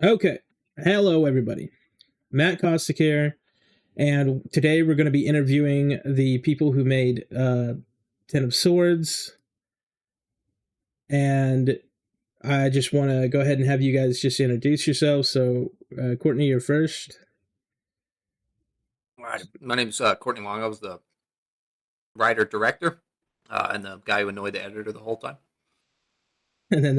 Okay. Hello, everybody. Matt Kostick here, and today we're going to be interviewing the people who made Ten of Swords, and I just want to go ahead and have you guys just introduce yourselves. So, Courtney, you're first. All right. My name's Courtney Long. I was the writer-director and the guy who annoyed the editor the whole time. And then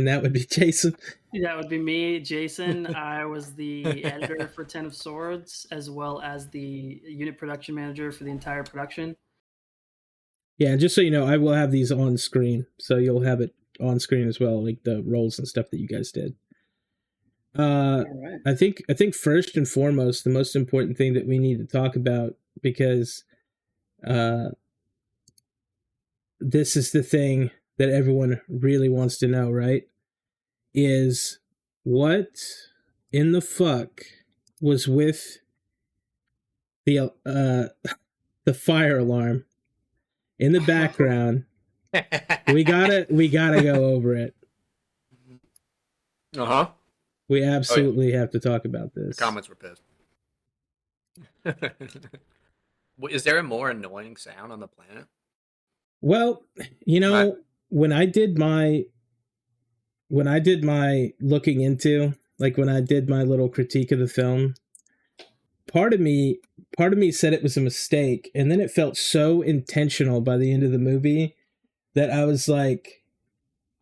that would be Jason. That would be me, Jason. I was the editor for Ten of Swords, as well as the unit production manager for the entire production. Yeah, and just so you know, I will have these on screen, so you'll have it on screen as well, like the roles and stuff that you guys did. Right. I think first and foremost, the most important thing that we need to talk about, because this is the thing that everyone really wants to know, right? Is what in the fuck was with the fire alarm in the background? we gotta go over it. We absolutely have to talk about this. The comments were pissed. Is there a more annoying sound on the planet? Well, you know, when I did my looking into, like when I did my little critique of the film, part of me said it was a mistake, and then it felt so intentional by the end of the movie that I was like,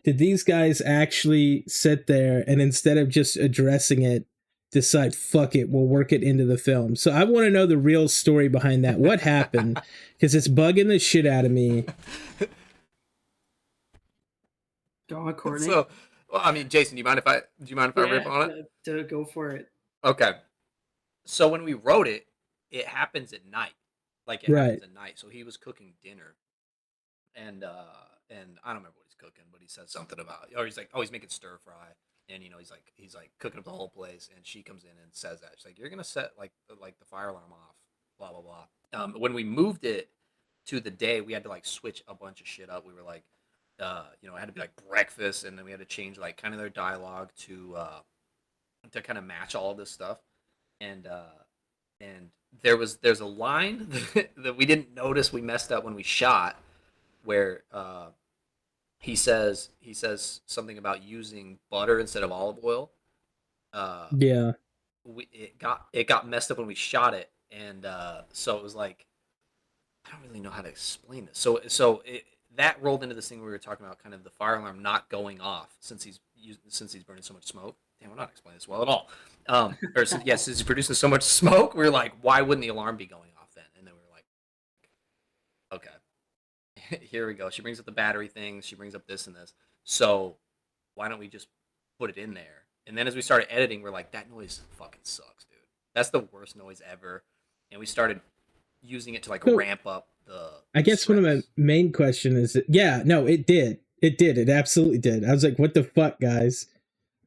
did these guys actually sit there and instead of just addressing it, decide, fuck it, we'll work it into the film? So I want to know the real story behind that. What happened? Because it's bugging the shit out of me. Go on, Courtney. So, well, I mean, Jason, do you mind if I rip on it? Go for it. Okay. So when we wrote it, it happens at night. Like, it happens at night. So he was cooking dinner. And I don't remember what he's cooking, but he said something about, or he's like, oh, he's making stir fry. And, you know, he's like cooking up the whole place. And she comes in and says that. She's like, you're going to set like the fire alarm off, blah, blah, blah. When we moved it to the day, we had to like switch a bunch of shit up. We were like, you know, it had to be like breakfast. And then we had to change like kind of their dialogue to kind of match all of this stuff. And there's a line that we didn't notice we messed up when we shot, where he says something about using butter instead of olive oil. Yeah. It got messed up when we shot it, and so it was like, I don't really know how to explain this. So that rolled into this thing where we were talking about, kind of the fire alarm not going off since he's burning so much smoke. Damn, we're not explaining this well at all. Since he's producing so much smoke, we were like, why wouldn't the alarm be going off then? And then we were like, okay, here we go. She brings up the battery things. She brings up this and this. So why don't we just put it in there? And then as we started editing, we're like, that noise fucking sucks, dude. That's the worst noise ever. And we started using it to like ramp up the. I guess stress. One of my main question is, it did. It absolutely did. I was like, what the fuck, guys?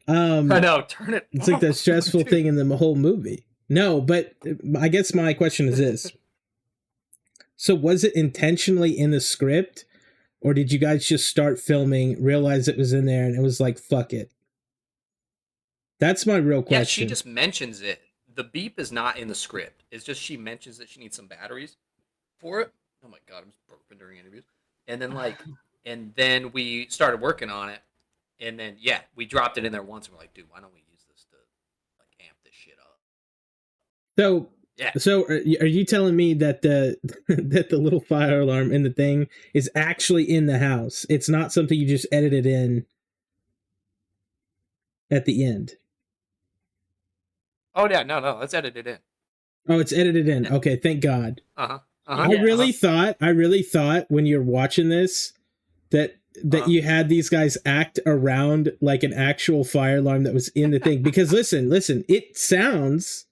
I know, turn it. It's like the stressful thing in the whole movie. No, but I guess my question is this. So was it intentionally in the script, or did you guys just start filming, realize it was in there, and it was like, fuck it? That's my real question. Yeah, she just mentions it. The beep is not in the script. It's just she mentions that she needs some batteries for it. Oh my god, I'm just burping during interviews. And then we started working on it. And then, we dropped it in there once, and we're like, dude, why don't we use this to like amp this shit up? So are you telling me that the little fire alarm in the thing is actually in the house? It's not something you just edited in at the end? Oh yeah, no, let's edit it in. Oh, it's edited in. Yeah. Okay, thank God. I really thought when you're watching this that you had these guys act around like an actual fire alarm that was in the thing. Because listen, it sounds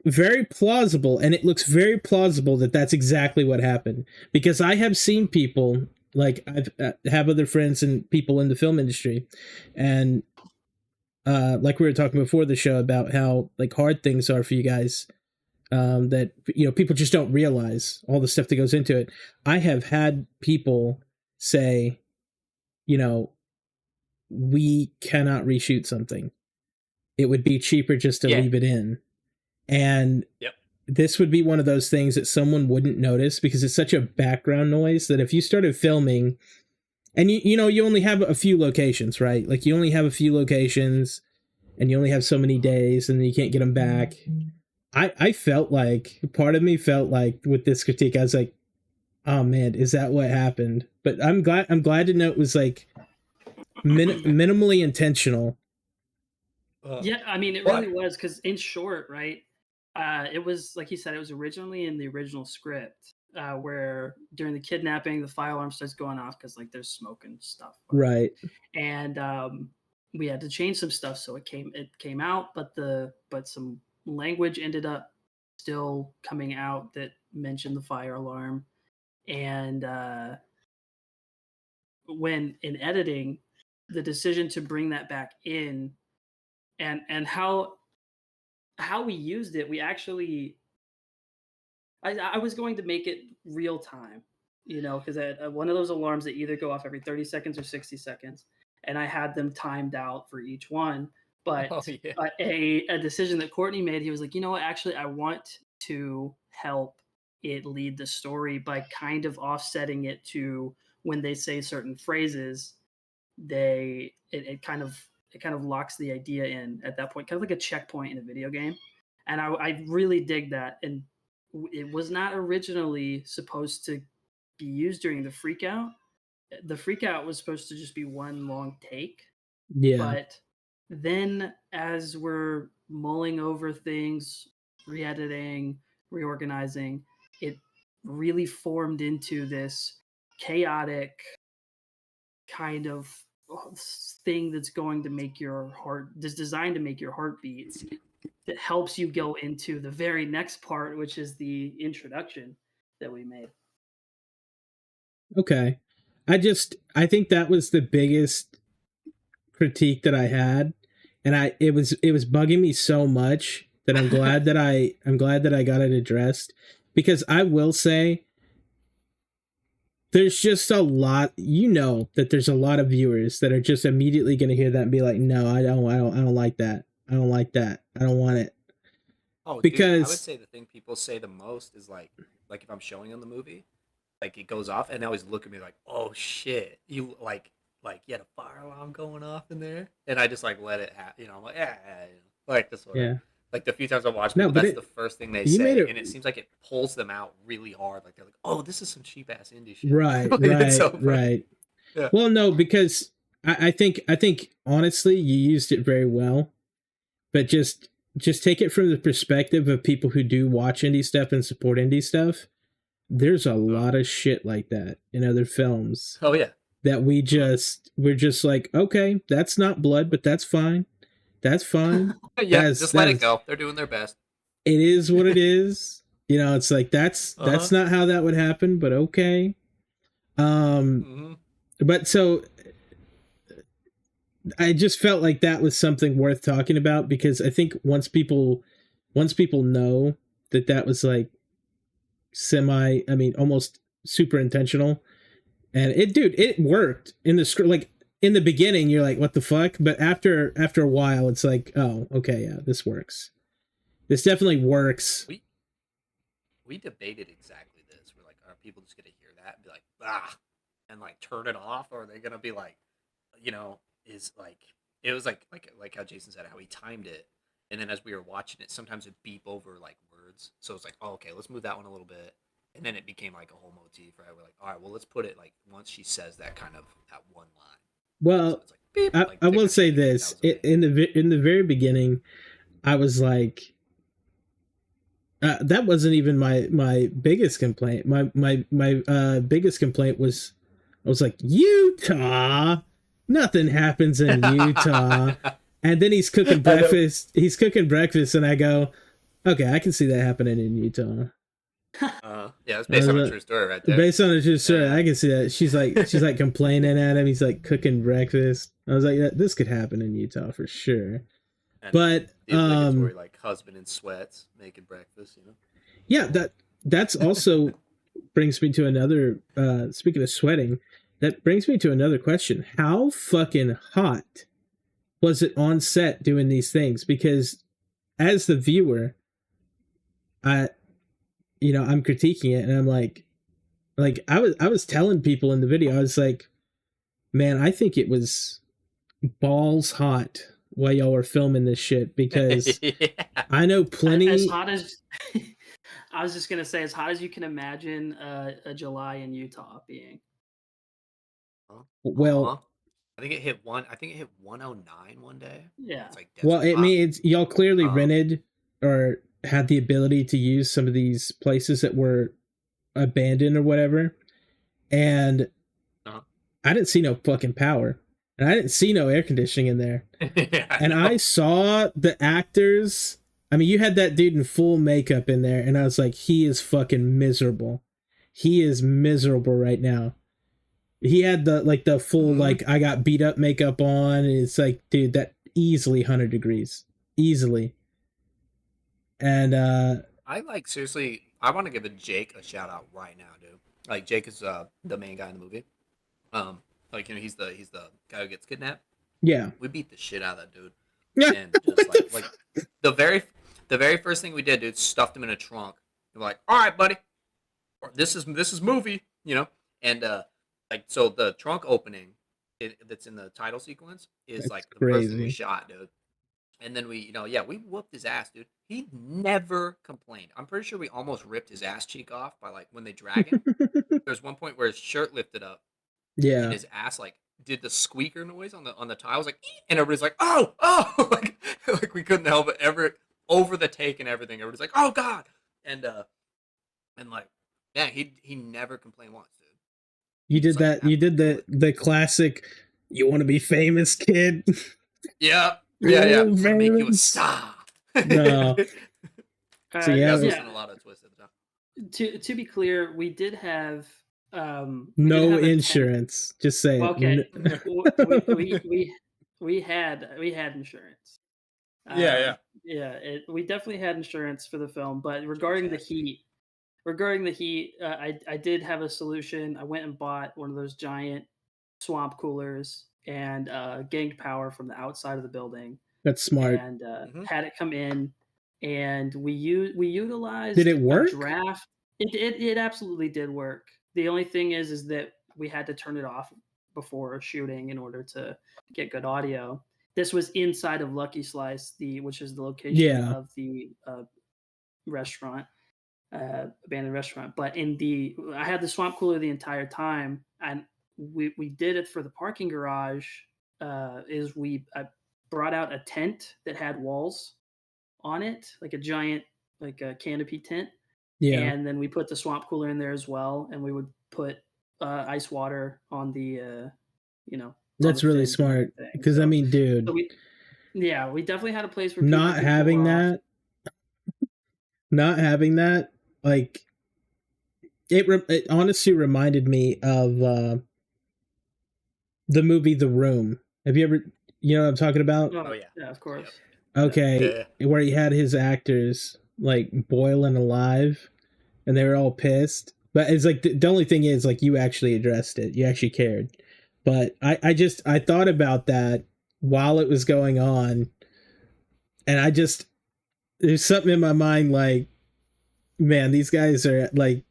very plausible, and it looks very plausible that that's exactly what happened. Because I have seen people, like I have other friends and people in the film industry, and like we were talking before the show about how like hard things are for you guys, that, you know, people just don't realize all the stuff that goes into it. I have had people say, you know, we cannot reshoot something it would be cheaper just to leave it in. And this would be one of those things that someone wouldn't notice because it's such a background noise that if you started filming and you only have a few locations, right? Like you only have a few locations and you only have so many days and then you can't get them back. I felt like, part of me felt like with this critique, I was like, oh man, is that what happened? But I'm glad to know it was like minimally intentional. Yeah, I mean, it really was, because in short, right, it was, like he said, it was originally in the original script, where during the kidnapping, the fire alarm starts going off because, like, there's smoke and stuff. Right. And we had to change some stuff, so it came out, but some language ended up still coming out that mentioned the fire alarm. And when in editing, the decision to bring that back in and how we used it, we actually, I was going to make it real time, because one of those alarms that either go off every 30 seconds or 60 seconds, and I had them timed out for each one. But a decision that Courtney made, he was like, you know what, actually, I want to help it lead the story by kind of offsetting it to when they say certain phrases, it kind of locks the idea in at that point, kind of like a checkpoint in a video game. And I really dig that. And it was not originally supposed to be used during the freak out. The freak out was supposed to just be one long take. Yeah. But then as we're mulling over things, re-editing, reorganizing, it really formed into this chaotic kind of thing that's going to make your heart, that's designed to make your heart beat, that helps you go into the very next part, which is the introduction that we made. Okay. I think that was the biggest critique that I had, and it was bugging me so much that I'm glad that I got it addressed, because I will say there's just a lot, that there's a lot of viewers that are just immediately going to hear that and be like, no, I don't like that. I don't like that. I don't want it. Oh, because dude, I would say the thing people say the most is like if I'm showing them the movie, like it goes off and they always look at me like, oh shit, you like you had a fire alarm going off in there, and I just like let it happen. I'm like, like this one. Like the few times I watched people, that's the first thing they say, and it seems like it pulls them out really hard. Like they're like, "Oh, this is some cheap ass indie shit." Right, right. Yeah. Well, no, because I think honestly, you used it very well, but just take it from the perspective of people who do watch indie stuff and support indie stuff. There's a lot of shit like that in other films. Oh yeah, that we're just like, okay, that's not blood, but that's fine. That's fine. Yeah, just let it go. They're doing their best. It is what it is. It's like that's not how that would happen, but okay. But so I just felt like that was something worth talking about, because I think once people know that was like almost super intentional, and it worked in the script. Like in the beginning, you're like, what the fuck? But after a while, it's like, oh, okay, yeah, this works. This definitely works. We debated exactly this. We're like, are people just gonna hear that and be like, and like turn it off, or are they gonna be like, is like, it was like how Jason said, how he timed it, and then as we were watching it, sometimes it beep over like words, so it's like, oh, okay, let's move that one a little bit, and then it became like a whole motif, right? We're like, all right, well, let's put it like once she says that one line. Well, so it's like, beep, I will say this, in the very beginning, I was like, that wasn't even my biggest complaint. My biggest complaint was, I was like, Utah, nothing happens in Utah. And then he's cooking breakfast. He's cooking breakfast, and I go, okay, I can see that happening in Utah. Yeah, it's based on a true story right there. Based on a true story, I can see that. She's like complaining at him. He's like cooking breakfast. I was like, this could happen in Utah for sure. And but the obligatory like husband in sweats making breakfast, Yeah, that's also brings me to another. Speaking of sweating, that brings me to another question: how fucking hot was it on set doing these things? Because as the viewer, I'm critiquing it and I'm like I was telling people in the video, I was like, man, I think it was balls hot while y'all were filming this shit, because Yeah. I know plenty. As hot as I was just gonna say, as hot as you can imagine a July in Utah being. Well, I think it hit 109 one day. Yeah. It's like well, desert I hot. mean, it's y'all clearly rented or had the ability to use some of these places that were abandoned or whatever, and I didn't see no fucking power, and I didn't see no air conditioning in there. And I saw the actors. I mean, you had that dude in full makeup in there, and I was like, he is fucking miserable. He is miserable right now. He had the full like I got beat up makeup on, and it's like, dude, that easily 100 degrees, easily. And I like, seriously, I want to give Jake a shout out right now, dude. Like, Jake is the main guy in the movie. Like, he's the guy who gets kidnapped. Yeah, we beat the shit out of that dude. Yeah, and just like the very first thing we did, dude, stuffed him in a trunk. We're like, all right, buddy, this is movie, and like, so the trunk opening that's in the title sequence is that's like the crazy. first thing we shot, dude. And then we whooped his ass, dude. He never complained. I'm pretty sure we almost ripped his ass cheek off by like when they drag him. There's one point where his shirt lifted up. Yeah. And his ass like did the squeaker noise on the tiles, like, and everybody's like, oh, like we couldn't help it. Over the take and everything. Everybody's like, oh god, and like, yeah, he never complained once, dude. You did that. You did the classic. You want to be famous, kid? Yeah. Make you a star. No. So yeah, a lot of twists at the time. To be clear, we did have no insurance. Just say okay. we had insurance. Yeah. We definitely had insurance for the film, but regarding the heat, I did have a solution. I went and bought one of those giant swamp coolers and gained power from the outside of the building. That's smart. And had it come in, and we utilized. Did it work? A draft. It absolutely did work. The only thing is that we had to turn it off before shooting in order to get good audio. This was inside of Lucky Slice, which is the location of the restaurant, abandoned restaurant. But I had the swamp cooler the entire time, and we did it for the parking garage. I brought out a tent that had walls on it, like a giant, like a canopy tent. Yeah. And then we put the swamp cooler in there as well, and we would put ice water on the, That's really smart, because I mean, dude. So we definitely had a place where not having that, like, it honestly reminded me of the movie The Room. Have you ever, what I'm talking about? Oh yeah, yeah, of course. Okay, where he had his actors like boiling alive, and they were all pissed. But it's like the only thing is, like, you actually addressed it. You actually cared. But I thought about that while it was going on, and there's something in my mind like, man, these guys are like,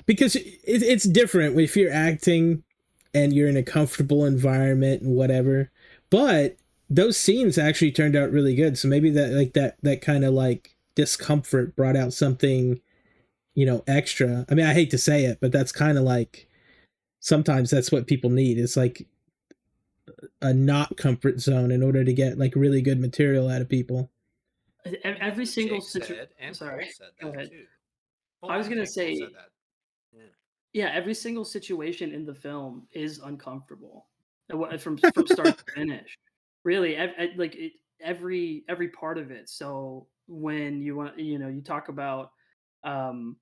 because it's different if you're acting and you're in a comfortable environment and whatever. But those scenes actually turned out really good. So maybe that kind of like discomfort brought out something, extra. I mean, I hate to say it, but that's kind of like, sometimes that's what people need. It's like a not comfort zone in order to get like really good material out of people. Every single situation. Sorry, go ahead. I was gonna say, yeah, every single situation in the film is uncomfortable from start to finish. Really, every part of it. So when you want, you talk about, when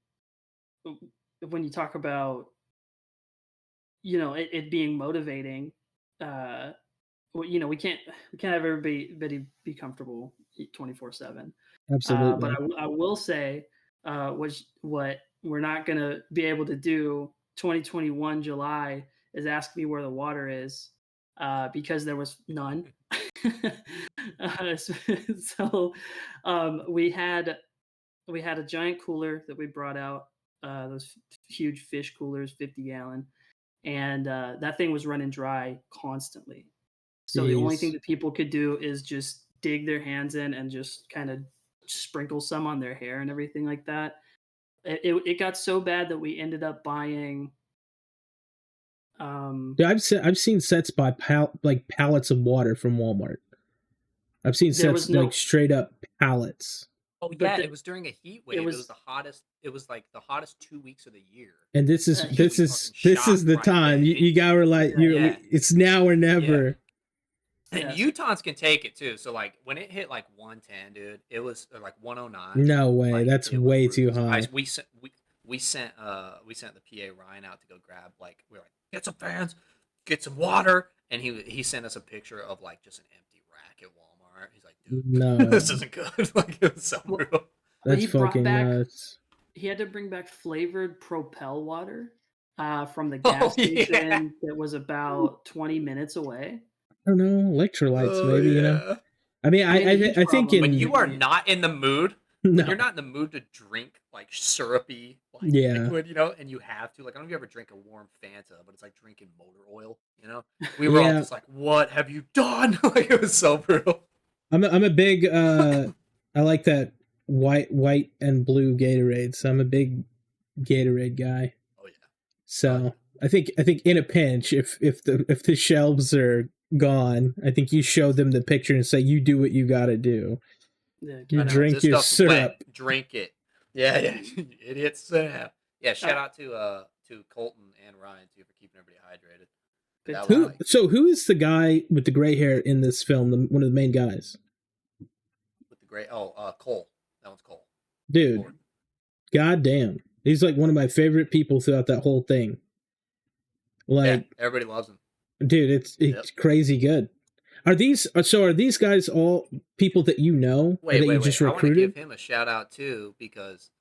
you talk about, it being motivating, we can't have everybody be comfortable 24/7. Absolutely. But I will say, what we're not gonna be able to do 2021 July is ask me where the water is, because there was none. so we had a giant cooler that we brought out, those huge fish coolers, 50-gallon, and that thing was running dry constantly. So the only thing Jeez. that people could do is just dig their hands in and just kind of sprinkle some on their hair and everything like that. It got so bad that we ended up buying. Yeah, I've seen sets by like pallets of water from Walmart. I've seen sets like straight up pallets. Oh yeah, it was during a heat wave. It was the hottest. It was like the hottest 2 weeks of the year. And this is the time you gotta like it's now or never. And Utahns can take it too. So like when it hit like 110, dude, it was like 109. No way, like, that's way too high. We sent the PA Ryan out to go grab, like, we were like, get some fans, get some water, and he sent us a picture of like just an empty rack at Walmart. He's like, dude, no, this isn't good. Like, it was so brutal. That's fucking nuts. He had to bring back flavored Propel water from the gas station that was about 20 minutes away. I don't know, electrolytes maybe, you know. I mean, I think when you are not in the mood, when you're not in the mood to drink like syrupy liquid, you know, and you have to, like, I don't know if you ever drink a warm Fanta, but it's like drinking motor oil, you know. We were all just like, what have you done? Like, it was so brutal. I'm a big I like that white and blue Gatorade, so I'm a big Gatorade guy. Oh yeah. So I think in a pinch, if the shelves are gone, I think you show them the picture and say, you do what you gotta do. You drink your syrup. Drink it. Yeah, you idiots. Yeah, shout out to Colton and Ryan too for keeping everybody hydrated. Who is the guy with the gray hair in this film? One of the main guys. With the gray? Cole. That one's Cole. Dude, goddamn, he's like one of my favorite people throughout that whole thing. Like, everybody loves him. Dude, it's crazy good. Are these guys all people that you know? Wait. Just recruited? I want to give him a shout out too, because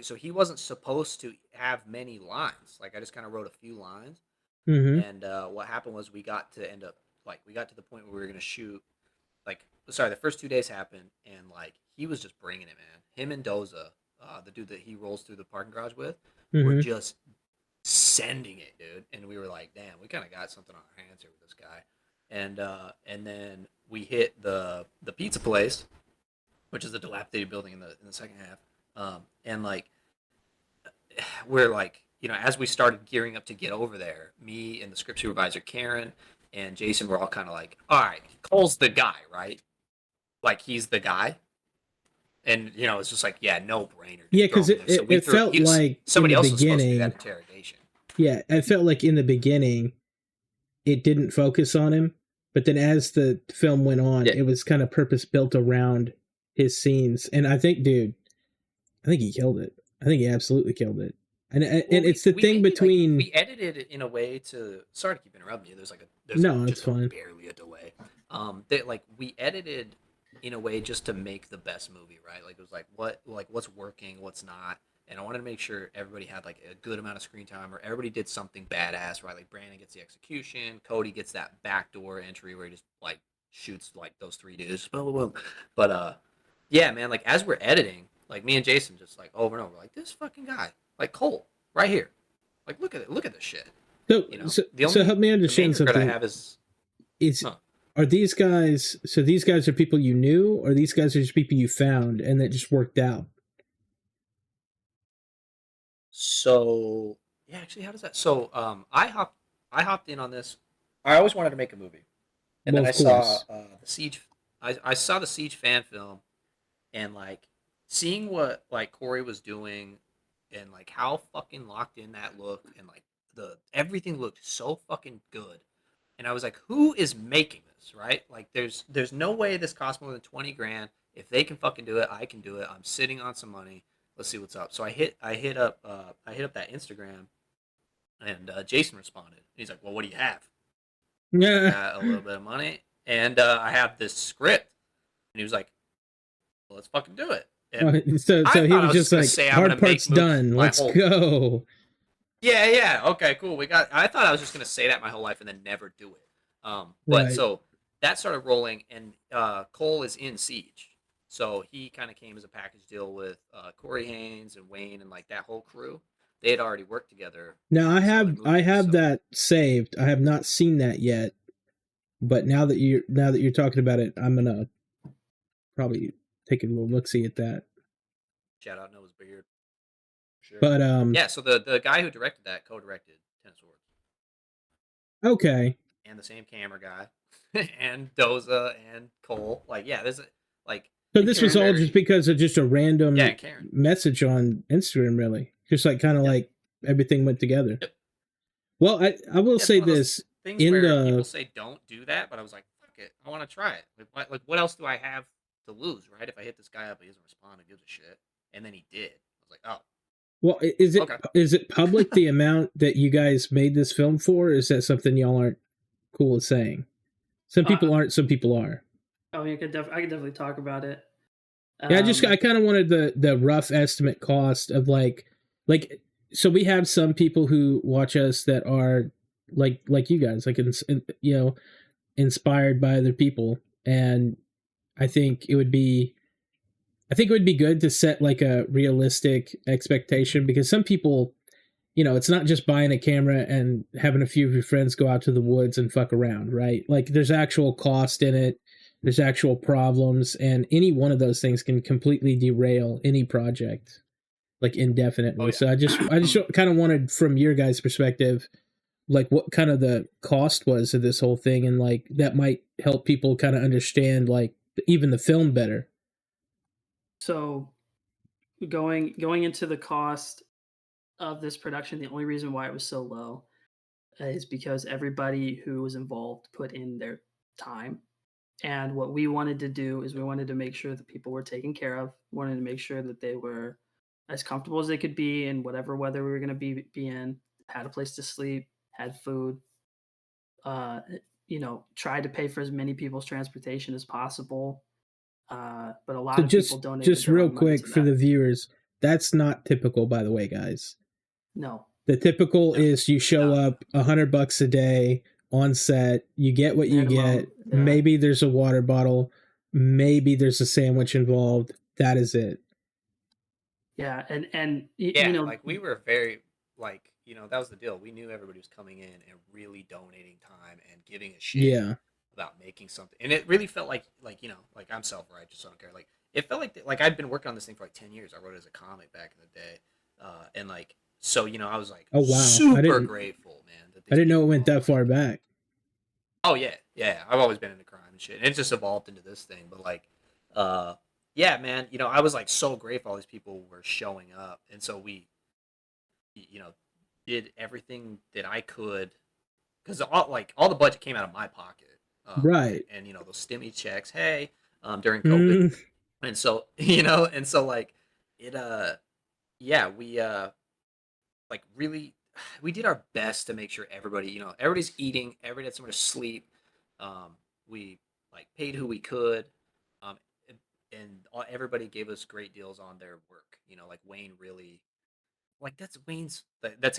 so he wasn't supposed to have many lines. Like, I just kind of wrote a few lines. Mm-hmm. And what happened was we got to the point where we were going to shoot, the first 2 days happened, and like, he was just bringing it, man. Him and Doza, the dude that he rolls through the parking garage with, were just sending it, dude. And we were like, damn, we kind of got something on our hands here with this guy. And then we hit the pizza place, which is a dilapidated building in the second half. And like, we're like, you know, as we started gearing up to get over there, me and the script supervisor Karen and Jason were all kind of like, all right, Cole's the guy, right? Like, he's the guy. And, you know, it's just like, yeah, no brainer. Yeah, because it felt like somebody else was supposed to do that interrogation. Yeah, it felt like in the beginning it didn't focus on him, but then as the film went on, it was kind of purpose built around his scenes. And I think, dude, he killed it. I think he absolutely killed it. And it's the thing between... we edited it in a way to... Sorry to keep interrupting you. There's it's fine. Barely a delay. We edited in a way just to make the best movie, right? Like, it was like, what's working, what's not. And I wanted to make sure everybody had like a good amount of screen time, or everybody did something badass, right? Like, Brandon gets the execution, Cody gets that backdoor entry where he just like shoots like those 3 dudes. But yeah, man, like, as we're editing, like, me and Jason just like over and over, like, this fucking guy, like Cole, right here. Like, look at this shit. So, you know, so help me understand something. I have are these guys? So these guys are people you knew, or these guys are just people you found and that just worked out? So yeah, actually, how does that? So I hopped in on this. I always wanted to make a movie, and then I saw the Siege. I saw the Siege fan film, and like, seeing what like Corey was doing, and like how fucking locked in that looked, and like everything looked so fucking good. And I was like, who is making this, right? Like, there's no way this costs more than 20 grand. If they can fucking do it, I can do it. I'm sitting on some money. Let's see what's up. So I hit up that Instagram, and Jason responded. He's like, well, what do you have? Yeah. Got a little bit of money, and I have this script. And he was like, well, let's fucking do it. And so he was just like, hard part's done. Let's go. Yeah. Okay, cool. I thought I was just gonna say that my whole life and then never do it. But right. So that started rolling, and Cole is in Siege, so he kind of came as a package deal with Corey Haynes and Wayne and like that whole crew. They had already worked together. Now I have so. that saved. I have not seen that yet, but now that you're talking about it, I'm gonna probably take a little look see at that. Shout out Noah's Beard. Sure. But yeah, so the guy who directed that co-directed Ten Swords. Okay. And the same camera guy, and Doza and Cole. Like, yeah, there's like. So this was all just because of just a random message on Instagram, really. Just like kind of like everything went together. Yep. Well, I will say this. Things where people say don't do that, but I was like, fuck it, I want to try it. Like, what else do I have to lose, right? If I hit this guy up, he doesn't respond, he gives a shit, and then he did. I was like, oh. Well, is it public the amount that you guys made this film for? Or is that something y'all aren't cool with saying? Some people aren't, some people are. Oh, I could definitely talk about it. Yeah, I kind of wanted the rough estimate cost of like so we have some people who watch us that are like you guys, like inspired by other people, and I think it would be good to set like a realistic expectation, because some people, it's not just buying a camera and having a few of your friends go out to the woods and fuck around, right? Like there's actual cost in it. There's actual problems, and any one of those things can completely derail any project, like indefinitely. Oh, yeah. So I just kind of wanted, from your guys' perspective, like what kind of the cost was of this whole thing, and like that might help people kind of understand like even the film better. So going into the cost of this production, the only reason why it was so low is because everybody who was involved put in their time. And what we wanted to do is we wanted to make sure that people were taken care of. We wanted to make sure that they were as comfortable as they could be in whatever weather we were going to be in, had a place to sleep, had food, tried to pay for as many people's transportation as possible. But a lot of people donated. Just real quick for the viewers, that's not typical, by the way, guys. No. The typical is you show up $100 a day on set, you get what you get. Yeah. Maybe there's a water bottle, maybe there's a sandwich involved. That is it. Yeah, like we were very that was the deal. We knew everybody was coming in and really donating time and giving a shit about making something, and it really felt like I'm self-righteous, I don't care. Like it felt like I'd been working on this thing for like 10 years. I wrote it as a comic back in the day, and like. So, I was like, oh, wow. Super grateful, man. I didn't know it went that far back. Oh, yeah. Yeah. I've always been into crime and shit. And it just evolved into this thing. But, like, yeah, man, I was, like, so grateful all these people were showing up. And so we, did everything that I could. Because, all the budget came out of my pocket. Right. And, those stimmy checks, hey, during COVID. And so, like, it, yeah, we, like really, we did our best to make sure everybody, everybody's eating, everybody had somewhere to sleep. We like paid who we could, and everybody gave us great deals on their work. Like Wayne really, like that's a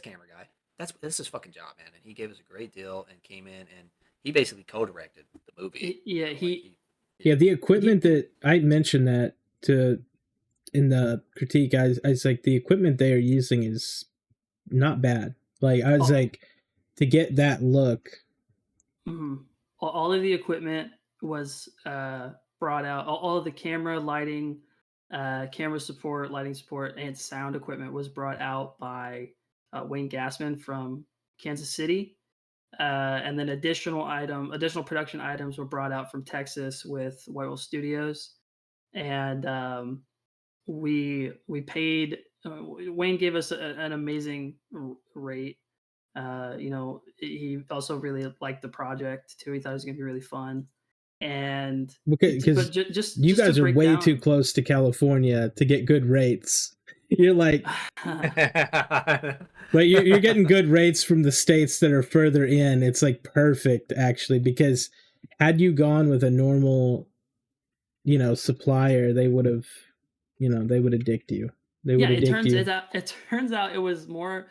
camera guy. That's his fucking job, man. And he gave us a great deal and came in and he basically co-directed the movie. Yeah, the equipment that I mentioned that in the critique, I was like, the equipment they are using is not bad. Like I was like, to get that look. Mm-hmm. All of the equipment was brought out. All of the camera, lighting, camera support, lighting support, and sound equipment was brought out by Wayne Gassman from Kansas City. And then additional production items were brought out from Texas with White Wolf Studios. And we paid. Wayne gave us an amazing rate. He also really liked the project too. He thought it was going to be really fun. And because you guys are way too close to California to get good rates. You're like, but you're getting good rates from the states that are further in. It's like perfect, actually, because had you gone with a normal, supplier, they would have dicked you. It turns out it was more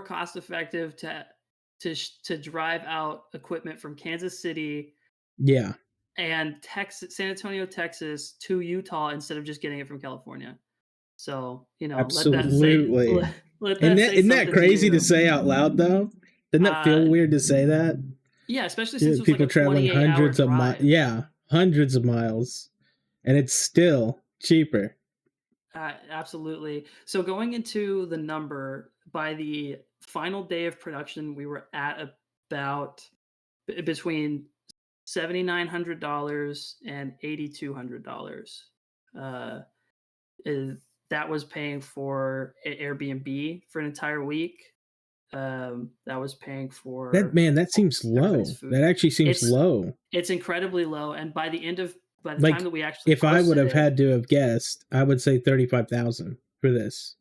cost effective to drive out equipment from Kansas City Yeah. And San Antonio, Texas to Utah instead of just getting it from California. So, Absolutely. let that say Isn't something that crazy to to say out loud though? Doesn't that feel weird to say that? Yeah, especially since it was People like a traveling 28-hour hundreds of miles. drive. Yeah, hundreds of miles, and it's still cheaper. Absolutely. So going into the number, by the final day of production, we were at about between $7,900 and $8,200. That was paying for Airbnb for an entire week. That was paying for that seems low. food. That actually seems low. It's incredibly low, and by the Like, time that we actually if I would have had to have guessed, I would say 35,000 for this.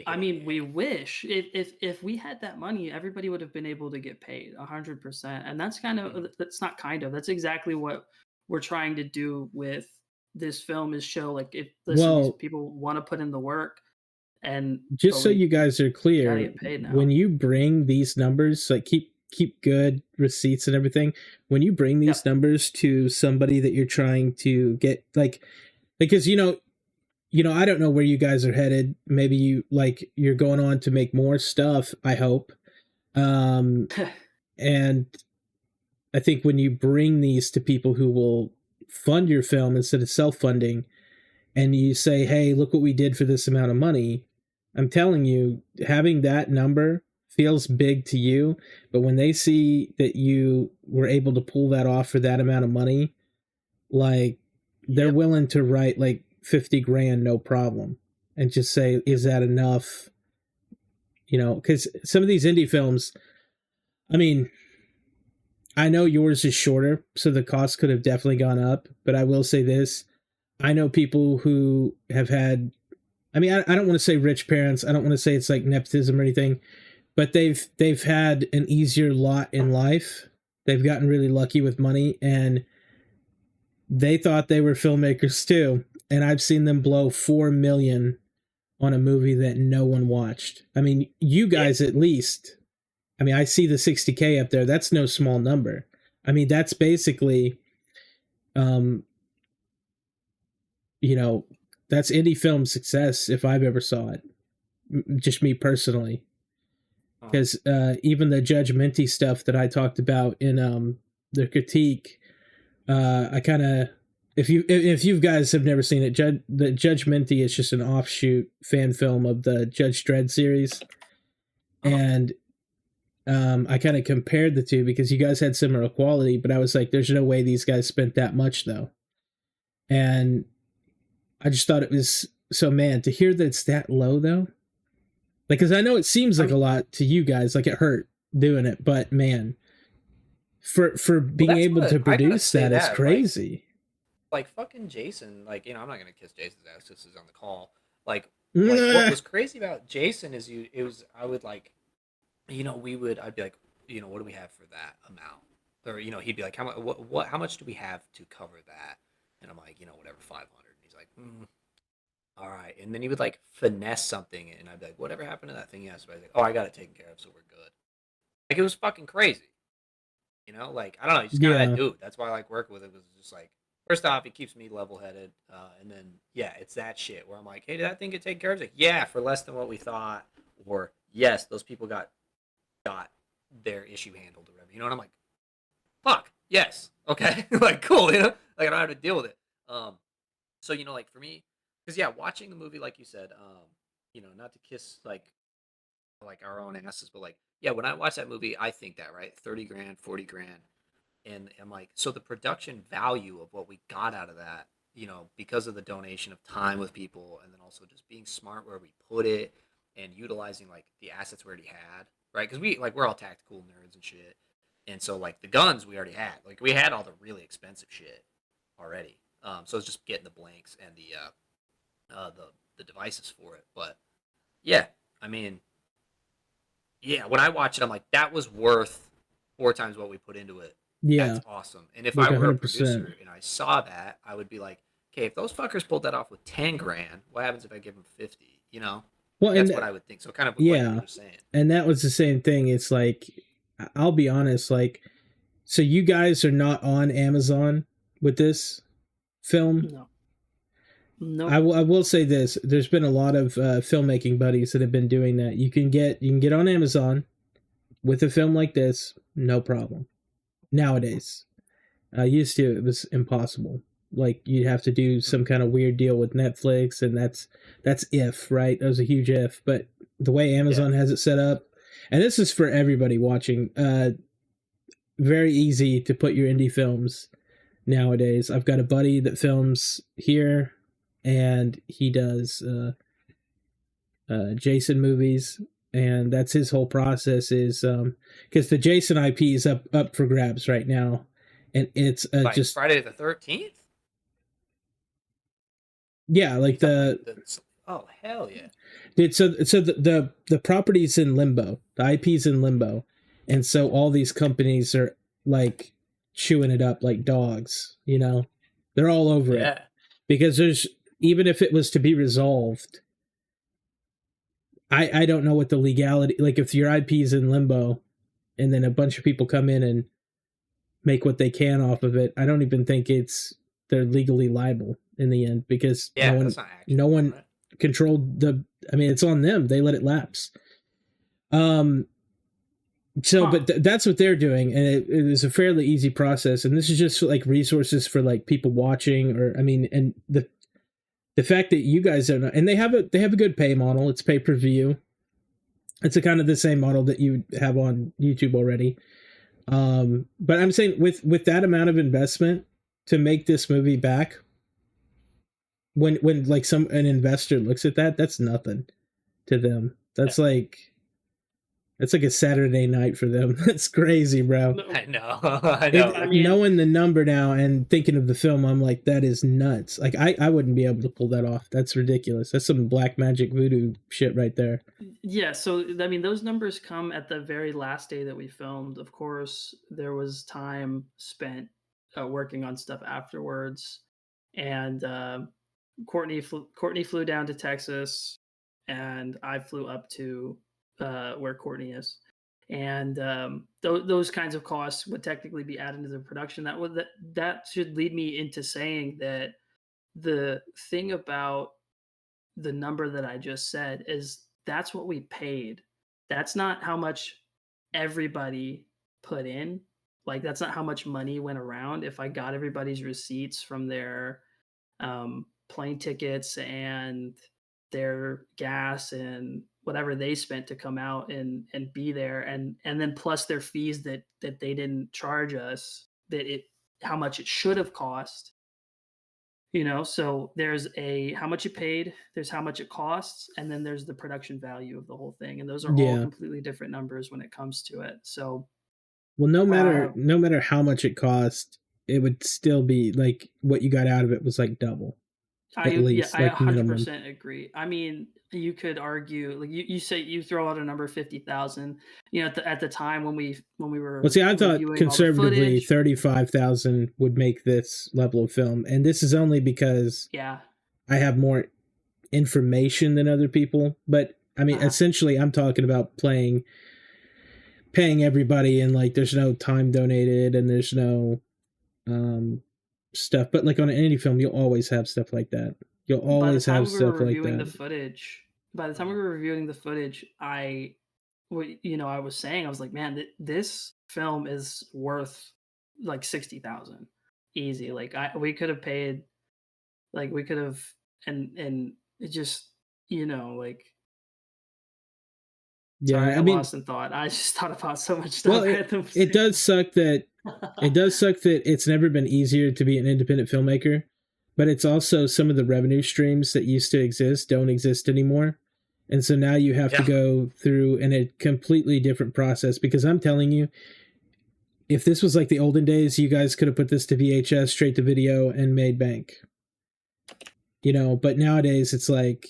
I mean, we wish if we had that money, everybody would have been able to get paid 100%, and that's that's exactly what we're trying to do with this film, is show like, if these people want to put in the work. And just so you guys are clear, when you bring these numbers, like keep good receipts and everything, when you bring these numbers to somebody that you're trying to get, like, because I don't know where you guys are headed. Maybe you're going on to make more stuff, I hope. And I think when you bring these to people who will fund your film instead of self-funding, and you say, hey, look what we did for this amount of money, I'm telling you, having that number feels big to you, but when they see that you were able to pull that off for that amount of money, like, they're willing to write like 50 grand, no problem, and just say, is that enough? Because some of these indie films, I mean, I know yours is shorter, so the cost could have definitely gone up, but I will say this. I know people who have had, I mean, I don't want to say rich parents. I don't want to say it's like nepotism or anything, but they've had an easier lot in life. They've gotten really lucky with money, and they thought they were filmmakers too. And I've seen them blow $4 million on a movie that no one watched. I mean, you guys at least. I mean, I see the 60K up there. That's no small number. I mean, that's basically, that's indie film success if I've ever saw it. Just me personally. Because even the judgmenty stuff that I talked about in the critique, I kind of, if you guys have never seen it, the Judgmenty is just an offshoot fan film of the Judge Dredd series. And I kind of compared the two because you guys had similar quality, but I was like, there's no way these guys spent that much though. And I just thought it was, so man, to hear that it's that low though, like, because I know it seems like a lot to you guys, like it hurt doing it, but man, for being able to produce that is crazy. Like fucking Jason, like, I'm not gonna kiss Jason's ass. This is on the call. Like what was crazy about Jason is I would like, I'd be like, what do we have for that amount? Or he'd be like, how much do we have to cover that? And I'm like, whatever, 500. And he's like, all right. And then he would like finesse something, and I'd be like, whatever happened to that thing yesterday? I was like, oh, I got it taken care of, so we're good. Like, it was fucking crazy. Like, I don't know, he's kind of that dude. That's why I like working with him, because it's just like, first off, it keeps me level-headed, and then it's that shit where I'm like, hey, did that thing get taken care of? He's like, yeah, for less than what we thought, or yes, those people got their issue handled or whatever. And I'm like, fuck, yes, okay, like, cool, like, I don't have to deal with it. So like, for me, because watching the movie, like you said, not to kiss like our own asses, but like, when I watch that movie, I think that, right, 30 grand, 40 grand, and I'm like, so the production value of what we got out of that, because of the donation of time with people, and then also just being smart where we put it and utilizing like the assets we already had, right? Because we're all tactical nerds and shit, and so like the guns we already had, like we had all the really expensive shit already. So it's just getting the blanks and the devices for it. But I mean, when I watch it, I'm like, that was worth 4 times what we put into it. Yeah, that's awesome. And if like I were 100%. A producer and I saw that, I would be like, okay, if those fuckers pulled that off with 10 grand, what happens if I give them 50? Well, that's what I would think. So kind of what you were saying. And that was the same thing. It's like, I'll be honest, like, So you guys are not on Amazon with this film? No. Nope. I will say this: there's been a lot of filmmaking buddies that have been doing that. You can get on Amazon with a film like this, no problem. Nowadays, used to it was impossible. Like you'd have to do some kind of weird deal with Netflix, and that's if, right? That was a huge if. But the way Amazon has it set up, and this is for everybody watching, very easy to put your indie films nowadays. I've got a buddy that films here, and he does Jason movies, and that's his whole process. Is because the Jason IP is up for grabs right now, and it's just Friday the 13th. Yeah, like oh hell yeah, dude. So the property's in limbo, the IP's in limbo, and so all these companies are like chewing it up like dogs. You know, they're all over it because there's, even if it was to be resolved, I don't know what the legality, like if your IP's in limbo, and then a bunch of people come in and make what they can off of it, I don't even think they're legally liable in the end, because no one controlled I mean, it's on them. They let it lapse. But that's what they're doing, and it is a fairly easy process. And this is just like resources for like people watching, or I mean, and the fact that you guys are not, and they have a good pay model. It's pay per view. It's a kind of the same model that you have on YouTube already. But I'm saying with that amount of investment to make this movie back, when like an investor looks at that, that's nothing to them. That's like a Saturday night for them. That's crazy, bro. I know. I mean, knowing the number now and thinking of the film, I'm like, that is nuts. Like I wouldn't be able to pull that off. That's ridiculous. That's some black magic voodoo shit right there. Yeah, so I mean, those numbers come at the very last day that we filmed. Of course, there was time spent working on stuff afterwards, and Courtney flew down to Texas, and I flew up to where Courtney is, and those kinds of costs would technically be added into the production. That should lead me into saying that the thing about the number that I just said is that's what we paid. That's not how much everybody put in. Like that's not how much money went around. If I got everybody's receipts from their plane tickets and their gas and whatever they spent to come out and be there, and then plus their fees that they didn't charge us, how much it should have cost, you know. So there's how much you paid, there's how much it costs, and then there's the production value of the whole thing, and those are all completely different numbers when it comes to it. So well, no matter how much it cost, it would still be like what you got out of it was like double. I 100% agree. I mean, you could argue, like you say, you throw out a number 50,000. You know, at the time when we were. Well, see, I thought conservatively 35,000 would make this level of film, and this is only because I have more information than other people. But I mean, essentially, I'm talking about paying everybody, and like there's no time donated, and there's no stuff. But like on an indie film, you'll always have stuff like that. You'll always have stuff like that. By the time we were reviewing the footage, I was saying, I was like, man, this film is worth like 60,000 easy. Like we could have paid, like we could have, and it just, like. Yeah, sorry, I mean, lost in thought. I just thought about so much stuff. Well, it does suck that it's never been easier to be an independent filmmaker, but it's also some of the revenue streams that used to exist don't exist anymore. And so now you have to go through a completely different process, because I'm telling you, if this was like the olden days, you guys could have put this to VHS, straight to video, and made bank. But nowadays it's like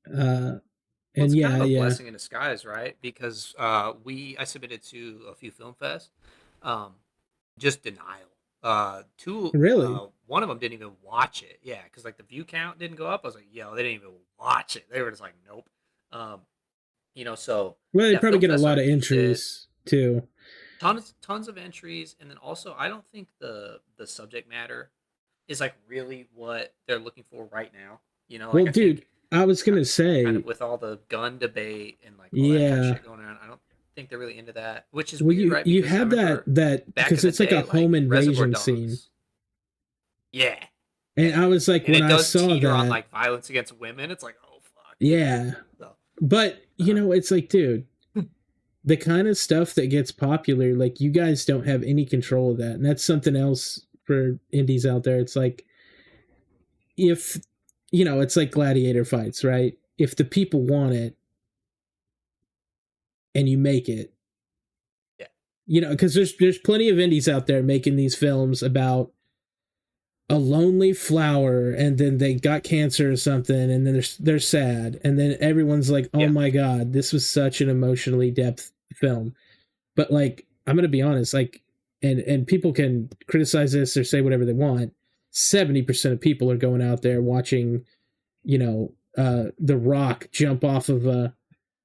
it's kind of a blessing in disguise, right? Because I submitted to a few film fests, just denial. Really? One of them didn't even watch it. Yeah, because like the view count didn't go up. I was like, yo, they didn't even watch it. They were just like, nope. So well, they probably get a lot of entries too. tons of entries, and then also I don't think the subject matter is like really what they're looking for right now. You know, Well, like I dude, think I was gonna kind of say, with all the gun debate and like all that kind of yeah. shit going on, I don't think they're really into that, which is Well, weird, right? you Because I have remember that back because in the it's like a day, home like Reservoir invasion scene, Dogs. Yeah, and yeah, I was like, and when it I does saw teeter on that, like violence against women. It's like, oh fuck, yeah. yeah. So, But uh, it's like, dude, the kind of stuff that gets popular, like you guys don't have any control of that, and that's something else for indies out there. It's like if it's like gladiator fights, right? If the people want it and you make it, yeah, because there's plenty of indies out there making these films about a lonely flower and then they got cancer or something and then they're sad and then everyone's like, oh yeah, my god, this was such an emotionally depth film. But like, I'm gonna be honest, like, and people can criticize this or say whatever they want. 70% of people are going out there watching, The Rock jump off of a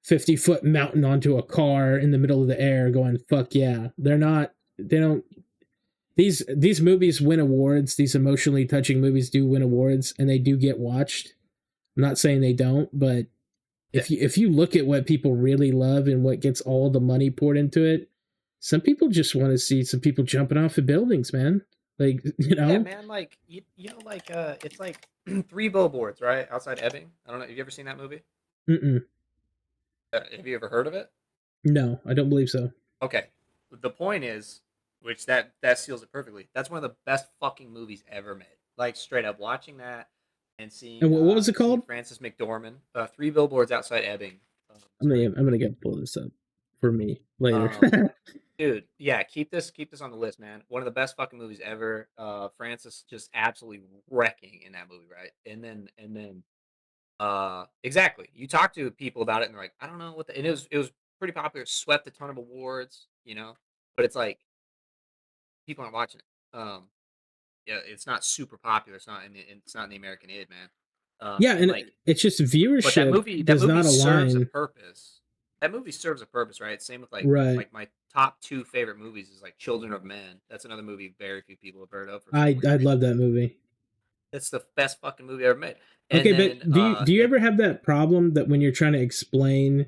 50-foot mountain onto a car in the middle of the air, going fuck yeah. They don't. These movies win awards. These emotionally touching movies do win awards, and they do get watched. I'm not saying they don't, but yeah. if you look at what people really love and what gets all the money poured into it, some people just want to see some people jumping off of buildings, man. Like, Yeah, man. Like you know, like it's like Three Billboards, right, outside Ebbing. I don't know. Have you ever seen that movie? Mm-mm. Have you ever heard of it? No, I don't believe so. Okay. The point is, which that seals it perfectly. That's one of the best fucking movies ever made. Like straight up watching that and And seeing what was it seeing called? Frances McDormand, Three Billboards Outside Ebbing. I'm gonna get pull this up for me later. Um, dude, yeah, keep this on the list, man. One of the best fucking movies ever. Frances just absolutely wrecking in that movie, right? And then exactly. You talk to people about it and they're like, I don't know what and it was pretty popular, swept a ton of awards, you know. But it's like people aren't watching it. Yeah, it's not super popular. It's not in the American id, man. Yeah, And and like it's just but that viewership movie that does movie not serves a align. purpose. That movie serves a purpose, right? Same with Right. like my top two favorite movies is like Children of Men. That's another movie very few people have heard of for some I weird love reason. that movie. It's the best fucking movie ever made. And Okay, but then do you ever have that problem that when you're trying to explain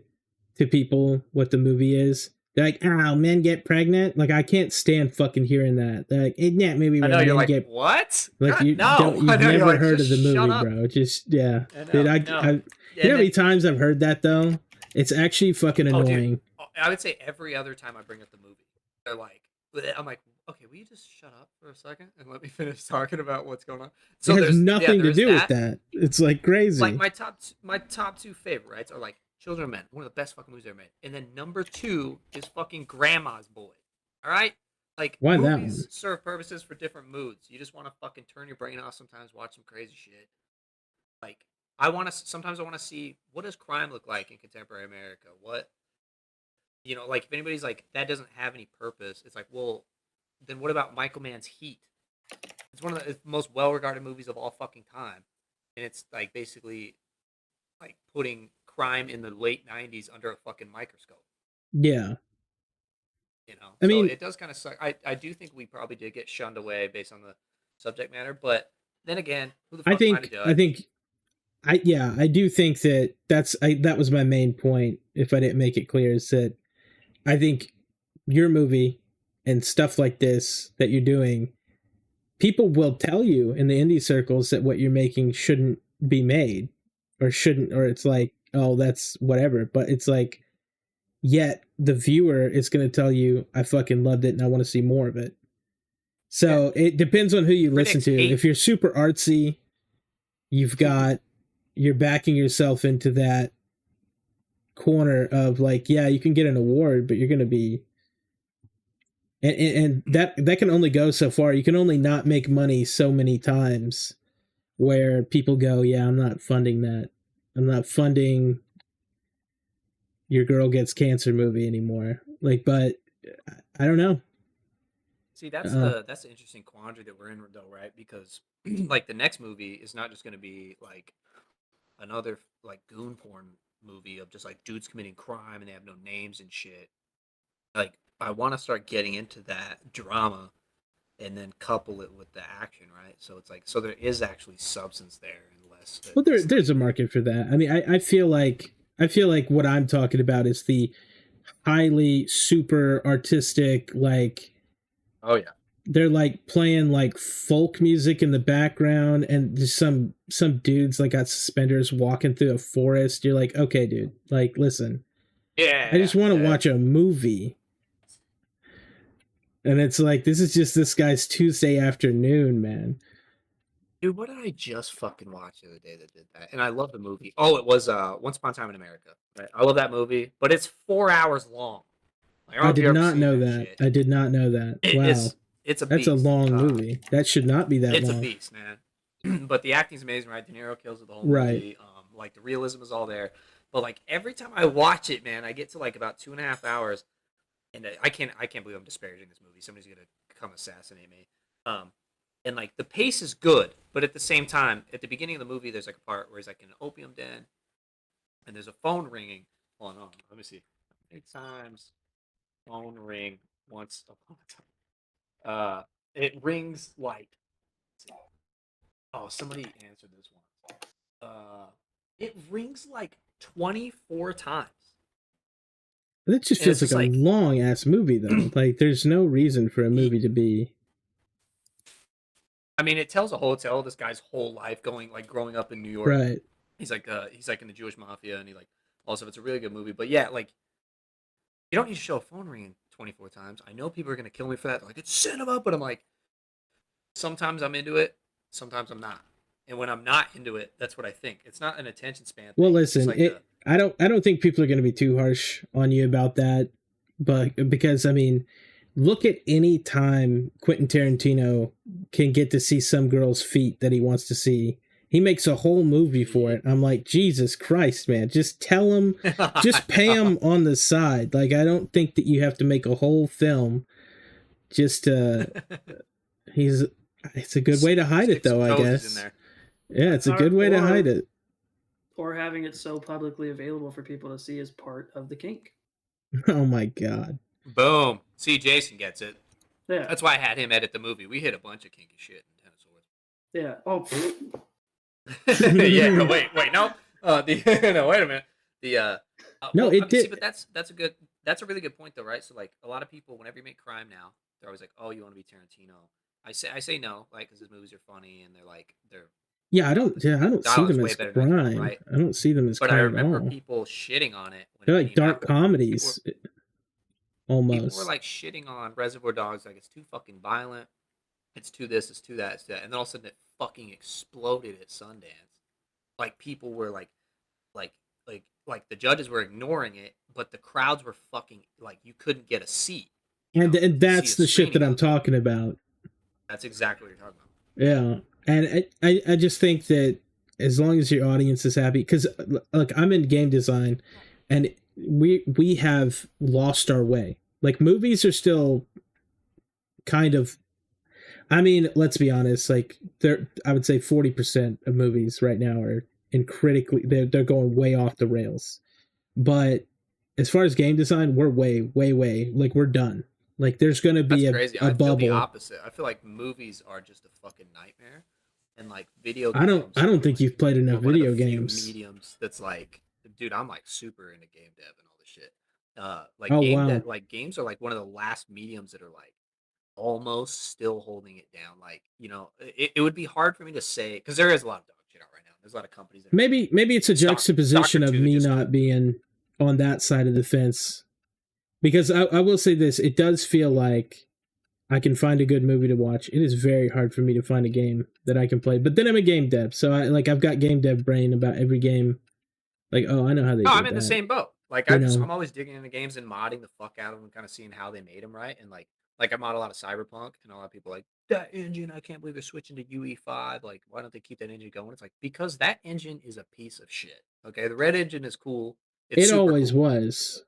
to people what the movie is, they're like, "Oh, men get pregnant." Like I can't stand fucking hearing that. They're like, "In that movie I where know you're men like, get what? like God, you don't no. I you've know you're never like, heard just of the shut movie, up. bro." Just yeah, I dude. know, no. You know And how many then times I've heard that though? It's actually fucking oh, dude, annoying. I would say every other time I bring up the movie, they're like, bleh. I'm like, okay, will you just shut up for a second and let me finish talking about what's going on? It So has yeah, nothing to there's do with that. that. It's like Like crazy. my top two favorites are like Children of Men, one of the best fucking movies ever made, and then number two is fucking Grandma's Boy. All right, like Why that movies one? serve purposes for different moods. You just want to fucking turn your brain off sometimes, watch some crazy shit. Like sometimes I want to see what does crime look like in contemporary America. What like if anybody's like that doesn't have any purpose, it's like, well, then what about Michael Mann's Heat? It's one of the most well-regarded movies of all fucking time, and it's like basically like putting crime in the late '90s under a fucking microscope. Yeah. I So mean, it does kind of suck. I do think we probably did get shunned away based on the subject matter, but then again, who the I fuck am I to think I judge? think I do think that that was my main point. If I didn't make it clear, is that I think your movie and stuff like this that you're doing, people will tell you in the indie circles that what you're making shouldn't be made or it's like, oh, that's whatever. But it's like, yet the viewer is going to tell you, I fucking loved it and I want to see more of it. Yeah, So it depends on who you listen critics to. hate. If you're super artsy, you're backing yourself into that corner of like, yeah, you can get an award, but you're going to be and that can only go so far. You can only not make money so many times where people go, yeah, I'm not funding that. I'm not funding your girl gets cancer movie anymore. Like, but I don't know. See, Uh, that's the interesting quandary that we're in though, right? Because like the next movie is not just going to be like another like goon porn movie of just like dudes committing crime and they have no names and shit. Like I want to start getting into that drama and then couple it with the action, right? So it's like, so there is actually substance there, and less. Well, there's a market for that. I mean, I feel like what I'm talking about is the highly super artistic, like, oh yeah, they're like playing like folk music in the background, and just some dudes like got suspenders walking through a forest. You're like, okay, dude, like, listen, I just want to watch a movie. And it's like, this is just this guy's Tuesday afternoon, man. Dude, what did I just fucking watch the other day that did that? And I love the movie. Oh, it was Once Upon a Time in America. Right? I love that movie, but it's 4 hours long. Like, I did not know that. I did not know that. Wow. It's a beast. That's a long movie. That should not be that long. It's a beast, man. But the acting's amazing, right? De Niro kills it the whole movie. Like, the realism is all there. But like every time I watch it, man, I get to like about 2.5 hours, and I can't believe I'm disparaging this movie. Somebody's gonna come assassinate me. And like the pace is good, but at the same time, at the beginning of the movie, there's like a part where he's like in an opium den, and there's a phone ringing. Hold on, let me see. 8 times phone ring once upon a time. It rings like, oh, somebody answered this one. It rings like 24 times. That just feels like a long ass movie, though. Like, there's no reason for a movie to be. I mean, it tells this guy's whole life growing up in New York. Right. He's like in the Jewish mafia, and he like also, it's a really good movie. But yeah, like, you don't need to show a phone ringing 24 times. I know people are gonna kill me for that. They're like, it's cinema, but I'm like, sometimes I'm into it, sometimes I'm not. And when I'm not into it, that's what I think. It's not an attention span thing. Well, listen, like I don't think people are going to be too harsh on you about that, but because, I mean, look at any time Quentin Tarantino can get to see some girl's feet that he wants to see. He makes a whole movie for it. I'm like, Jesus Christ, man, just tell him, just pay him on the side. Like, I don't think that you have to make a whole film just it's a good way to hide it, though, I guess. Yeah, it's a good way to hide it. Or having it so publicly available for people to see is part of the kink. Oh my God. Boom. See, Jason gets it. Yeah. That's why I had him edit the movie. We hit a bunch of kinky shit in Ten Swords. Yeah. Oh. Yeah. Wait. No. No. Wait a minute. No, it did. See, but that's a really good point, though, right? So like a lot of people, whenever you make crime now, they're always like, "Oh, you want to be Tarantino?" I say no, like, because his movies are funny and they're. Yeah, I don't see them as crime. Right? I don't see them as crime. But I remember people shitting on it. They're like dark comedies. Almost. People were like shitting on Reservoir Dogs, like, it's too fucking violent. It's too this, it's too that, it's too that. And then all of a sudden it fucking exploded at Sundance. Like, people were like the judges were ignoring it, but the crowds were fucking, like, you couldn't get a seat. And that's the shit that I'm talking about. That's exactly what you're talking about. Yeah. And I just think that as long as your audience is happy, because look, I'm in game design, and we have lost our way. Like, movies are still kind of, I mean, let's be honest, like, I would say 40% of movies right now are they're going way off the rails. But as far as game design, we're way, like, we're done. Like, there's going to be a bubble. I feel the opposite. I feel like movies are just a fucking nightmare, and like video games. I don't think you've played enough video games. Mediums that's like, dude, I'm like super into game dev and all this shit. Like games are like one of the last mediums that are like almost still holding it down. Like, it would be hard for me to say, because there is a lot of dog shit out right now. There's a lot of companies that maybe it's a juxtaposition of me not being on that side of the fence. Because I will say this, it does feel like I can find a good movie to watch. It is very hard for me to find a game that I can play. But then I'm a game dev, so I've got game dev brain about every game. Like, oh, I know how they do I'm in the same boat. Like, I'm always digging into games and modding the fuck out of them and kind of seeing how they made them, right? And like I mod a lot of Cyberpunk, and a lot of people are like, that engine, I can't believe they're switching to UE5. Like, why don't they keep that engine going? It's like, because that engine is a piece of shit. Okay, the red engine is cool. It always was.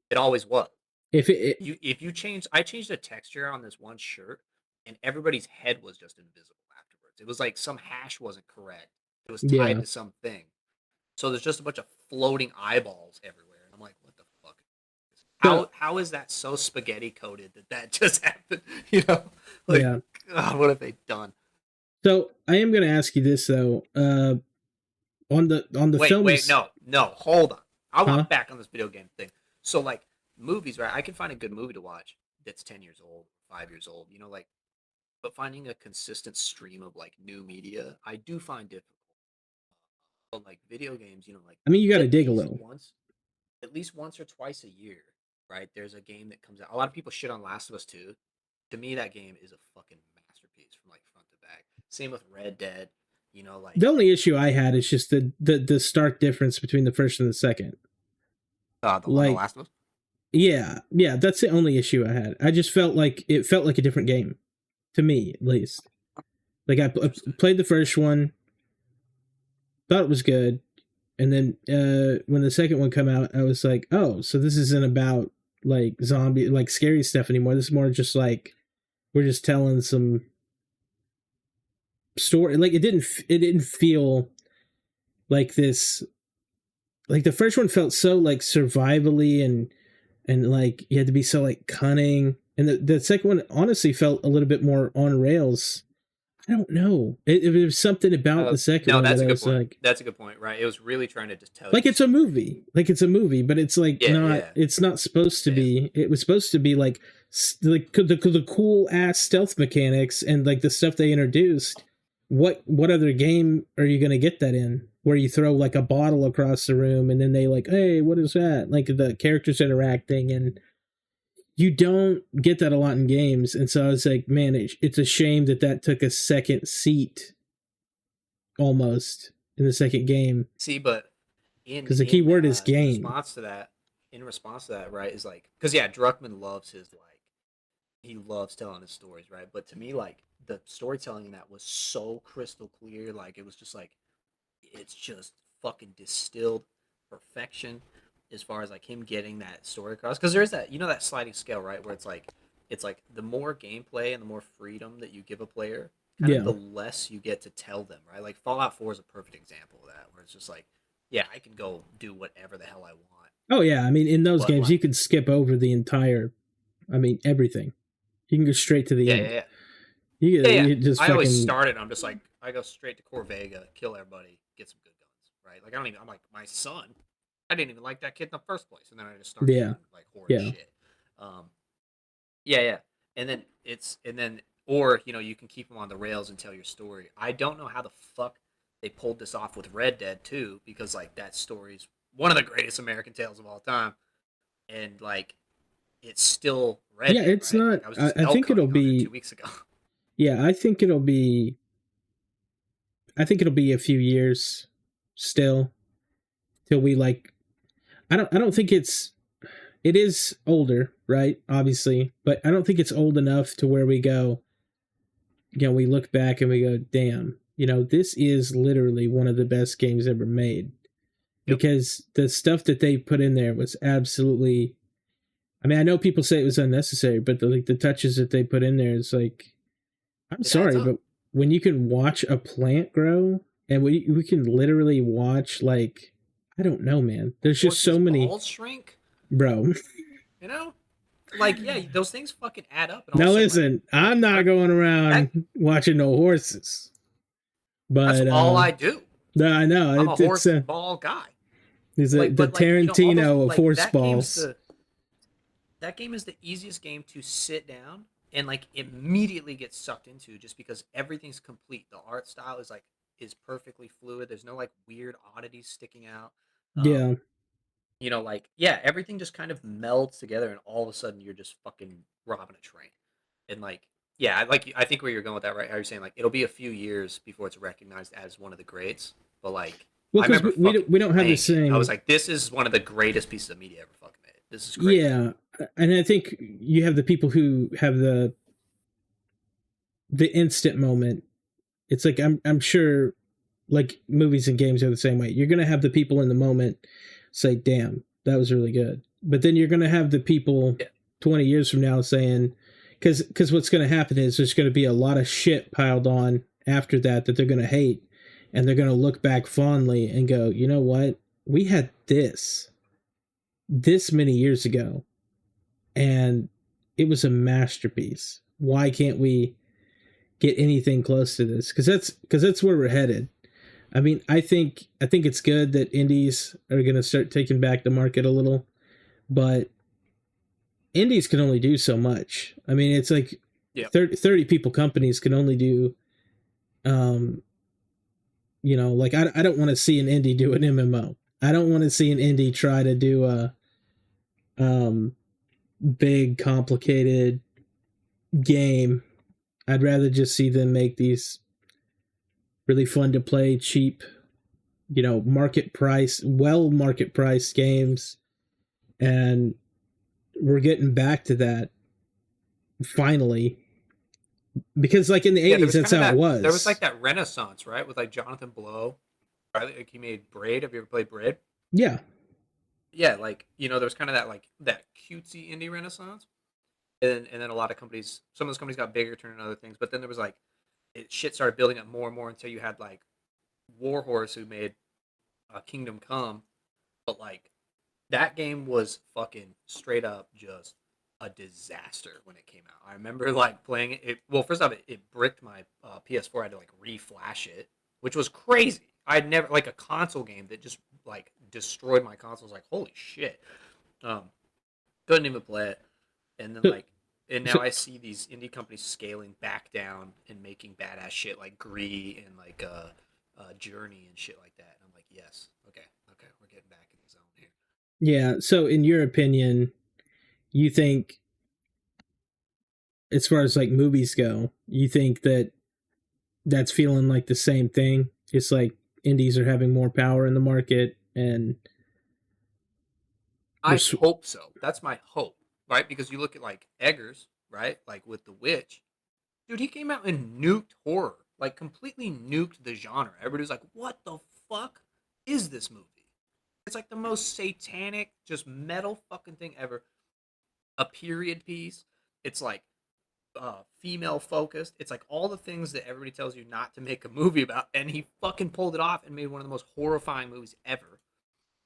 It always was. If you change, I changed the texture on this one shirt, and everybody's head was just invisible afterwards. It was like some hash wasn't correct. It was tied to something. So there's just a bunch of floating eyeballs everywhere. And I'm like, what the fuck? How is that so spaghetti coated that just happened? You know, like, yeah. What have they done? So I am going to ask you this though. On the films. Wait, no, hold on. I want back on this video game thing. So like movies, right? I can find a good movie to watch that's 10 years old, 5 years old. You know, like, but finding a consistent stream of like new media, I do find difficult. But like video games, you know, like I mean, you got to dig a little. At least once or twice a year, right? There's a game that comes out. A lot of people shit on Last of Us 2. To me, that game is a fucking masterpiece from like front to back. Same with Red Dead. You know, like the only issue I had is just the stark difference between the first and the second. The Last of Us. Yeah, that's the only issue I had. I just felt like a different game, to me at least. Like I played the first one, thought it was good, and then when the second one came out, I was like, oh, so this isn't about like zombie, like scary stuff anymore. This is more just like we're just telling some story. Like it didn't feel like this. Like the first one felt so like survivally and like you had to be so like cunning, and the second one honestly felt a little bit more on rails. I don't know. It was something about the second one. That's a good point. Like, that's a good point, right? It was really trying to just tell like you it's a movie. Like it's a movie, but it's like it's not supposed to be. It was supposed to be like the cool ass stealth mechanics and like the stuff they introduced. What other game are you going to get that in? Where you throw like a bottle across the room and then they like, hey, what is that? Like the characters interacting, and you don't get that a lot in games. And so I was like, man, it's a shame that took a second seat almost in the second game. See, but because the key word is game. In response to that, right, is like, because Druckmann loves he loves telling his stories, right? But to me, like the storytelling in that was so crystal clear. Like it was just like, it's just fucking distilled perfection as far as like him getting that story across. Because there's that, you know, that sliding scale, right, where it's like the more gameplay and the more freedom that you give a player, kind of the less you get to tell them, right? Like Fallout 4 is a perfect example of that, where it's just like, I can go do whatever the hell I want. Oh yeah, I mean in those games like, you can skip over the entire, I mean everything. You can go straight to the end. You just I always start it. I'm just like, I go straight to Corvega, kill everybody, get some good guns, right? Like I'm like my son. I didn't even like that kid in the first place, and then I just started doing, like horrid shit. And then or you know, you can keep them on the rails and tell your story. I don't know how the fuck they pulled this off with Red Dead 2, because like that story's one of the greatest American tales of all time, and like it's still Red Dead. It's not. I think it'll be 2 weeks ago. Yeah, I think it'll be a few years still till we like. I don't think it is older, right? Obviously, but I don't think it's old enough to where we go, you know, we look back and we go, damn, you know, this is literally one of the best games ever made. Because the stuff that they put in there was absolutely, I mean, I know people say it was unnecessary, but the touches that they put in there is like, I'm sorry, but when you can watch a plant grow and we can literally watch, like, I don't know, man. There's just so many balls shrink, bro. You know, like those things fucking add up. And now listen, I'm not going around watching no horses, but that's all I do. No, I know. I'm a horse ball guy. He's the Tarantino of horse balls. That game is the easiest game to sit down and like immediately get sucked into, just because everything's complete. The art style is perfectly fluid. There's no like weird oddities sticking out. You know, like everything just kind of melds together, and all of a sudden you're just fucking robbing a train. And like, I think where you're going with that, right? How you're saying like it'll be a few years before it's recognized as one of the greats, but like, well, because we don't have the same. I was like, this is one of the greatest pieces of media ever fucking made. This is great. Yeah, and I think you have the people who have the instant moment. It's like I'm sure, like movies and games are the same way. You're gonna have the people in the moment say, "Damn, that was really good," but then you're gonna have the people 20 years from now saying, because what's gonna happen is there's gonna be a lot of shit piled on after that they're gonna hate. And they're going to look back fondly and go, you know what? We had this many years ago. and it was a masterpiece. Why can't we get anything close to this? Because that's where we're headed. I mean, I think it's good that indies are going to start taking back the market a little, but indies can only do so much. I mean, it's like 30 people companies can only do, like I don't want to see an indie do an MMO. I don't want to see an indie try to do a big complicated game. I'd rather just see them make these really fun to play, cheap, market price games. And we're getting back to that finally. Because like in the 80s, that's how it was. There was like that renaissance, right? With like Jonathan Blow. Right? Like he made Braid. Have you ever played Braid? Yeah. Yeah, like, there was kind of that cutesy indie renaissance. And then a lot of companies, some of those companies got bigger, turned into other things. But then there was like, shit started building up more and more until you had like Warhorse who made Kingdom Come. But like, that game was fucking straight up just a disaster when it came out. I remember like playing it. Well, first off, it bricked my PS4. I had to like reflash it, which was crazy. I'd never, like, a console game that just like destroyed my console. I was like, holy shit. Couldn't even play it. And then now I see these indie companies scaling back down and making badass shit like Gree and like Journey and shit like that. And I'm like, yes, okay, we're getting back in the zone here. Yeah. So, in your opinion, you think, as far as like movies go, you think that that's feeling like the same thing? It's like indies are having more power in the market, and I hope so. That's my hope, right? Because you look at like Eggers, right? Like with The Witch, dude, he came out and nuked horror, like completely nuked the genre. Everybody was like, "What the fuck is this movie?" It's like the most satanic, just metal fucking thing ever. A period piece. It's like female focused. It's like all the things that everybody tells you not to make a movie about, and he fucking pulled it off and made one of the most horrifying movies ever.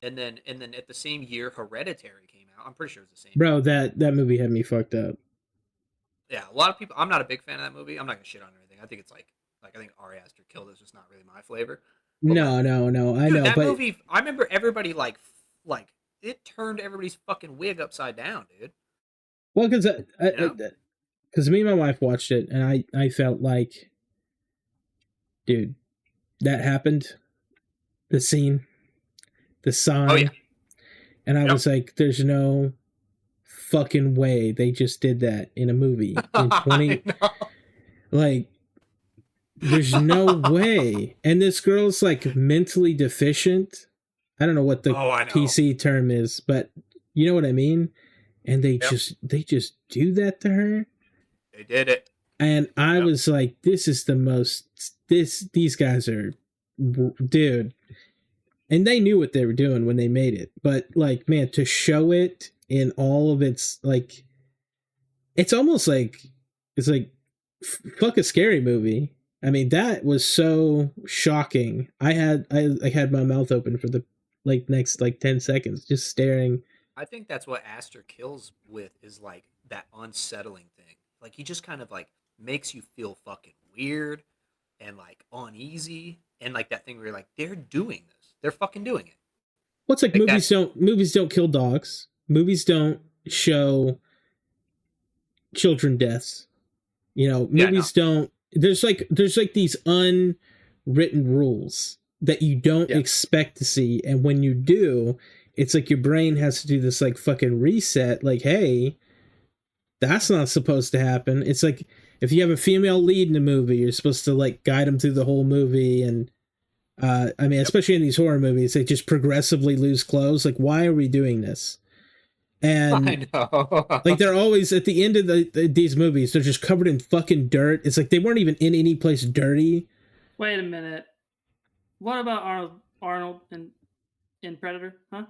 And then at the same year, Hereditary came out. I'm pretty sure it's the same. Bro, that movie had me fucked up. Yeah, a lot of people. I'm not a big fan of that movie. I'm not gonna shit on it or anything. I think it's like I think Ari Aster killed it. It's just not really my flavor. But no. I know that movie. I remember everybody like it turned everybody's fucking wig upside down, dude. Well, because me and my wife watched it, and I felt like, dude, that happened. The scene, the sign. Oh yeah. And I was like, there's no fucking way they just did that in a movie in 20. Like, there's no way. And this girl's like mentally deficient. I don't know what the PC term is, but you know what I mean? And they just do that to her. They did it. And I was like, this is the most, these guys are, dude. And they knew what they were doing when they made it. But like, man, to show it in all of its, like, it's almost like, it's like, fuck a scary movie. I mean, that was so shocking. I had my mouth open for the next 10 seconds, just staring. I think that's what Aster kills with, is like that unsettling thing. Like, he just kind of like makes you feel fucking weird and like uneasy, and like that thing where you're like, they're doing this. They're fucking doing it. What's like movies don't kill dogs. Movies don't show children deaths. Movies don't. There's like these unwritten rules that you don't expect to see, and when you do, it's like your brain has to do this like fucking reset. Like, hey, that's not supposed to happen. It's like if you have a female lead in a movie, you're supposed to like guide them through the whole movie, and I mean, especially in these horror movies, they just progressively lose clothes. Like, why are we doing this? And I know. like, they're always at the end of these movies, they're just covered in fucking dirt. It's like they weren't even in any place dirty. Wait a minute. What about Arnold in Predator? Huh?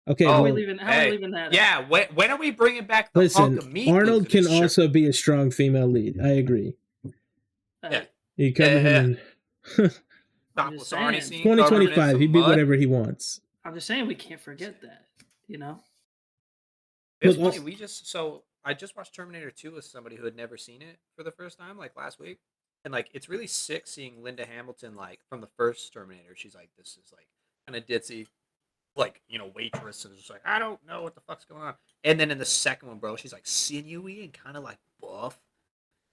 Okay. How are we leaving that? Yeah. When are we bringing back the hunk of meat? Arnold can also be a strong female lead. I agree. Yeah. You come in. 2025, he'd be whatever he wants. I'm just saying we can't forget that, It's funny. I just watched Terminator 2 with somebody who had never seen it for the first time, like last week, and like it's really sick seeing Linda Hamilton like from the first Terminator. She's like, this is like kind of ditzy, like waitress, and just like I don't know what the fuck's going on. And then in the second one, bro, she's like sinewy and kind of like buff,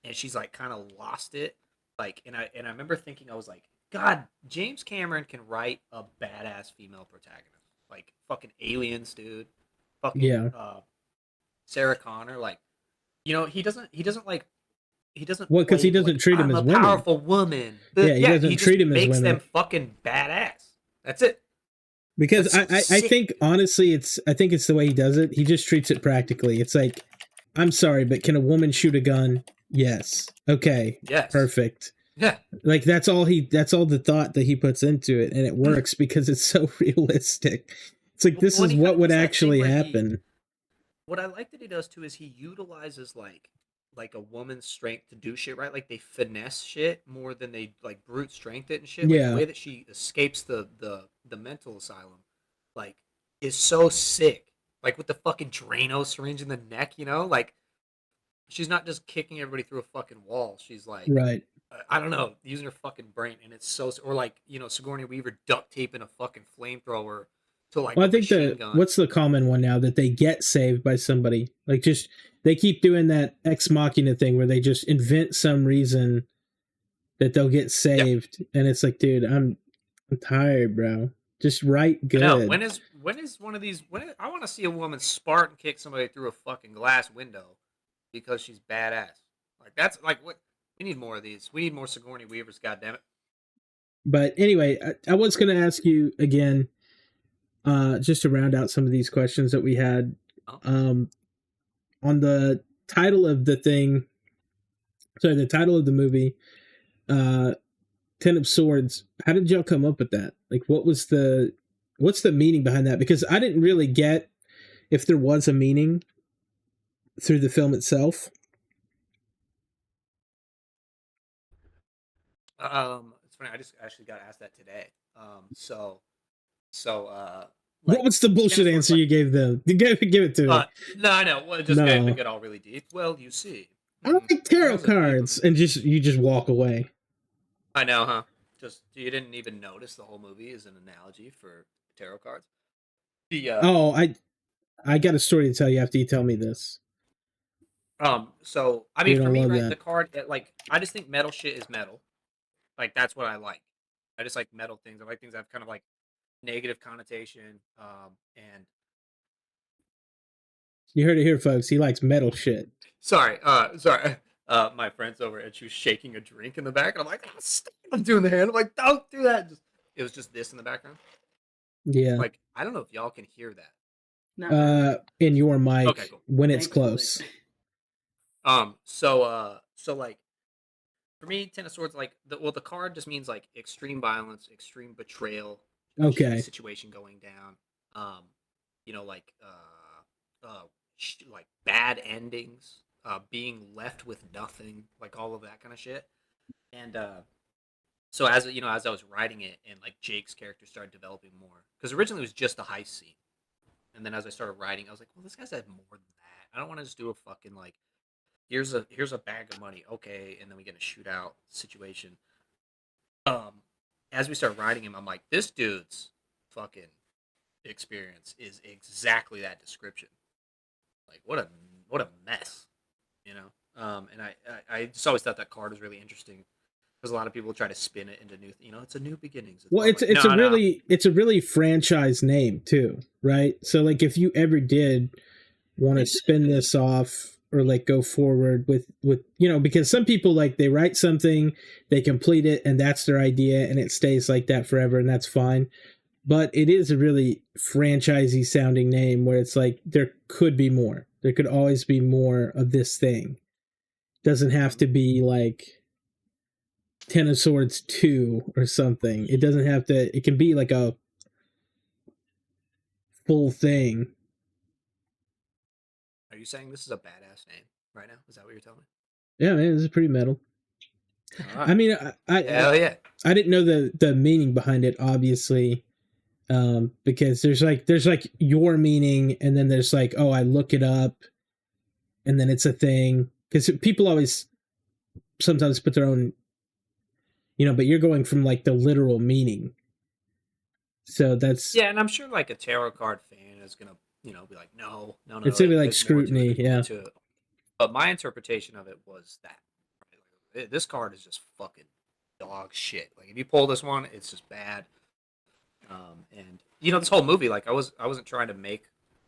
and she's like kind of lost it. Like, and I remember thinking, I was like, God, James Cameron can write a badass female protagonist, like fucking Aliens, dude. Fucking Sarah Connor, like, he doesn't like well, because he doesn't treat them as women. Powerful woman. He doesn't treat them as women. Makes them fucking badass. That's it. Because I think honestly, I think it's the way he does it. He just treats it practically. It's like, I'm sorry, but can a woman shoot a gun? Yes. Okay. Yes. Perfect. Yeah. Like that's all the thought that he puts into it, and it works because it's so realistic. It's like this is what would actually happen. What I like that he does too is he utilizes like a woman's strength to do shit, right? Like they finesse shit more than they like brute strength it and shit. Like the way that she escapes the mental asylum, like, is so sick. Like with the fucking Drano syringe in the neck, like she's not just kicking everybody through a fucking wall. She's like, right. I don't know, using her fucking brain, and it's so, or like Sigourney Weaver duct taping a fucking flamethrower to like. Well, I think what's the common one now that they get saved by somebody? Like just they keep doing that ex machina thing where they just invent some reason that they'll get saved, and it's like, dude, I'm tired, bro. Just write good. No, when is one of these? I want to see a woman Spartan kick somebody through a fucking glass window because she's badass. Like that's like what we need more of these. We need more Sigourney Weavers. Goddammit. But anyway, I was going to ask you again, just to round out some of these questions that we had, on the title of the thing. Sorry, the title of the movie, Ten of Swords. How did y'all come up with that? Like, what's the meaning behind that? Because I didn't really get if there was a meaning through the film itself. It's funny. I just actually got asked that today. What was the bullshit answer you gave them? Give it to me. No, I know. Well, just get all really deep. Well, you see, I don't like tarot cards, and you just walk away. I know, huh? Just you didn't even notice the whole movie is an analogy for tarot cards. I got a story to tell you after you tell me this. So I mean, for me, right, the card, like, I just think metal shit is metal. Like that's what I like. I just like metal things. I like things that have kind of like negative connotation. And you heard it here, folks. He likes metal shit. Sorry. My friend's over and she was shaking a drink in the back, and I'm like, stop! I'm doing the hand. I'm like, don't do that. It was just this in the background. Yeah. Like I don't know if y'all can hear that. No. In your mic, okay, cool. When it's close. So like. For me, Ten of Swords, like the card just means like extreme violence, extreme betrayal. Okay. Situation going down. Like bad endings, being left with nothing, like all of that kind of shit. And so as I was writing it, and like Jake's character started developing more, because originally it was just the heist scene, and then as I started writing, I was like, well, this guy's had more than that. I don't want to just do a fucking like. Here's a bag of money, okay, and then we get a shootout situation. As we start writing him, I'm like, this dude's fucking experience is exactly that description. Like, what a mess, And I just always thought that card was really interesting because a lot of people try to spin it into new, it's a new beginnings. It's a really franchise name too, right? So like, if you ever did want to spin this off. Or like go forward with because some people like they write something, they complete it, and that's their idea, and it stays like that forever, and that's fine. But it is a really franchisey sounding name where it's like there could be more. There could always be more of this thing. Doesn't have to be like Ten of Swords 2 or something. It doesn't have to. It can be like a full thing. Are you saying this is a badass name right now? Is that what you're telling me? Yeah, man, this is pretty metal. Right. I mean, hell yeah. I didn't know the meaning behind it, obviously, Because there's like your meaning, and then there's like, oh, I look it up, and then it's a thing. Because people always sometimes put their own, but you're going from like the literal meaning. So that's and I'm sure like a tarot card fan is gonna be like, no, it's gonna be like scrutiny, yeah. But my interpretation of it was that this card is just fucking dog shit. Like if you pull this one, it's just bad. And this whole movie, like I wasn't trying to make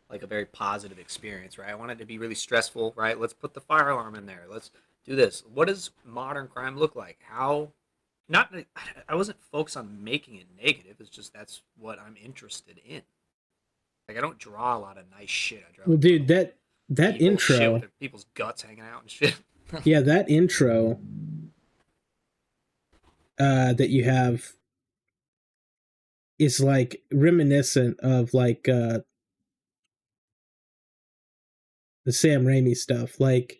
like a very positive experience, right? I wanted it to be really stressful, right? Let's put the fire alarm in there. Let's do this. What does modern crime look like? How? Not. I wasn't focused on making it negative. It's just that's what I'm interested in. Like I don't draw a lot of nice shit. I draw. Well, dude, that intro, shit with people's guts hanging out and shit. Yeah, that intro that you have is like reminiscent of like the Sam Raimi stuff. Like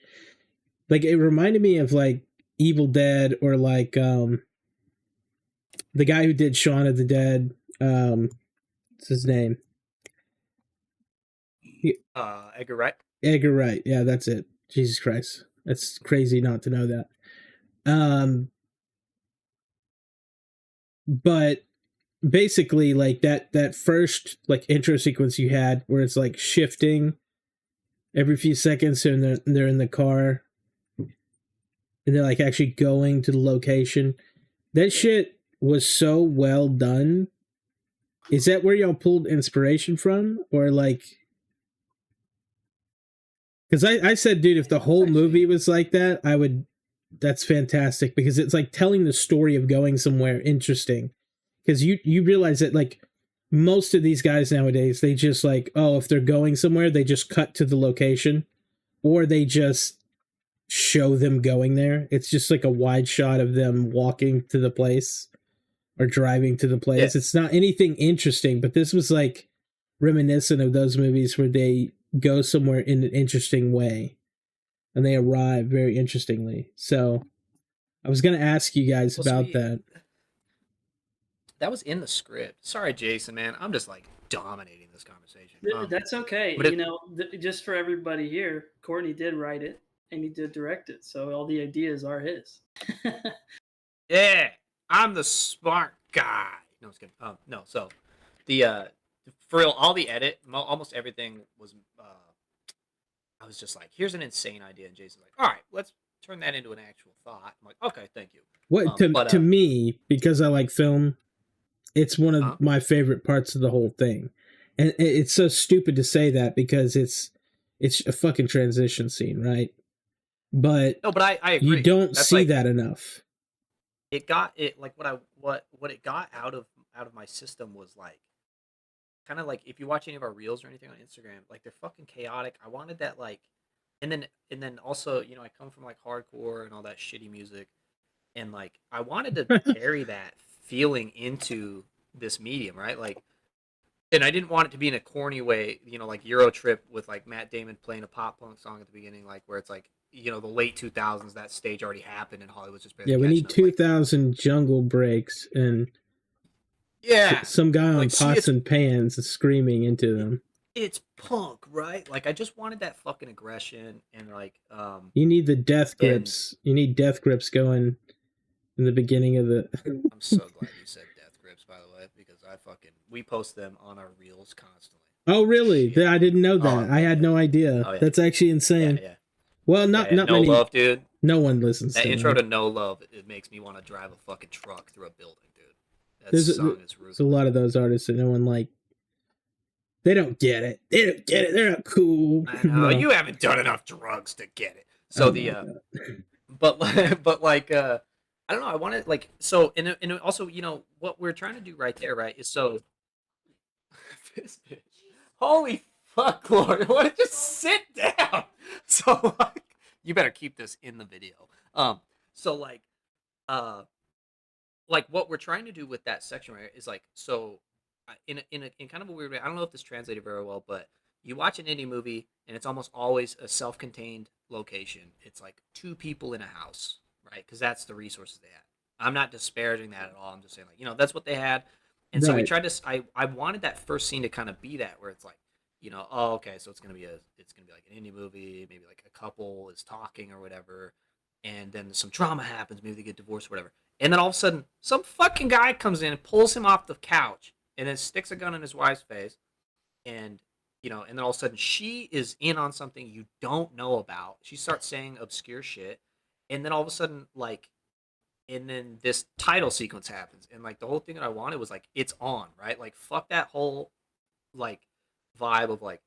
it reminded me of like Evil Dead, or like the guy who did Shaun of the Dead. What's his name? Edgar Wright. Edgar Wright. Yeah, that's it. Jesus Christ. That's crazy not to know that. But basically like that first like intro sequence you had where it's like shifting every few seconds, and they're in the car and they're like actually going to the location. That shit was so well done. Is that where y'all pulled inspiration from? Or like, because I said, dude, if the whole movie was like that, that's fantastic, because it's like telling the story of going somewhere interesting. Because you realize that like most of these guys nowadays, they just like, oh, if they're going somewhere, they just cut to the location, or they just show them going there. It's just like a wide shot of them walking to the place or driving to the place. Yeah. It's not anything interesting, but this was like reminiscent of those movies where they go somewhere in an interesting way and they arrive very interestingly. So I was going to ask you guys about that. That was in the script. Sorry, Jason, man. I'm just like dominating this conversation. That's okay. Just for everybody here, Courtney did write it and he did direct it. So all the ideas are his. Yeah, I'm the smart guy. No, it's good. No, so the for real, all the edit, almost everything was. I was just like, here's an insane idea, and Jason's like, all right, let's turn that into an actual thought. I'm like, okay, thank you. What to me, because I like film, it's one of my favorite parts of the whole thing. And it's so stupid to say that because it's a fucking transition scene, right? But no, but I agree. You don't see like, that enough. It got it like what it got out of my system was like kind of like if you watch any of our reels or anything on Instagram, like they're fucking chaotic. I wanted that like, and then also I come from like hardcore and all that shitty music, and like I wanted to carry that feeling into this medium, right? Like, and I didn't want it to be in a corny way, like Euro Trip with like Matt Damon playing a pop punk song at the beginning, like where it's like the late 2000s, that stage already happened and Hollywood's just barely we need 2000 like, jungle breaks and some guy on like, pots and pans screaming into them. It's punk, right? Like I just wanted that fucking aggression and like you need the death grips. You need death grips going in the beginning of the I'm so glad you said death grips, by the way, because we post them on our reels constantly. Oh really? Shit. I didn't know that. I had no idea. Oh, yeah. That's actually insane. Yeah. Well, not no many. Love, dude. No one listens. That intro to No Love, it makes me want to drive a fucking truck through a building, dude. There's a lot of those artists that no one like. They don't get it. They don't get it. They're not cool. I know. No. You haven't done enough drugs to get it. So but like I don't know. I wanted like so and also what we're trying to do right there, right? Is so. This bitch. Holy fuck, Lord! What? Just sit down. So like, you better keep this in the video. So like what we're trying to do with that section right is like so. In kind of a weird way, I don't know if this translated very well, but you watch an indie movie and it's almost always a self-contained location. It's like two people in a house, right? Because that's the resources they had. I'm not disparaging that at all. I'm just saying like that's what they had, And so we tried to. I wanted that first scene to kind of be that, where it's like, oh, okay, so it's gonna be like an indie movie, maybe like a couple is talking or whatever, and then some drama happens, maybe they get divorced or whatever, and then all of a sudden some fucking guy comes in and pulls him off the couch and then sticks a gun in his wife's face, and and then all of a sudden she is in on something you don't know about. She starts saying obscure shit, and then all of a sudden and then this title sequence happens, and like the whole thing that I wanted was like, it's on, right? Like, fuck that whole like vibe of like,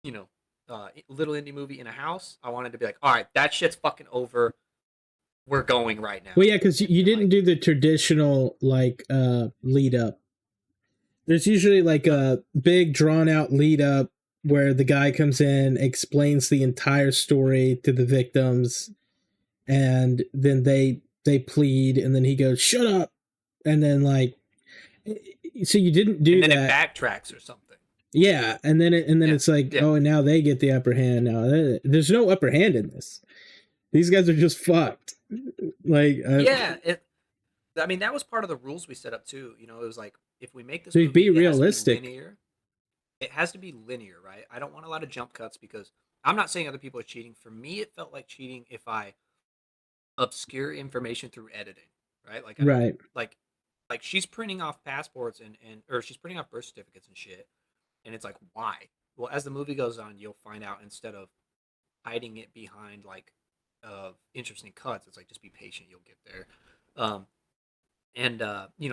little indie movie in a house. I wanted to be like, all right, that shit's fucking over. We're going right now. Well, yeah, because you didn't do the traditional like lead up. There's usually like a big drawn out lead up where the guy comes in, explains the entire story to the victims, and then they plead, and then he goes, "Shut up," and then like, so you didn't do that. And then it backtracks or something. Yeah, and then it's like, oh, and now they get the upper hand. Now there's no upper hand in this. These guys are just fucked. Like, I mean, that was part of the rules we set up too. It was like, if we make this movie, be realistic. It has to be linear, right? I don't want a lot of jump cuts, because I'm not saying other people are cheating. For me, it felt like cheating if I obscure information through editing, right? Like, like she's printing off passports or she's printing off birth certificates and shit, and it's like, why? Well, as the movie goes on, you'll find out, instead of hiding it behind like interesting cuts, it's like, just be patient, you'll get there.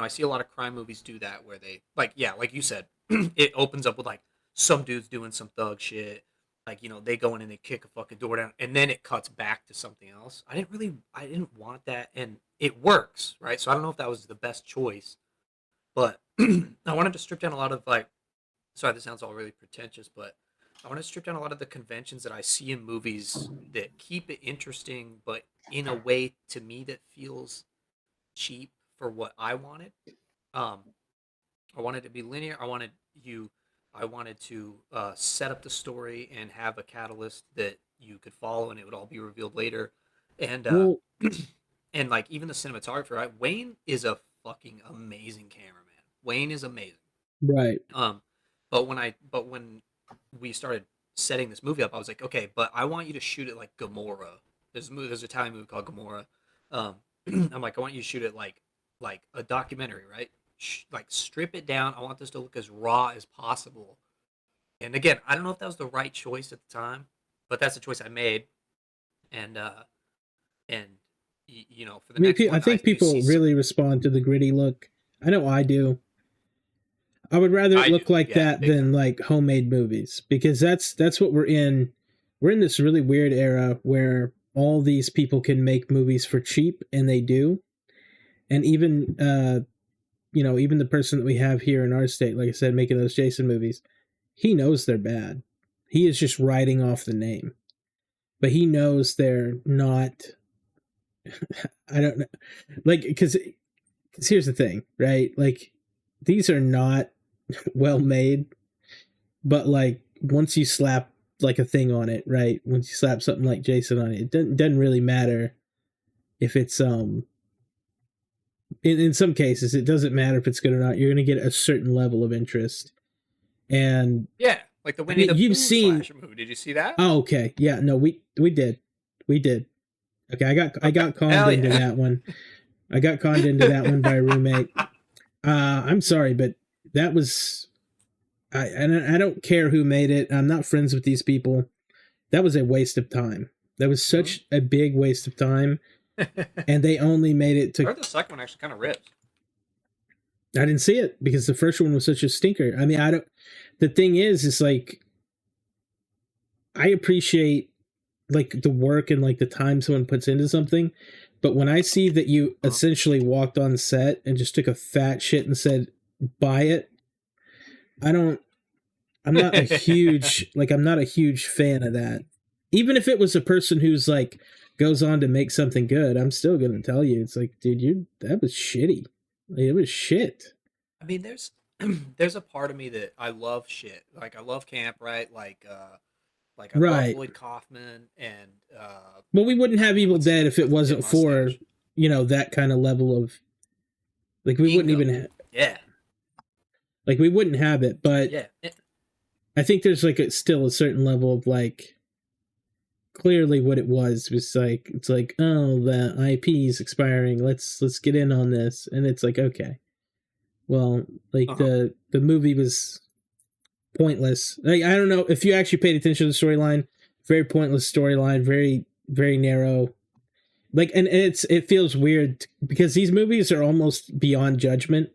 I see a lot of crime movies do that, where they like you said, it opens up with like some dudes doing some thug shit, like, they go in and they kick a fucking door down, and then it cuts back to something else. I didn't want that, and it works, right? So I don't know if that was the best choice, but I wanted to strip down a lot of like, sorry, this sounds all really pretentious, but I want to strip down a lot of the conventions that I see in movies that keep it interesting, but in a way, to me, that feels cheap for what I wanted. I wanted to be linear. I wanted to set up the story and have a catalyst that you could follow, and it would all be revealed later. And and like, even the cinematographer, right? Wayne is a fucking amazing cameraman. Wayne is amazing. Right. But when we started setting this movie up, I was like, okay, but I want you to shoot it like Gomorrah. There's an Italian movie called Gomorrah. I'm like, I want you to shoot it like a documentary, right? Like, strip it down. I want this to look as raw as possible. And again, I don't know if that was the right choice at the time, but that's the choice I made. And for the next one, I think people really respond to the gritty look. I know I do. I would rather it look like that than like homemade movies, because that's what we're in. We're in this really weird era where all these people can make movies for cheap, and they do. And even even the person that we have here in our state, like I said, making those Jason movies, he knows they're bad. He is just writing off the name, but he knows they're not. I don't know, like, because here's the thing, right? Like, these are not well made, but like, once you slap like a thing on it, right? Once you slap something like Jason on it, it doesn't really matter if it's in some cases it doesn't matter if it's good or not. You're going to get a certain level of interest. And like the Winnie the Pooh slasher movie. Did you see that? Oh, okay. Yeah, no, we did. Okay, I got conned into that one. I got conned into that one by a roommate. I'm sorry, but that was, I don't care who made it. I'm not friends with these people. That was a waste of time. That was such a big waste of time. And they only made it to. I heard the second one actually kind of ripped. I didn't see it because the first one was such a stinker. I mean, the thing is like, I appreciate like the work and like the time someone puts into something, but when I see that you essentially walked on set and just took a fat shit and said, buy it, I'm not a huge, I'm not a huge fan of that. Even if it was a person who's like, goes on to make something good, I'm still going to tell you, it's like, dude, that was shitty. Like, it was shit. I mean, there's a part of me that I love shit. Like, I love camp, right? Like I love Lloyd Kaufman and well, we wouldn't have Evil Dead if it wasn't for, that kind of level of, like, we wouldn't even have. Yeah. Like we wouldn't have it, but yeah, I think there's like still a certain level of like clearly what it was like it's like, oh, the IP is expiring. Let's get in on this, and it's like, okay, well, like the movie was pointless. Like, I don't know if you actually paid attention to the storyline. Very pointless storyline. Very narrow. Like, and it feels weird because these movies are almost beyond judgment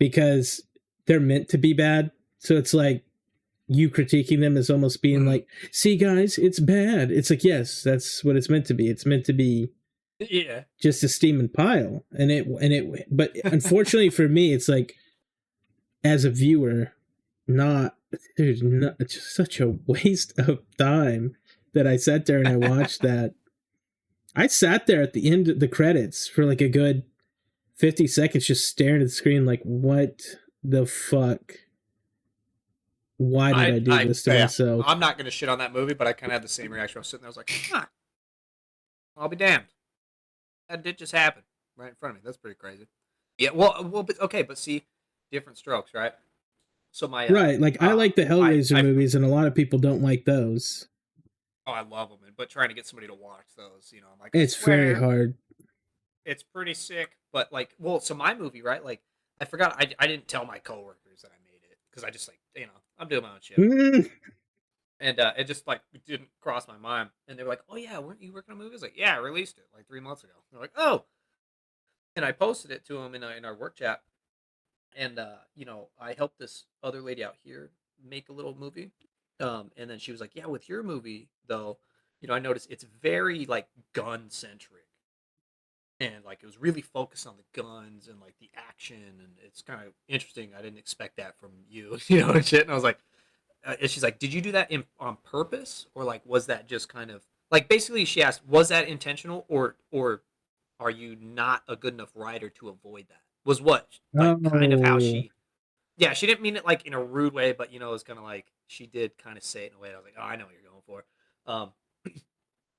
because they're meant to be bad. So it's like you critiquing them is almost being like, see guys, it's bad. It's like, yes, that's what it's meant to be. It's meant to be just a steaming pile. And it but unfortunately for me, it's like as a viewer, it's just such a waste of time that I sat there and I watched that. I sat there at the end of the credits for like a good 50 seconds just staring at the screen like, what the fuck? Why did I do this to myself? I'm not going to shit on that movie, but I kind of had the same reaction. I was sitting there, I was like, huh, I'll be damned. That did just happen right in front of me. That's pretty crazy. Yeah, well, but, okay, but see, different strokes, right? So my right, like I like the Hellraiser movies, and a lot of people don't like those. Oh, I love them, but trying to get somebody to watch those, you know, I'm like, it's very hard. It's pretty sick, but like, well, so my movie, right? Like, I forgot, I didn't tell my coworkers that I made it because I just like, you know, I'm doing my own shit, and it just like didn't cross my mind. And they were like, "Oh yeah, weren't you working on movies?" Like, yeah, I released it like 3 months ago. They're like, "Oh," and I posted it to them in our work chat. And you know, I helped this other lady out here make a little movie, and then she was like, "Yeah, with your movie though, you know, I noticed it's very like gun centric, and like it was really focused on the guns and like the action, and it's kind of interesting. I didn't expect that from you, you know, and shit." And I was like, and she's like, "Did you do that on purpose, or like was that just kind of like basically?" She asked, "Was that intentional, or are you not a good enough writer to avoid that?" Was what like kind of how she. Yeah, she didn't mean it like in a rude way, but you know, it was kind of like she did kind of say it in a way. I was like, "Oh, I know what you're going for."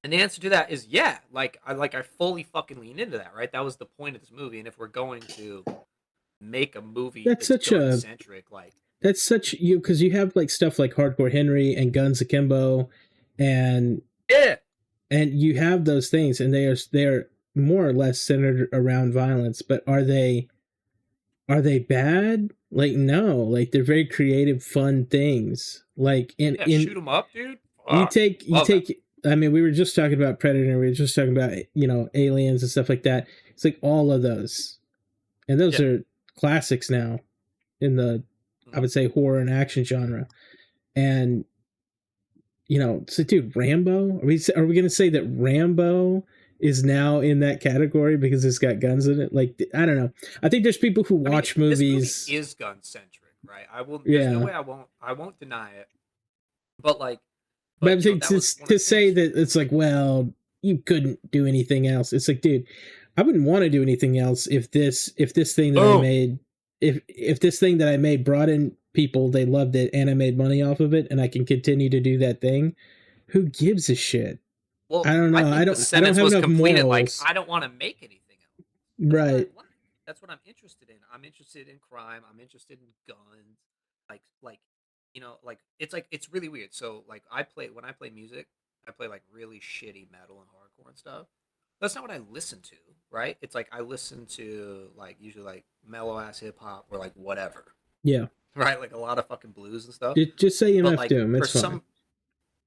And the answer to that is yeah. Like I fully fucking lean into that, right? That was the point of this movie. And if we're going to make a movie that's such gun-centric, like that's such you because you have like stuff like Hardcore Henry and Guns Akimbo, and and you have those things, and they are more or less centered around violence. But are they bad? Like no, like they're very creative, fun things. Like in shoot them up, dude. You take. I mean, we were just talking about Predator. We were just talking about, you know, aliens and stuff like that. It's like all of those, and those are classics now in the, I would say, horror and action genre. And you know, so dude, Rambo. Are we going to say that Rambo is now in that category because it's got guns in it? Like, I don't know. I think there's people who watch movies. This movie is gun centric, right? I will. There's no way I won't deny it. But like, but you know, to say that it's like, well, you couldn't do anything else. It's like, dude, I wouldn't want to do anything else if this thing that I made, if this thing that I made brought in people, they loved it, and I made money off of it, and I can continue to do that thing. Who gives a shit? Well, I don't know. I don't have enough morals. Like, I don't want to make anything else. Right. That's what I'm interested in. I'm interested in crime. I'm interested in guns. Like, you know, like it's really weird. So like when I play music, I play like really shitty metal and hardcore and stuff. That's not what I listen to, right? It's like I listen to like usually like mellow ass hip hop or like whatever. Yeah. Right, like a lot of fucking blues and stuff. Just say MF Doom. It's fine.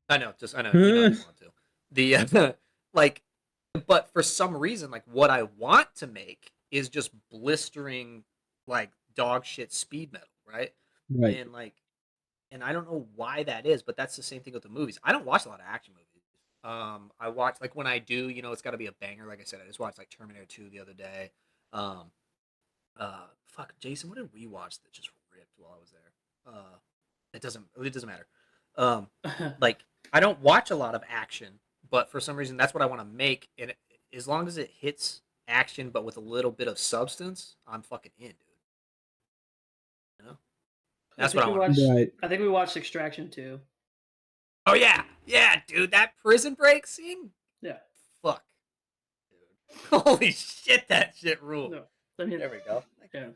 I know. You know you want to. The like, but for some reason, like what I want to make is just blistering like dog shit speed metal, right? Right. And like, and I don't know why that is, but that's the same thing with the movies. I don't watch a lot of action movies. I watch like when I do, you know, it's got to be a banger. Like I said, I just watched like Terminator 2 the other day. Fuck, Jason, what did we watch that just ripped while I was there? It doesn't matter. Like I don't watch a lot of action, but for some reason that's what I want to make, and as long as it hits action but with a little bit of substance, I'm fucking in, dude. You know? That's what I want. Right. I think we watched Extraction too. Oh yeah, dude, that prison break scene. Yeah. Fuck. Dude. Holy shit, that shit ruled. No, I mean, there we go. Yeah,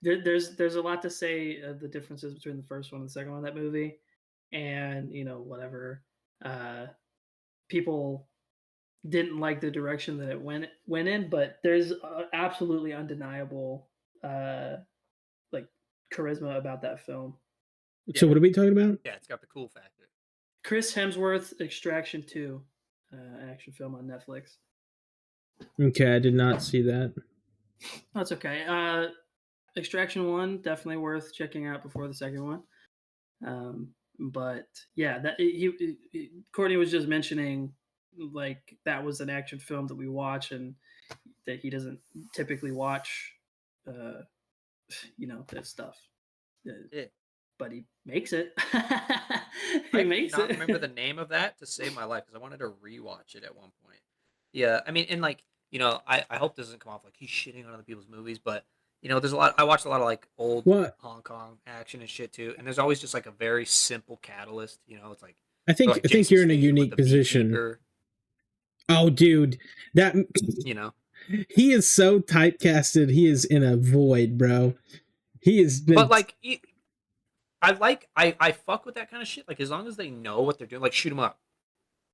there's a lot to say the differences between the first one and the second one of that movie, and whatever people didn't like the direction that it went in, but there's absolutely undeniable like charisma about that film. So what are we talking about? Yeah, it's got the cool factor. Chris Hemsworth, Extraction 2, action film on Netflix. Okay, I did not see that. That's okay. Extraction 1 definitely worth checking out before the second one. But yeah, that Courtney was just mentioning like that was an action film that we watch and that he doesn't typically watch that stuff. Yeah. But he makes it. I makes not remember the name of that to save my life because I wanted to rewatch it at one point. Yeah, I mean, and like I hope this doesn't come off like he's shitting on other people's movies, but there's a lot. I watched a lot of like old Hong Kong action and shit too, and there's always just like a very simple catalyst. It's like I think you're in a unique position. Oh, dude, that he is so typecasted. He is in a void, bro. He is. But like, I fuck with that kind of shit. Like as long as they know what they're doing, like shoot them up.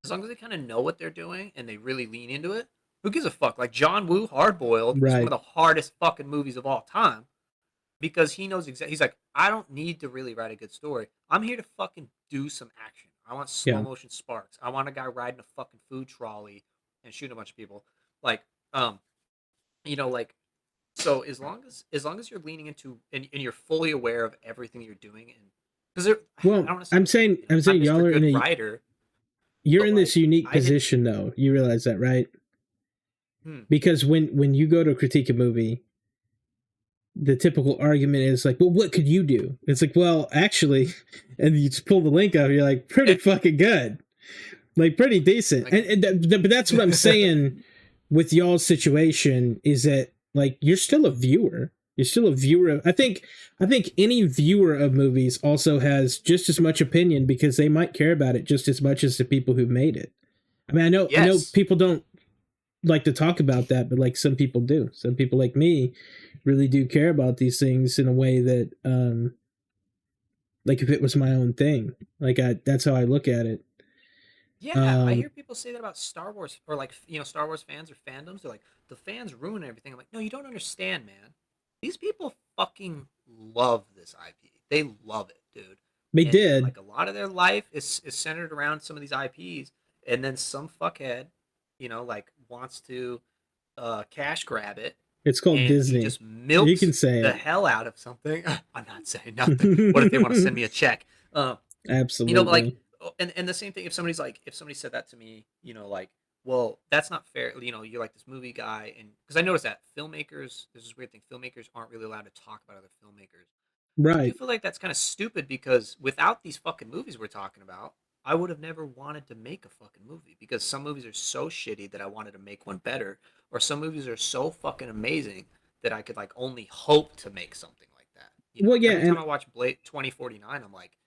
As long as they kind of know what they're doing and they really lean into it, who gives a fuck? Like John Woo, Hard Boiled, is one of the hardest fucking movies of all time because he knows exactly. He's like, I don't need to really write a good story. I'm here to fucking do some action. I want slow motion sparks. I want a guy riding a fucking food trolley and shooting a bunch of people. Like, like. So as long as you're leaning into and you're fully aware of everything you're doing, and because I'm saying y'all are in a writer. You're in this unique position, though. You realize that, right? Because when you go to critique a movie, the typical argument is like, well, what could you do? It's like, well, actually, and you just pull the link up, you're like, pretty fucking good. Like, pretty decent. But that's what I'm saying with y'all's situation is that, like, you're still a viewer. You're still a viewer of, I think any viewer of movies also has just as much opinion because they might care about it just as much as the people who made it. I mean, I know people don't like to talk about that, but like some people do. Some people like me really do care about these things in a way that, like if it was my own thing, like that's how I look at it. Yeah, I hear people say that about Star Wars or like, Star Wars fans or fandoms. They're like, the fans ruin everything. I'm like, no, you don't understand, man. These people fucking love this IP. They love it, dude. They did. Like a lot of their life is centered around some of these IPs, and then some fuckhead, like wants to cash grab it. It's called Disney. Just milks you can say the hell out of something. I'm not saying nothing. What if they want to send me a check? Absolutely. Like, and the same thing. If somebody said that to me, like, well, that's not fair. You're like this movie guy, and because I noticed that filmmakers, there's this weird thing. Filmmakers aren't really allowed to talk about other filmmakers. Right. I do feel like that's kind of stupid because without these fucking movies we're talking about, I would have never wanted to make a fucking movie because some movies are so shitty that I wanted to make one better, or some movies are so fucking amazing that I could like only hope to make something like that. Every time I watch Blade 2049, I'm like,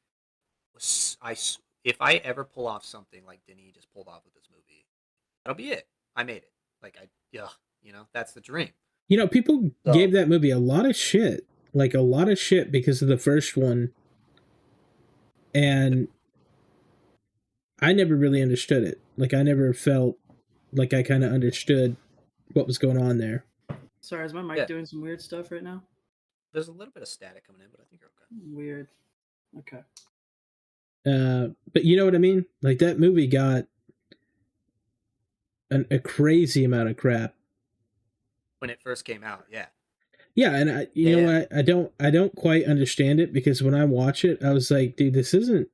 if I ever pull off something like Denis just pulled off with this movie, that'll be it. I made it. Like that's the dream. People gave that movie a lot of shit. Like a lot of shit because of the first one. And I never really understood it. Like I never felt like I kind of understood what was going on there. Sorry, is my mic doing some weird stuff right now? There's a little bit of static coming in, but I think you're okay. Weird. Okay. But you know what I mean? Like that movie got a crazy amount of crap when it first came out. Yeah. Yeah, and you know what? I don't quite understand it because when I watch it, I was like, dude, this isn't.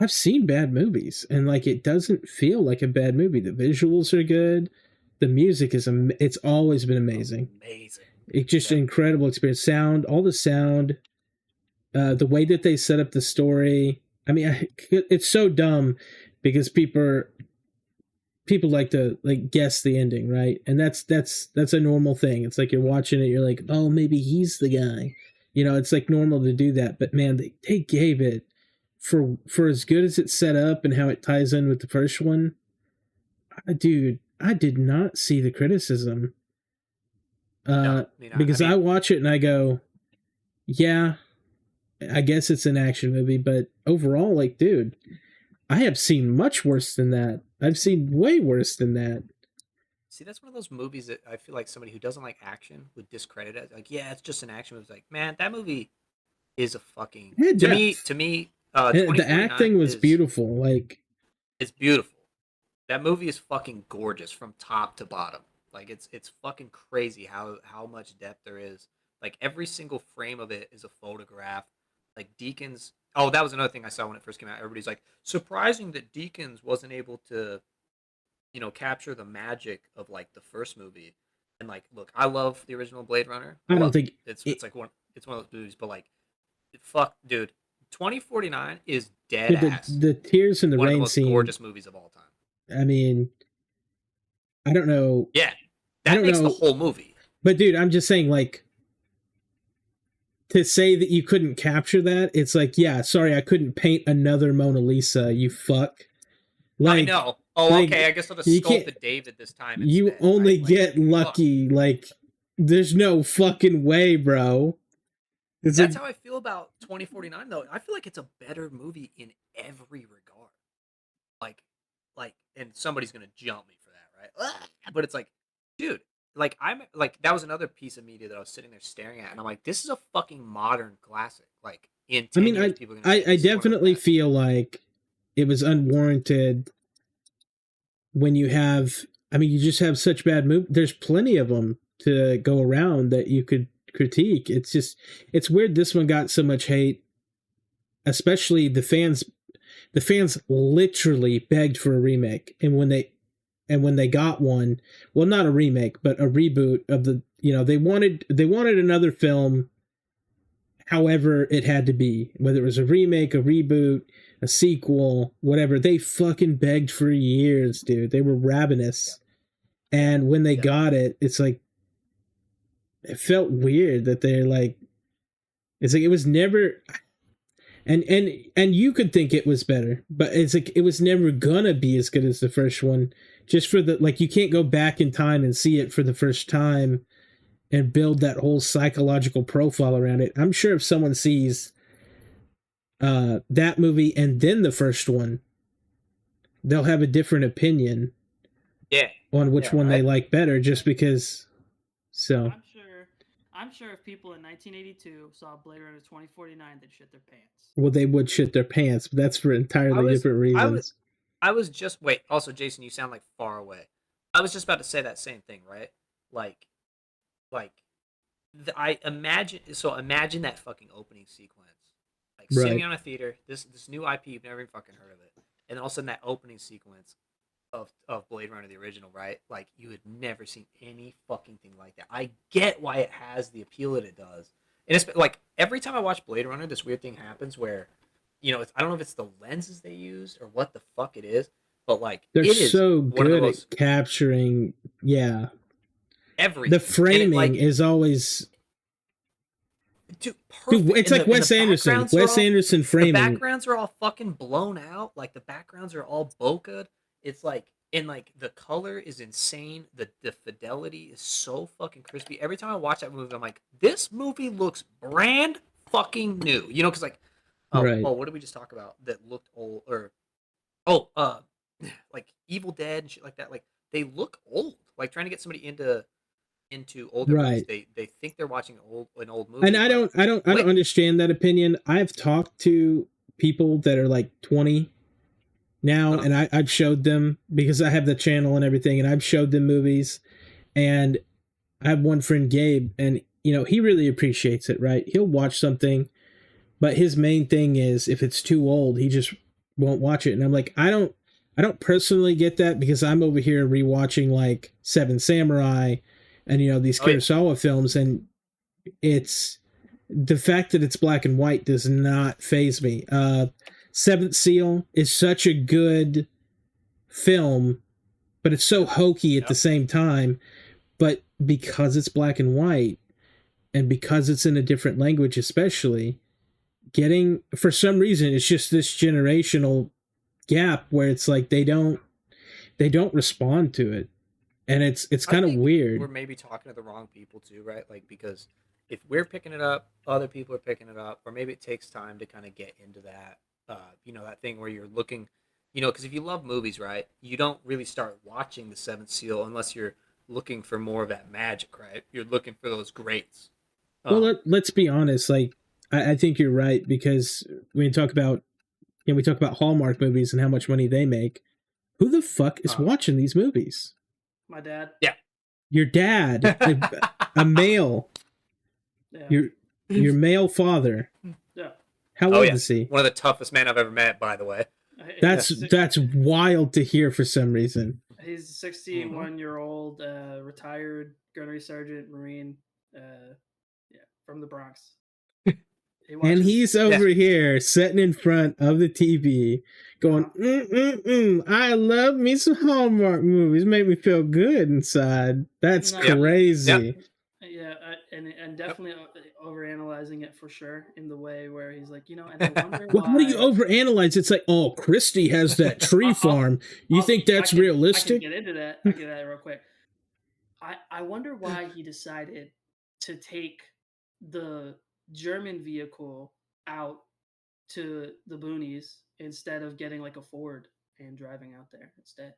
I've seen bad movies, and like it doesn't feel like a bad movie. The visuals are good, the music is it's always been amazing. It's just an incredible experience. All the sound, the way that they set up the story. I mean, it's so dumb because people like to like guess the ending, right? And that's a normal thing. It's like you're watching it, you're like, oh, maybe he's the guy. It's like normal to do that. But man, they gave it for as good as it's set up and how it ties in with the first one. Dude, I did not see the criticism Because I watch it and I go, yeah, I guess it's an action movie, but overall, like, dude, I have seen much worse than that. I've seen way worse than that. See, that's one of those movies that I feel like somebody who doesn't like action would discredit it. Like, yeah, it's just an action movie. It's like, man, that movie is a fucking to me. The acting was beautiful. Like, it's beautiful. That movie is fucking gorgeous from top to bottom. Like, it's fucking crazy how much depth there is. Like, every single frame of it is a photograph. Like, Deakins. Oh, that was another thing I saw when it first came out. Everybody's like, surprising that Deakins wasn't able to, capture the magic of like the first movie. And like, look, I love the original Blade Runner. I don't think it's one of those movies, but like, fuck, dude, 2049 is dead ass. The Tears in the Rain one of the most scene, gorgeous movies of all time. I mean, I don't know. Yeah, that makes the whole movie. But dude, I'm just saying, like, to say that you couldn't capture that, it's like, yeah, sorry, I couldn't paint another Mona Lisa, you fuck. Like, I know. Oh, like, okay, I guess I'll just sculpt David this time instead, you only get lucky. Fuck. Like, there's no fucking way, bro. That's how I feel about 2049, though. I feel like it's a better movie in every regard. Like, and somebody's gonna jump me for that, right? But it's like, dude, like, I'm like, that was another piece of media that I was sitting there staring at, and I'm like, this is a fucking modern classic. Like, in 10 years, people are gonna I definitely feel like it was unwarranted when you have, I mean, you just have such bad movies. There's plenty of them to go around that you could critique. It's just, it's weird this one got so much hate, especially the fans literally begged for a remake. And when they got one, well, not a remake, but a reboot of the, they wanted another film, however it had to be, whether it was a remake, a reboot, a sequel, whatever. They fucking begged for years, dude. They were ravenous. Yeah. And when they got it, it's like, it felt weird that they're like, it's like, it was never, and you could think it was better, but it's like, it was never gonna be as good as the first one, just for the, like, you can't go back in time and see it for the first time and build that whole psychological profile around it. I'm sure if someone sees that movie and then the first one, they'll have a different opinion on which one they like better, just because. So I'm sure if people in 1982 saw Blade Runner 2049, they'd shit their pants. Well, they would shit their pants, but that's for entirely different reasons. I was just wait. Also, Jason, you sound like far away. I was just about to say that same thing, right? I imagine. So imagine that fucking opening sequence, like sitting on a theater. This new IP, you've never even fucking heard of it, and all of a sudden that opening sequence of Blade Runner, the original, right? Like, you had never seen any fucking thing like that. I get why it has the appeal that it does. And it's like, every time I watch Blade Runner, this weird thing happens where, I don't know if it's the lenses they used or what the fuck it is, but like, they're so good at capturing, everything. The framing is always... Dude, it's like Wes Anderson. Wes Anderson framing. The backgrounds are all fucking blown out. Like, the backgrounds are all bokeh. It's like, and like, the color is insane. The fidelity is so fucking crispy. Every time I watch that movie, I'm like, this movie looks brand fucking new. Because like, what did we just talk about that looked old? Or, like Evil Dead and shit like that. Like, they look old. Like, trying to get somebody into older movies, they think they're watching an old movie. And I don't understand that opinion. I've talked to people that are like 20 now, and I've showed them, because I have the channel and everything, and I've showed them movies. And I have one friend, Gabe, and he really appreciates it, right? He'll watch something, but his main thing is, if it's too old, he just won't watch it. And I'm like, I don't personally get that, because I'm over here rewatching like Seven Samurai and these Kurosawa films, and it's the fact that it's black and white does not faze me. Seventh Seal is such a good film, but it's so hokey at the same time. But because it's black and white, and because it's in a different language, especially, for some reason, it's just this generational gap where it's like they don't respond to it. And it's kind of weird. We're maybe talking to the wrong people too, right? Like, because if we're picking it up, other people are picking it up, or maybe it takes time to kind of get into that, that thing where you're looking, because if you love movies, right, you don't really start watching The Seventh Seal unless you're looking for more of that magic, right? You're looking for those greats. Well, let's be honest. Like, I think you're right, because when we talk about Hallmark movies and how much money they make, who the fuck is watching these movies? My dad. Yeah. Your dad, a male. Yeah. Your male father. Yeah. How old is he? One of the toughest men I've ever met, by the way. That's wild to hear for some reason. He's a 61-year-old retired gunnery sergeant Marine, from the Bronx. And he's over here sitting in front of the TV going, I love me some Hallmark movies. Make me feel good inside. That's crazy. Yeah, and definitely overanalyzing it for sure, in the way where he's like, and I wonder why. How do you overanalyze? It's like, oh, Christy has that tree farm. You think that's realistic? I can get into that. I can get that real quick. I wonder why he decided to take the German vehicle out to the boonies instead of getting like a Ford and driving out there instead,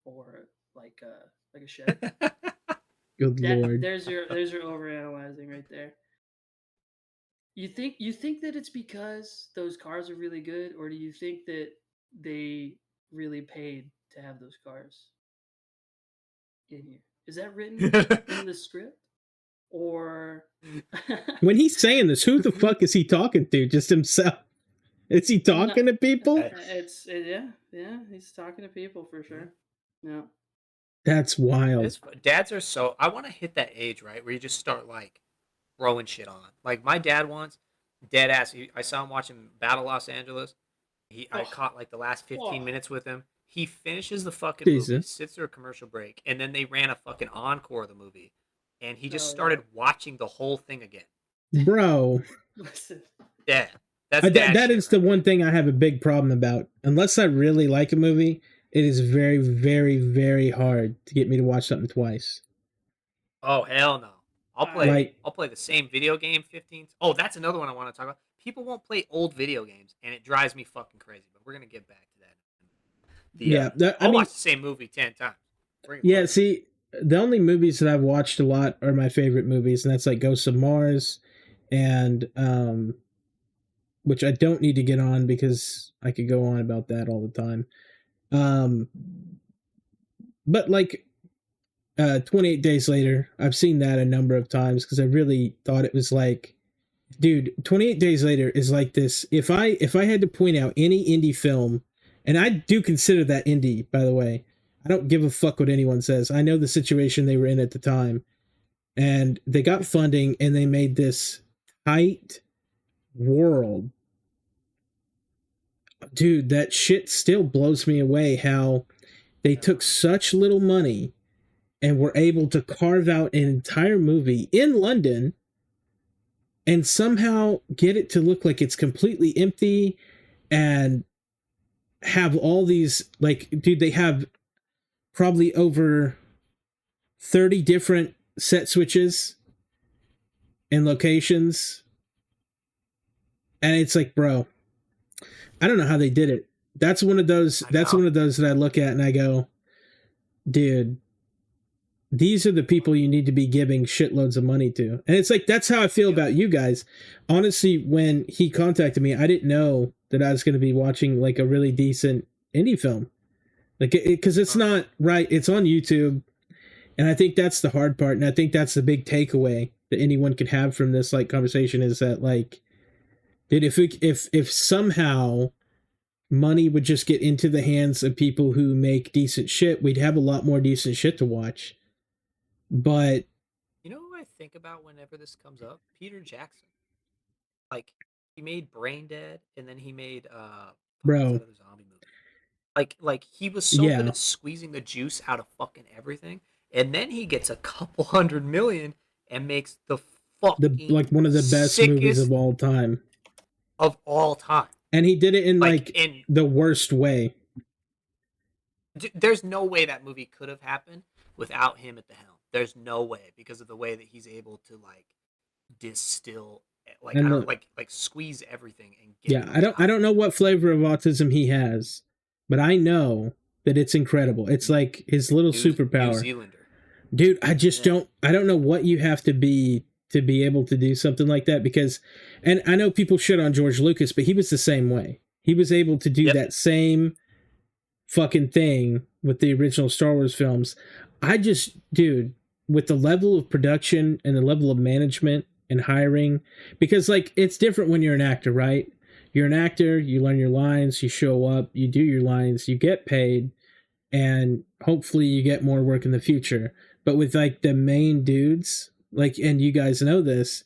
or like a shed. Good Lord. There's your overanalyzing right there. You think that it's because those cars are really good, or do you think that they really paid to have those cars in here? Is that written in the script? Or when he's saying this, who the fuck is he talking to? Just himself? Is he talking to people? He's talking to people for sure. Yeah. That's wild. Dads are so... I want to hit that age, right, where you just start, like, throwing shit on. Like, my dad once, dead ass, I saw him watching Battle Los Angeles. I caught, like, the last 15 minutes with him. He finishes the fucking movie, sits through a commercial break, and then they ran a fucking encore of the movie. And he just started watching the whole thing again. Bro. Yeah. That is the one thing I have a big problem about. Unless I really like a movie, it is very, very, very hard to get me to watch something twice. Oh, hell no. I'll play the same video game 15. Oh, that's another one I want to talk about. People won't play old video games, and it drives me fucking crazy. But we're going to get back to that. I'll watch the same movie 10 times. See, the only movies that I've watched a lot are my favorite movies, and that's like Ghosts of Mars, and which I don't need to get on because I could go on about that all the time. But like 28 Days Later, I've seen that a number of times because I really thought it was like, dude, 28 Days Later is like this. If I had to point out any indie film, and I do consider that indie, by the way, I don't give a fuck what anyone says. I know the situation they were in at the time. And they got funding and they made this tight world. Dude, that shit still blows me away how they took such little money and were able to carve out an entire movie in London and somehow get it to look like it's completely empty and have all these, like, dude, they have probably over 30 different set switches and locations. And it's like, bro, I don't know how they did it. That's one of those that I look at and I go, dude, these are the people you need to be giving shitloads of money to. And it's like, that's how I feel about you guys. Honestly, when he contacted me, I didn't know that I was going to be watching like a really decent indie film. Like, because it's not right. It's on YouTube. And I think that's the hard part. And I think that's the big takeaway that anyone could have from this like conversation is that like, dude, if somehow money would just get into the hands of people who make decent shit, we'd have a lot more decent shit to watch. But you know who I think about whenever this comes up? Peter Jackson. Like, he made Brain Dead, and then he made bro. Zombie movie. Like he was so good at squeezing the juice out of fucking everything, and then he gets a couple $100 million and makes the fucking like one of the best movies of all time. And he did it in like the worst way. There's no way that movie could have happened, without him at the helm. There's no way, because of the way that he's able to like distill, like, And I don't like squeeze everything and get yeah, I don't know what flavor of autism he has, but I know that it's incredible. It's like his little New superpower. Zealander. Dude, I just don't know what you have to be able to do something like that, because, and I know people shit on George Lucas, but he was the same way. He was able to do that same fucking thing with the original Star Wars films. I just, dude, with the level of production and the level of management and hiring, because like it's different when you're an actor, right? You're an actor, you learn your lines, you show up, you do your lines, you get paid, and hopefully you get more work in the future. But with like the main dudes, like, and you guys know this,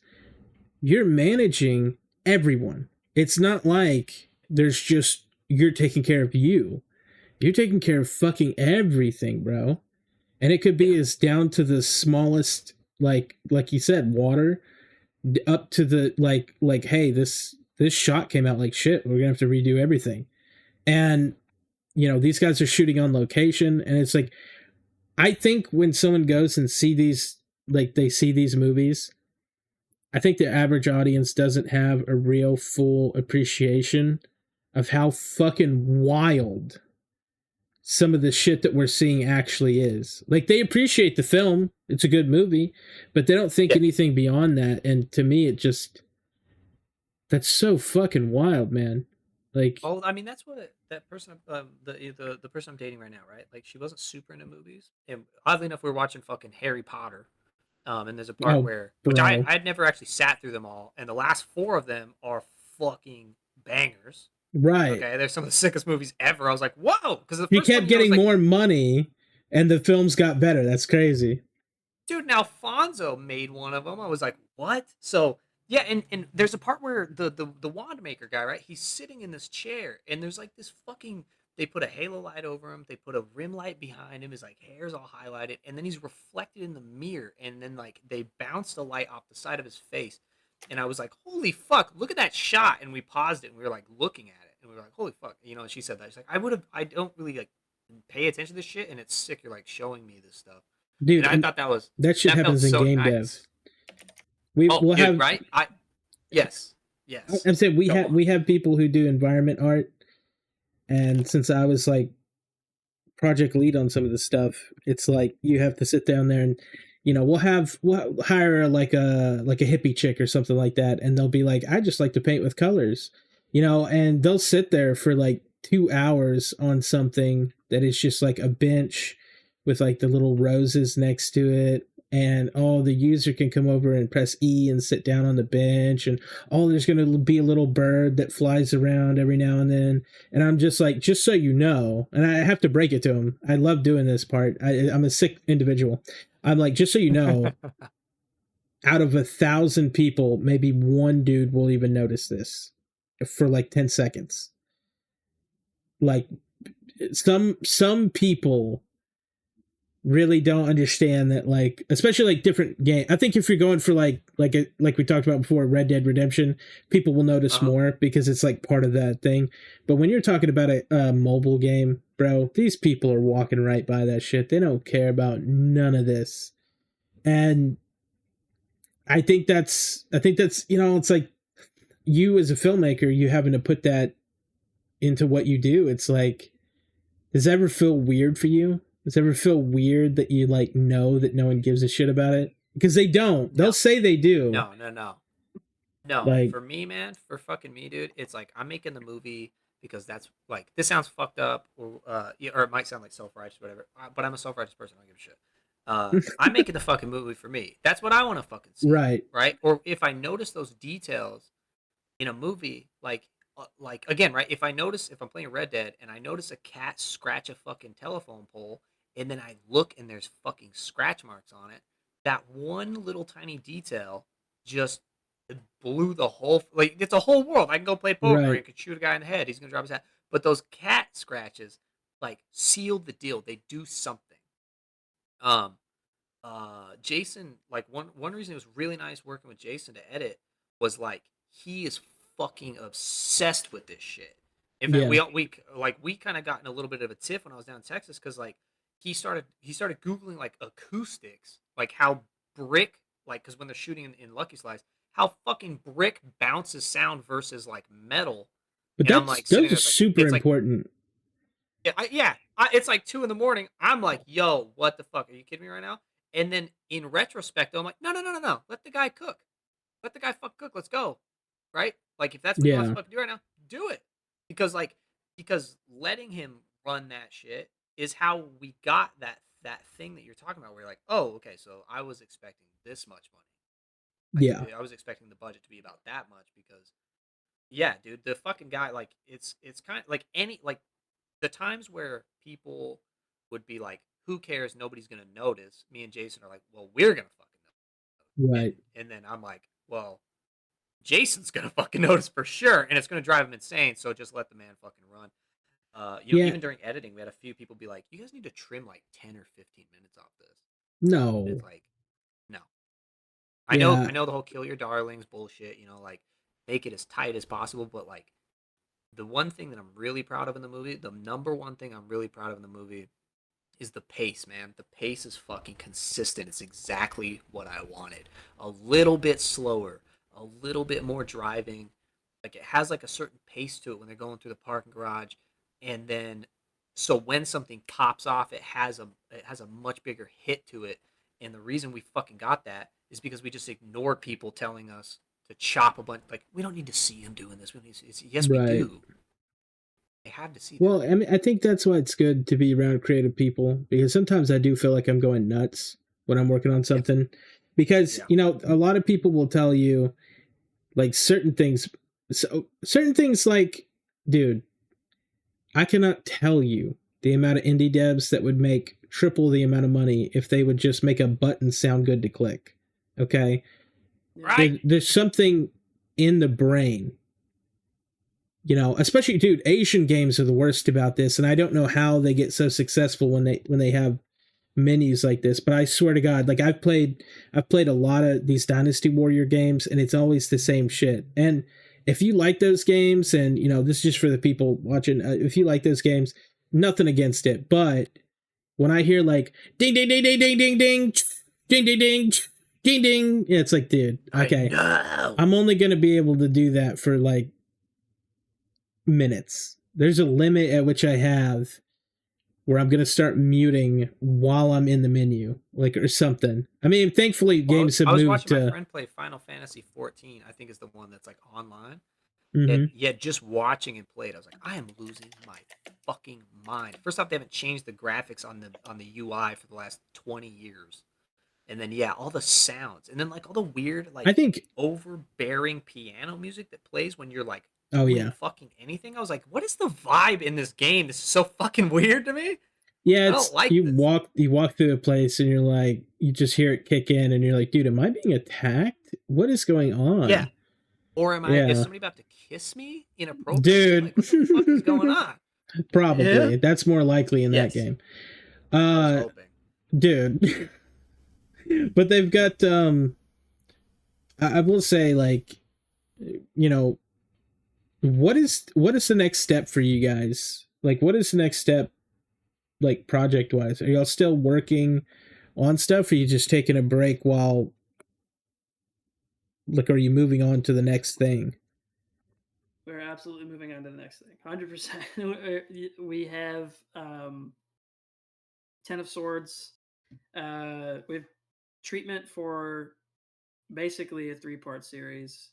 you're managing everyone. It's not like there's just, you're taking care of you. You're taking care of fucking everything, bro. And it could be as down to the smallest, like you said, water, up to the like, hey, this shot came out like shit. We're gonna have to redo everything. And you know, these guys are shooting on location, and it's like, I think when someone goes and see these, like they see these movies, I think the average audience doesn't have a real full appreciation of how fucking wild some of the shit that we're seeing actually is. Like, they appreciate the film, it's a good movie, but they don't think anything beyond that. And to me, it just, that's so fucking wild, man. Like, oh, I mean, that's what that person, the person I'm dating right now, right? Like, she wasn't super into movies, and oddly enough, we were watching fucking Harry Potter, and there's a part where, which I'd never actually sat through them all, and the last 4 of them are fucking bangers. Right. Okay, they're some of the sickest movies ever. I was like, whoa, because the he first kept one, getting like, more money, and the films got better. That's crazy. Dude, now Fonzo made one of them. I was like, what? So yeah, and there's a part where the wand maker guy, right? He's sitting in this chair, and there's like this fucking. They put a halo light over him. They put a rim light behind him. His like hair's all highlighted, and then he's reflected in the mirror. And then like they bounce the light off the side of his face, and I was like, holy fuck, look at that shot. And we paused it, and we were like looking at it, and we were like, holy fuck, you know. And she said that she's like, I don't really like pay attention to this shit, and it's sick. You're like showing me this stuff. Dude, and I thought that shit happens in so game nice. dev. We'll have right. Yes. I'm saying we have people who do environment art, and since I was like project lead on some of the stuff, it's like you have to sit down there and, you know, we'll hire like a hippie chick or something like that, and they'll be like, I just like to paint with colors, you know, and they'll sit there for like 2 hours on something that is just like a bench with like the little roses next to it, and the user can come over and press E and sit down on the bench, and there's going to be a little bird that flies around every now and then. And I'm just like, just so you know, and I have to break it to him, I love doing this part, I'm a sick individual. I'm like, just so you know, out of 1,000 people, maybe 1 dude will even notice this for like 10 seconds. Like, some people really don't understand that, like, especially like different game. I think if you're going for like we talked about before, Red Dead Redemption, people will notice more because it's like part of that thing. But when you're talking about a mobile game, bro, these people are walking right by that shit. They don't care about none of this. And I think that's, you know, it's like, you as a filmmaker, you having to put that into what you do. It's like, does it ever feel weird for you? Does it ever feel weird that you like know that no one gives a shit about it? Because they don't. They'll say they do. No. Like, for me, man, for fucking me, dude, it's like, I'm making the movie because that's like, this sounds fucked up, or it might sound like self-righteous, whatever. But I'm a self-righteous person. I don't give a shit. I'm making the fucking movie for me. That's what I want to fucking see. Right. Or if I notice those details in a movie, like again, right? If I'm playing Red Dead and I notice a cat scratch a fucking telephone pole, and then I look and there's fucking scratch marks on it, that one little tiny detail just blew the whole, like, it's a whole world. I can go play poker. Right. I could shoot a guy in the head. He's gonna drop his hat. But those cat scratches, like, sealed the deal. They do something. Jason, like, one reason it was really nice working with Jason to edit was like, he is fucking obsessed with this shit. In fact, we kind of got in a little bit of a tiff when I was down in Texas, because like, he started googling like acoustics, like how brick, like because when they're shooting in Lucky Slice, how fucking brick bounces sound versus like metal. But And I'm like sitting that's there, it's like super important. it's like 2 in the morning. I'm like, yo, what the fuck? Are you kidding me right now? And then in retrospect, I'm like, no. Let the guy cook. Let the guy fuck cook. Let's go. Right? Like if that's what he wants to Yeah. fucking do right now, do it. Because like because letting him run that shit is how we got that thing that you're talking about where you're like, oh, okay, so I was expecting this much money. Yeah. I was expecting the budget to be about that much because yeah, dude, the fucking guy, like it's kind of like any like the times where people would be like, who cares? Nobody's gonna notice. Me and Jason are like, well, we're gonna fucking notice. Right. And then I'm like, well, Jason's gonna fucking notice for sure, and it's gonna drive him insane. So just let the man fucking run. Yeah. Even during editing, we had a few people be like, "You guys need to trim like 10 or 15 minutes off this." No. It's like, no. Yeah. I know the whole kill your darlings bullshit. Like make it as tight as possible, but like the one thing that I'm really proud of in the movie, the number one thing I'm really proud of in the movie is the pace, man. The pace is fucking consistent. It's exactly what I wanted. A little bit slower, a little bit more driving. Like it has like a certain pace to it when they're going through the parking garage, and then so when something pops off, it has a much bigger hit to it. And the reason we fucking got that is because we just ignored people telling us to chop a bunch. Like we don't need to see him doing this. We don't need to see, yes, we Right. do. They have to see that. Well, I mean, I think that's why it's good to be around creative people, because sometimes I do feel like I'm going nuts when I'm working on something. Yes. Because, a lot of people will tell you like certain things. So certain things like, dude, I cannot tell you the amount of indie devs that would make triple the amount of money if they would just make a button sound good to click. Okay. Right. There's something in the brain, especially, dude, Asian games are the worst about this. And I don't know how they get so successful when they have menus like this, but I swear to God, like I've played a lot of these Dynasty Warrior games, and it's always the same shit. And if you like those games, and this is just for the people watching, if you like those games, nothing against it, but when I hear like ding ding ding ding ding ding ding ding ding ding ding ding, it's like, dude, okay, I'm only gonna be able to do that for like minutes. There's a limit at which I have where I'm going to start muting while I'm in the menu, like, or something. I mean, thankfully, games have moved to... I was watching my friend play Final Fantasy 14, I think is the one that's, like, online. Mm-hmm. And, yeah, just watching it played, I was like, I am losing my fucking mind. First off, they haven't changed the graphics on the UI for the last 20 years. And then, yeah, all the sounds. And then, like, all the weird, like, I think overbearing piano music that plays when you're, like, oh yeah, fucking anything. I was like, what is the vibe in this game? This is so fucking weird to me. Yeah, it's, I don't like you this. You walk through a place and you're like, you just hear it kick in and you're like, dude, am I being attacked? What is going on? Yeah. Or is somebody about to kiss me inappropriately? Dude, like, what the fuck is going on? Probably. Yeah. That's more likely in that game. I was hoping. Dude. But they've got I will say, like, what is the next step for you guys? Like, what is the next step, like, project wise? Are y'all still working on stuff, or are you just taking a break while, like, are you moving on to the next thing? We're absolutely moving on to the next thing. 100%. We have 10 of Swords. We have treatment for basically a 3-part series.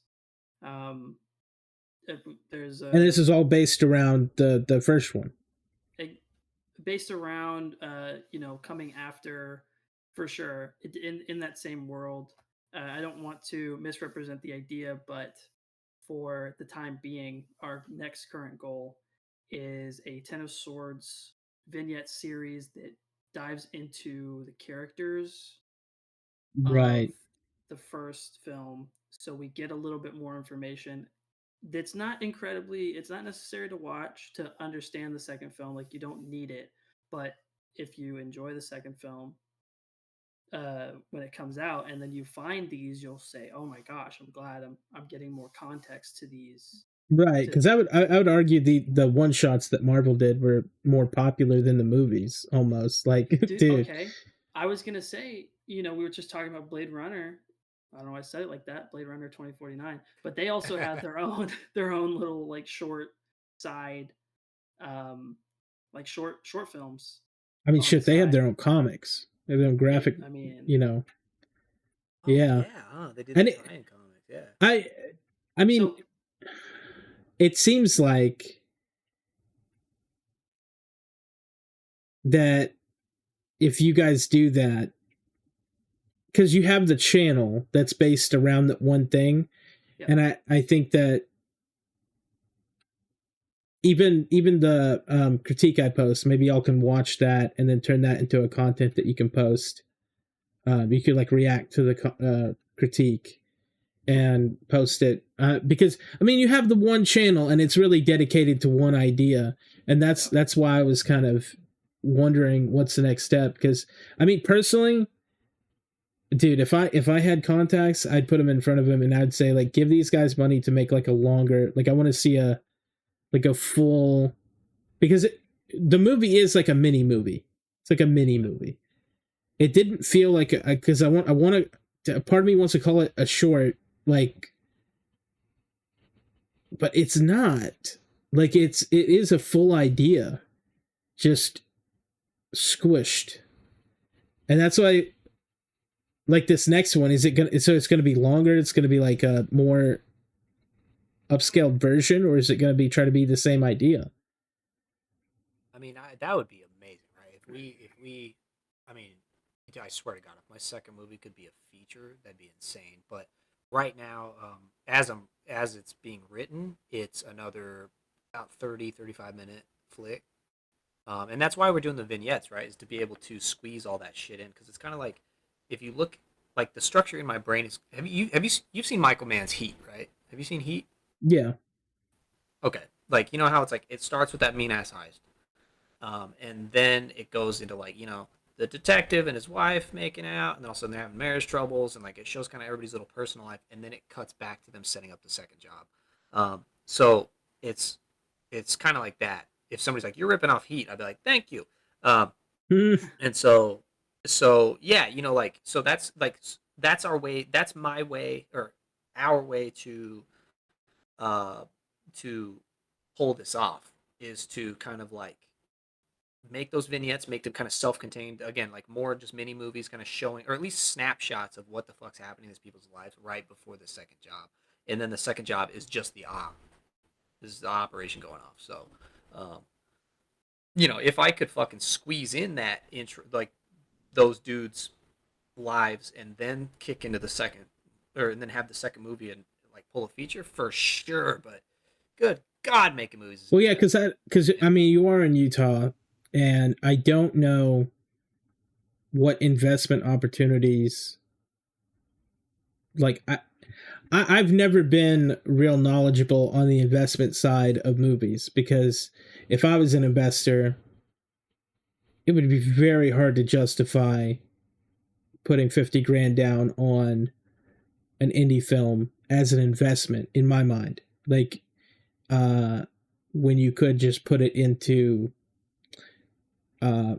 There's and this is all based around the first one. Based around coming after, for sure, in that same world. I don't want to misrepresent the idea, but for the time being, our next current goal is a 10 of Swords vignette series that dives into the characters right. of the first film, so we get a little bit more information. It's not necessary to watch to understand the second film. Like, you don't need it, but if you enjoy the second film, when it comes out, and then you find these, you'll say, "Oh my gosh, I'm glad I'm getting more context to these Right, because I would argue the one shots that Marvel did were more popular than the movies, almost. Like, dude. Okay, I was gonna say, we were just talking about Blade Runner. I don't know why I said it like that, Blade Runner 2049. But they also had their own their own little like short side, like short films I mean, on the shit, they had side. their own comics, they had their own graphic. I mean, Oh yeah, they did the tie-in comics. Yeah, I mean, so, it seems like that if you guys do that, because you have the channel that's based around that one thing, and I think that even the critique I post, maybe y'all can watch that and then turn that into a content that you can post. You could like react to the critique and post it, because I mean, you have the one channel and it's really dedicated to one idea, and that's why I was kind of wondering what's the next step. Because I mean, personally, dude, if I had contacts, I'd put them in front of him and I'd say, like, give these guys money to make like a longer, like, I want to see a full, because the movie is like a mini movie. It's like a mini movie. It didn't feel like because I want to, part of me wants to call it a short, like, but it's not. Like, it is a full idea, just squished. And that's why, like, this next one, it's gonna be longer, it's gonna be like a more upscaled version, or is it gonna be try to be the same idea? I mean, that would be amazing, right? If we I mean, I swear to God, if my second movie could be a feature, that'd be insane. But right now, as it's being written, it's another about 35-minute flick. And that's why we're doing the vignettes, right? Is to be able to squeeze all that shit in, because it's kind of like, if you look, like, the structure in my brain is, you've seen Michael Mann's Heat, right? Have you seen Heat? Yeah. Okay. Like, you know how it's like, it starts with that mean ass heist. And then it goes into, like, the detective and his wife making out, and then all of a sudden they're having marriage troubles, and like it shows kind of everybody's little personal life, and then it cuts back to them setting up the second job. So it's kind of like that. If somebody's like, "You're ripping off Heat," I'd be like, "Thank you." And so yeah, like, so that's our way. That's my way, or our way to pull this off, is to kind of like make those vignettes, make them kind of self-contained, again, like more just mini movies, kind of showing, or at least snapshots of what the fuck's happening in these people's lives right before the second job. And then the second job is just this is the operation going off. So if I could fucking squeeze in that intro, like those dudes' lives, and then kick into the second, and then have the second movie and like pull a feature, for sure. But good God, making movies. Well, yeah, because I mean, you are in Utah, and I don't know what investment opportunities, like, I've never been real knowledgeable on the investment side of movies, because if I was an investor, it would be very hard to justify putting 50 grand down on an indie film as an investment, in my mind. Like, when you could just put it into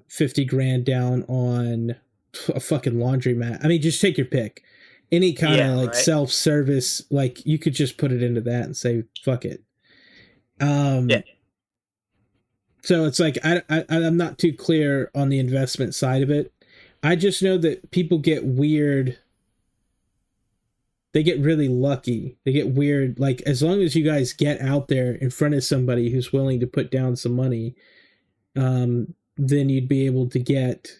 50 grand down on a fucking laundromat. I mean, just take your pick. Any kind of like self-service, like, you could just put it into that and say, fuck it. Yeah. So it's like, I'm not too clear on the investment side of it. I just know that people get weird. They get really lucky. They get weird. Like, as long as you guys get out there in front of somebody who's willing to put down some money, then you'd be able to get.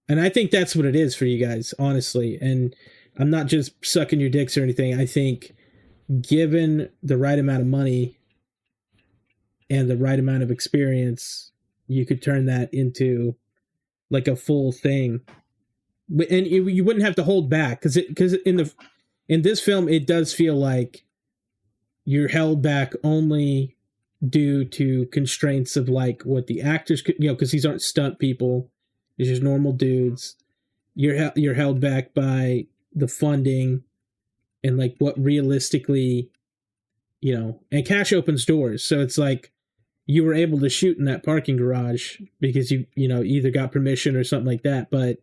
And I think that's what it is for you guys, honestly. And I'm not just sucking your dicks or anything. I think given the right amount of money and the right amount of experience, you could turn that into like a full thing. And you wouldn't have to hold back, because in this film, it does feel like you're held back only due to constraints of like what the actors could, because these aren't stunt people. These are just normal dudes. You're held back by the funding and like what realistically and cash opens doors. So it's like you were able to shoot in that parking garage because you either got permission or something like that. But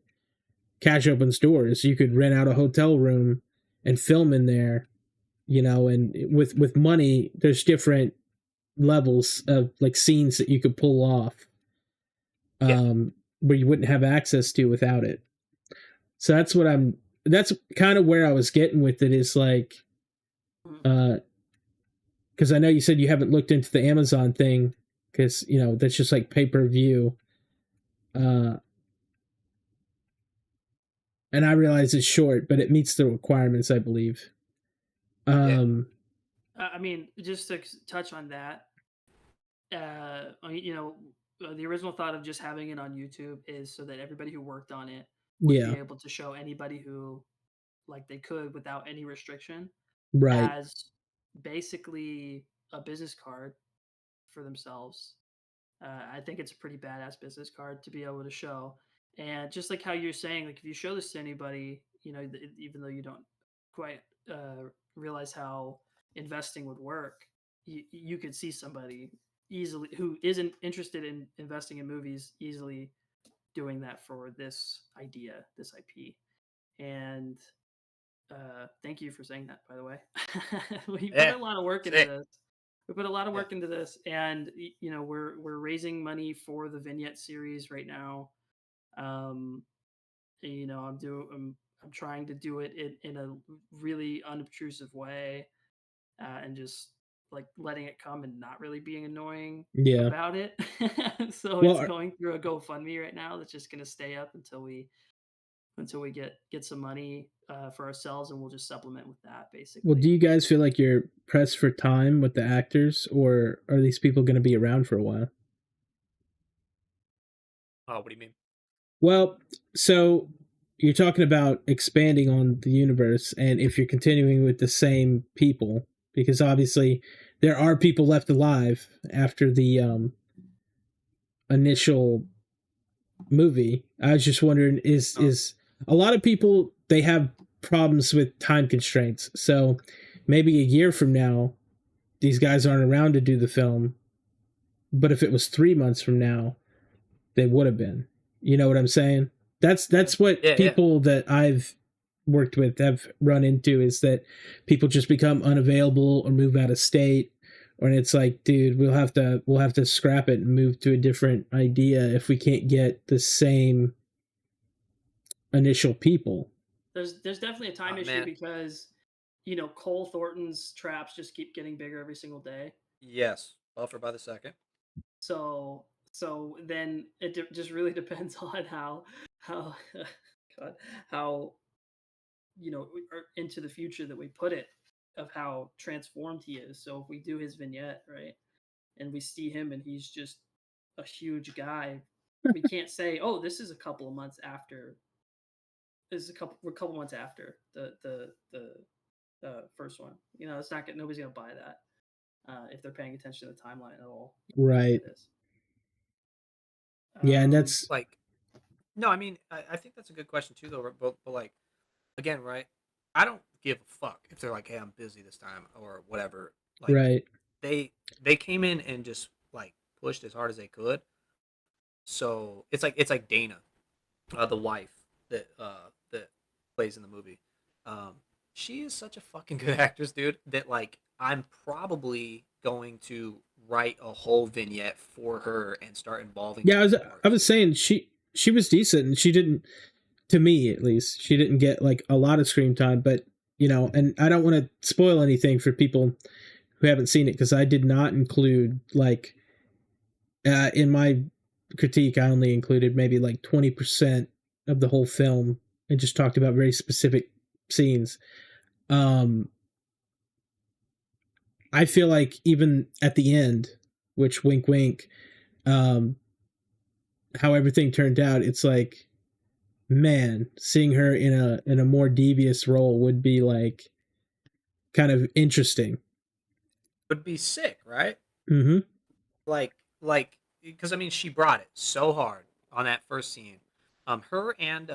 cash opens doors. You could rent out a hotel room and film in there, and with money, there's different levels of like scenes that you could pull off, where you wouldn't have access to without it. So that's kind of where I was getting with it, is like, because I know you said you haven't looked into the Amazon thing, because that's just like pay-per-view, and I realize it's short, but it meets the requirements, I believe. I mean, just to touch on that, the original thought of just having it on YouTube is so that everybody who worked on it would be able to show anybody who, like, they could without any restriction, right, as basically a business card for themselves. I think it's a pretty badass business card to be able to show. And just like how you're saying, like, if you show this to anybody, even though you don't quite realize how investing would work, you could see somebody easily who isn't interested in investing in movies easily doing that for this idea, this IP. And thank you for saying that, by the way. We put a lot of work into this. We put a lot of work into this, and we're raising money for the vignette series right now. I'm trying to do it in a really unobtrusive way, and just like letting it come and not really being annoying about it. So it's going through a GoFundMe right now that's just going to stay up until we get some money for ourselves, and we'll just supplement with that, basically. Well, do you guys feel like you're pressed for time with the actors, or are these people going to be around for a while? Oh, what do you mean? Well, so you're talking about expanding on the universe, and if you're continuing with the same people, because obviously there are people left alive after the initial movie. I was just wondering, is a lot of people, they have problems with time constraints. So maybe a year from now, these guys aren't around to do the film. But if it was 3 months from now, they would have been. You know what I'm saying? That's what people that I've worked with have run into, is that people just become unavailable or move out of state, or it's like, dude, we'll have to scrap it and move to a different idea if we can't get the same initial people. There's definitely a time issue, because Cole Thornton's traps just keep getting bigger every single day. Yes, buffer by the second. So then it just really depends on how God, how into the future that we put it, of how transformed he is. So if we do his vignette, right, and we see him and he's just a huge guy, we can't say, oh, this is a couple of months after. This is a couple months after the first one. It's not nobody's gonna buy that if they're paying attention to the timeline at all. Right. Yeah, and that's like, no, I mean, I think that's a good question too, though. But like, again, right? I don't give a fuck if they're like, hey, I'm busy this time or whatever. Like, right. They came in and just like pushed as hard as they could. So it's like Dana, the wife that plays in the movie. She is such a fucking good actress, dude, that like I'm probably going to write a whole vignette for her and start involving. Yeah, I was saying she was decent, and she didn't, to me at least, she didn't get like a lot of screen time, but and I don't want to spoil anything for people who haven't seen it, because I did not include like in my critique, I only included maybe like 20% of the whole film and just talked about very specific scenes. I feel like even at the end, which wink wink, how everything turned out, it's like, man, seeing her in a more devious role would be like kind of interesting. Would be sick, right? Mm-hmm. Like because I mean, she brought it so hard on that first scene. Her and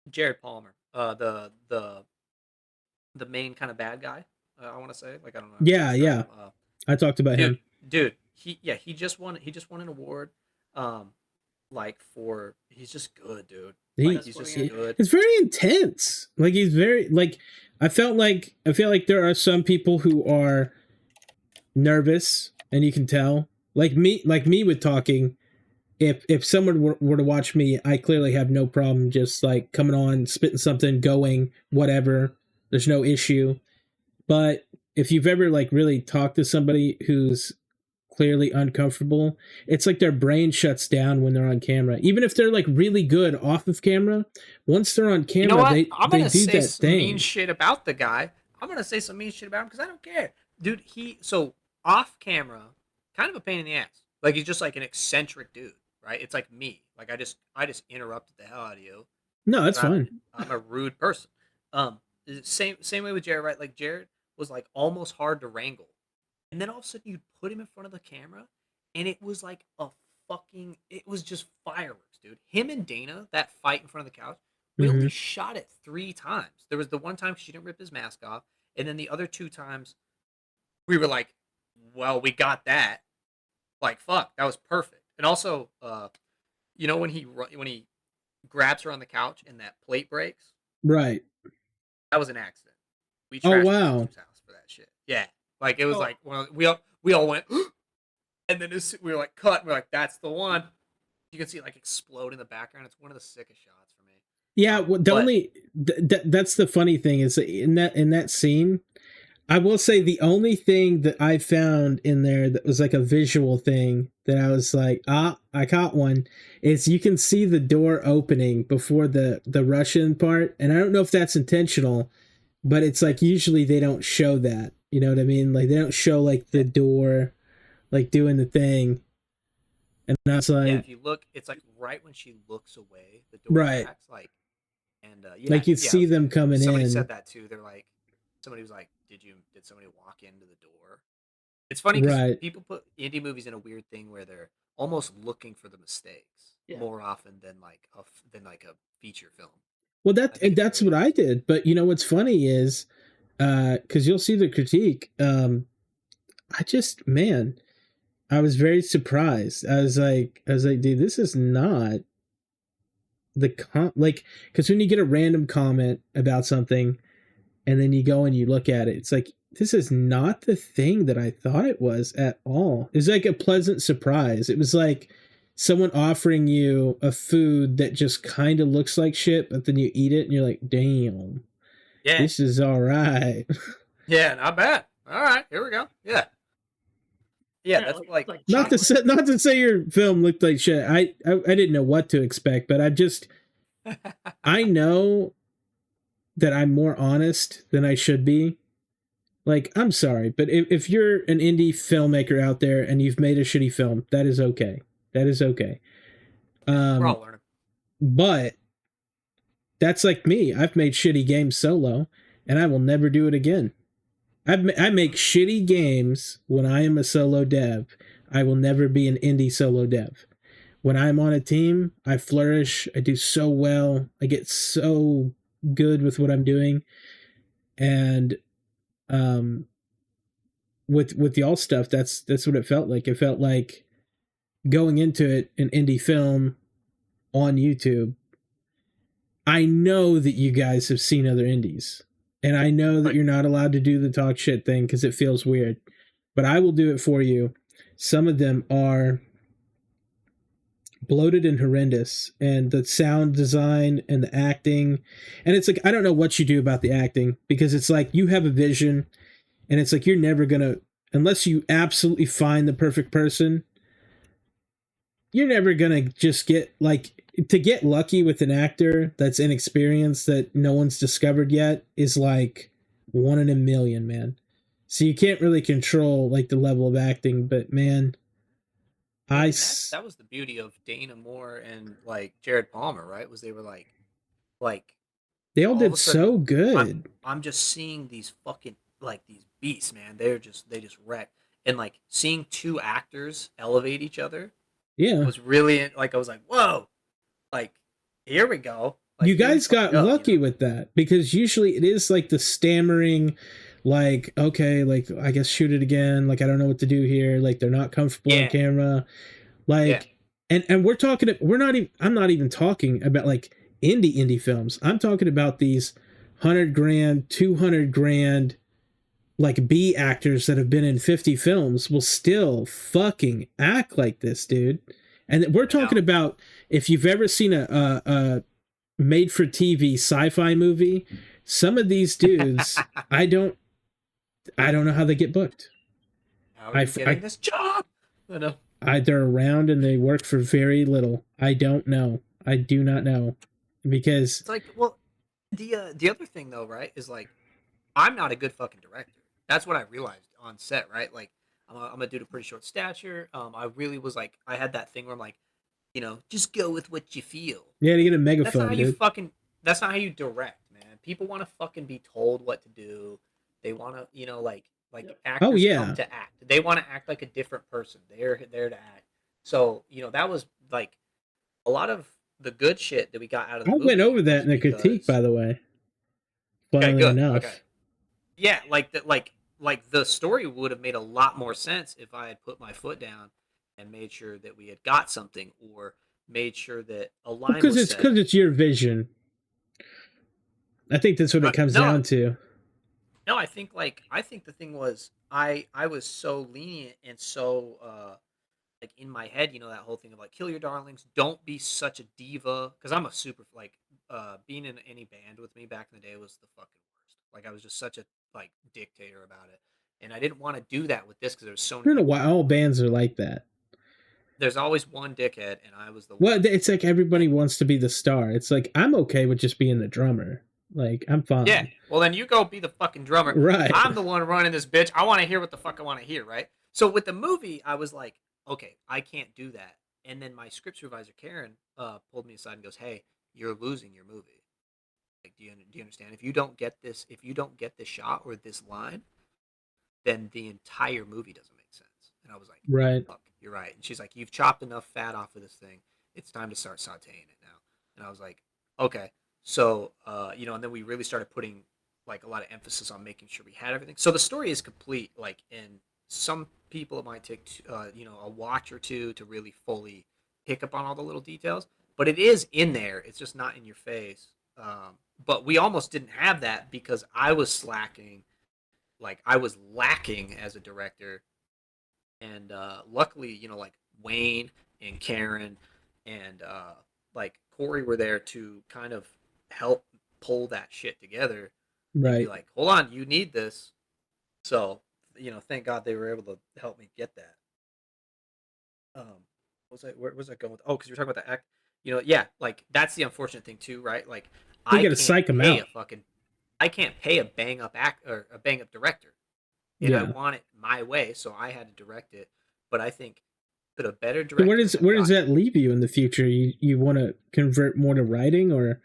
Jared Palmer, the main kind of bad guy. I want to say, like, I don't know. Yeah. I talked about him. Dude, he just won an award. Like he's just good, dude. He's just good. It's very intense. Like he's very like I feel like there are some people who are nervous, and you can tell. Like me with talking. If someone were to watch me, I clearly have no problem just like coming on, spitting something, going, whatever. There's no issue. But if you've ever like really talked to somebody who's clearly uncomfortable, it's like their brain shuts down when they're on camera. Even if they're like really good off of camera, once they're on camera, I'm gonna say some thing. mean shit about the guy. I'm gonna say some mean shit about him because I don't care, dude. So off camera, kind of a pain in the ass. Like he's just like an eccentric dude, right? It's like me. Like I just interrupted the hell out of you. No, that's fine. I'm a rude person. Same way with Jared, right? Like Jared was like almost hard to wrangle. And then all of a sudden you'd put him in front of the camera and it was like it was just fireworks, dude. Him and Dana, that fight in front of the couch, we only shot it 3 times. There was the one time she didn't rip his mask off. And then the other 2 times we were like, well, we got that. Like, fuck, that was perfect. And also, you know, when he grabs her on the couch and that plate breaks? Right. That was an accident. We trashed his house for that shit. Yeah. Like it was like we all went, and then we were like cut. And we're like, that's the one. You can see it like explode in the background. It's one of the sickest shots for me. Yeah, that's the funny thing is in that scene. I will say the only thing that I found in there that was like a visual thing that I was like, I caught one, is you can see the door opening before the Russian part, and I don't know if that's intentional, but it's like usually they don't show that. You know what I mean? Like they don't show like the door, like doing the thing. And that's like, if you look, it's like right when she looks away, the door cracks, like, and like you see them coming somebody in. Somebody said that too. They're like, somebody was like, did somebody walk into the door? It's funny because people put indie movies in a weird thing where they're almost looking for the mistakes more often than like a feature film. Well, that's what I did. But you know what's funny is, because you'll see the critique. I was very surprised. I was like, dude, this is not because when you get a random comment about something, and then you go and you look at it, it's like, this is not the thing that I thought it was at all. It was like a pleasant surprise. It was like someone offering you a food that just kind of looks like shit, but then you eat it and you're like, damn, this is all right. Yeah, not bad. All right, here we go. Yeah, that's like not to say your film looked like shit. I didn't know what to expect, but I know that I'm more honest than I should be. Like, I'm sorry, but if you're an indie filmmaker out there and you've made a shitty film, that is okay. That is okay. We're all learning. But that's like me. I've made shitty games solo, and I will never do it again. I make shitty games when I am a solo dev. I will never be an indie solo dev. When I'm on a team, I flourish. I do so well. I get so good with what I'm doing. And with y'all stuff, that's what it felt like. It felt like going into it, an indie film on YouTube. I know that you guys have seen other indies, and I know that you're not allowed to do the talk shit thing because it feels weird, but I will do it for you. Some of them are bloated and horrendous, and the sound design and the acting, and it's like, I don't know what you do about the acting, because it's like you have a vision, and it's like you're never gonna, unless you absolutely find the perfect person, you're never gonna just get to get lucky with an actor that's inexperienced that no one's discovered yet is like 1 in a million, man. So you can't really control like the level of acting, but man, that was the beauty of Dana Moore and like Jared Palmer, right? Was they were like they all did so good. I'm just seeing these fucking like these beasts, man. They just wreck, and like seeing 2 actors elevate each other. Yeah, was really like, I was like, whoa, like here we go. Like, you guys got lucky with that, because usually it is like the stammering, like, okay, like I guess shoot it again, like I don't know what to do here, like they're not comfortable on camera, like and we're talking, we're not even, I'm not even talking about like indie films. I'm talking about these 100 grand, 200 grand like B actors that have been in 50 films will still fucking act like this, dude. And we're talking about, if you've ever seen a made for TV sci-fi movie, some of these dudes, I don't know how they get booked. How are you getting this job? I know. They're around and they work for very little. I don't know. I do not know, because it's like, well, the other thing though, right, is like, I'm not a good fucking director. That's what I realized on set, right? Like, I'm a dude of pretty short stature. I really was like, I had that thing where I'm like, you know, just go with what you feel. Yeah, to get a megaphone. That's not how you fucking. That's not how you direct, man. People want to fucking be told what to do. They want to, you know, like actors come to act. They want to act like a different person. They're there to act. So, you know, that was like a lot of the good shit that we got out of the movie. I went over that in the critique, by the way. Okay, good. Enough. Okay. Yeah, like the story would have made a lot more sense if I had put my foot down and made sure that we had got something, or made sure that a line because it's your vision. I think that's what it comes down to. No, I think the thing was, I was so lenient and so like in my head, you know, that whole thing of like, kill your darlings, don't be such a diva, because I'm a super like being in any band with me back in the day was the fucking worst. Like, I was just such a like dictator about it, and I didn't want to do that with this because there was so many. I don't know why all bands are like that. There's always one dickhead, and I was the one. Well, it's like everybody wants to be the star. It's like, I'm okay with just being the drummer. Like, I'm fine. Yeah, well then you go be the fucking drummer. Right. I'm the one running this bitch. I want to hear what the fuck I want to hear, right? So with the movie, I was like, okay, I can't do that. And then my script supervisor, Karen, pulled me aside and goes, hey, you're losing your movie. Like, do you understand? If you don't get this shot or this line, then the entire movie doesn't make sense. And I was like, right, fuck, you're right. And she's like, you've chopped enough fat off of this thing. It's time to start sauteing it now. And I was like, okay. So, you know, and then we really started putting like a lot of emphasis on making sure we had everything. So the story is complete. Like, in some people, it might take, you know, a watch or two to really fully pick up on all the little details. But it is in there. It's just not in your face. But we almost didn't have that because I was slacking. Like, I was lacking as a director. And luckily, you know, like Wayne and Karen and like Corey were there to kind of help pull that shit together. Right. Be like, hold on, you need this. So, you know, thank God they were able to help me get that. Where was I going with? Oh, because you're talking about the act. You know, yeah, like that's the unfortunate thing too, right? Like, you gotta psych them out. I can't pay a bang up director, and I want it my way, so I had to direct it. But I think could a better director. So where does that leave you in the future? You want to convert more to writing, or?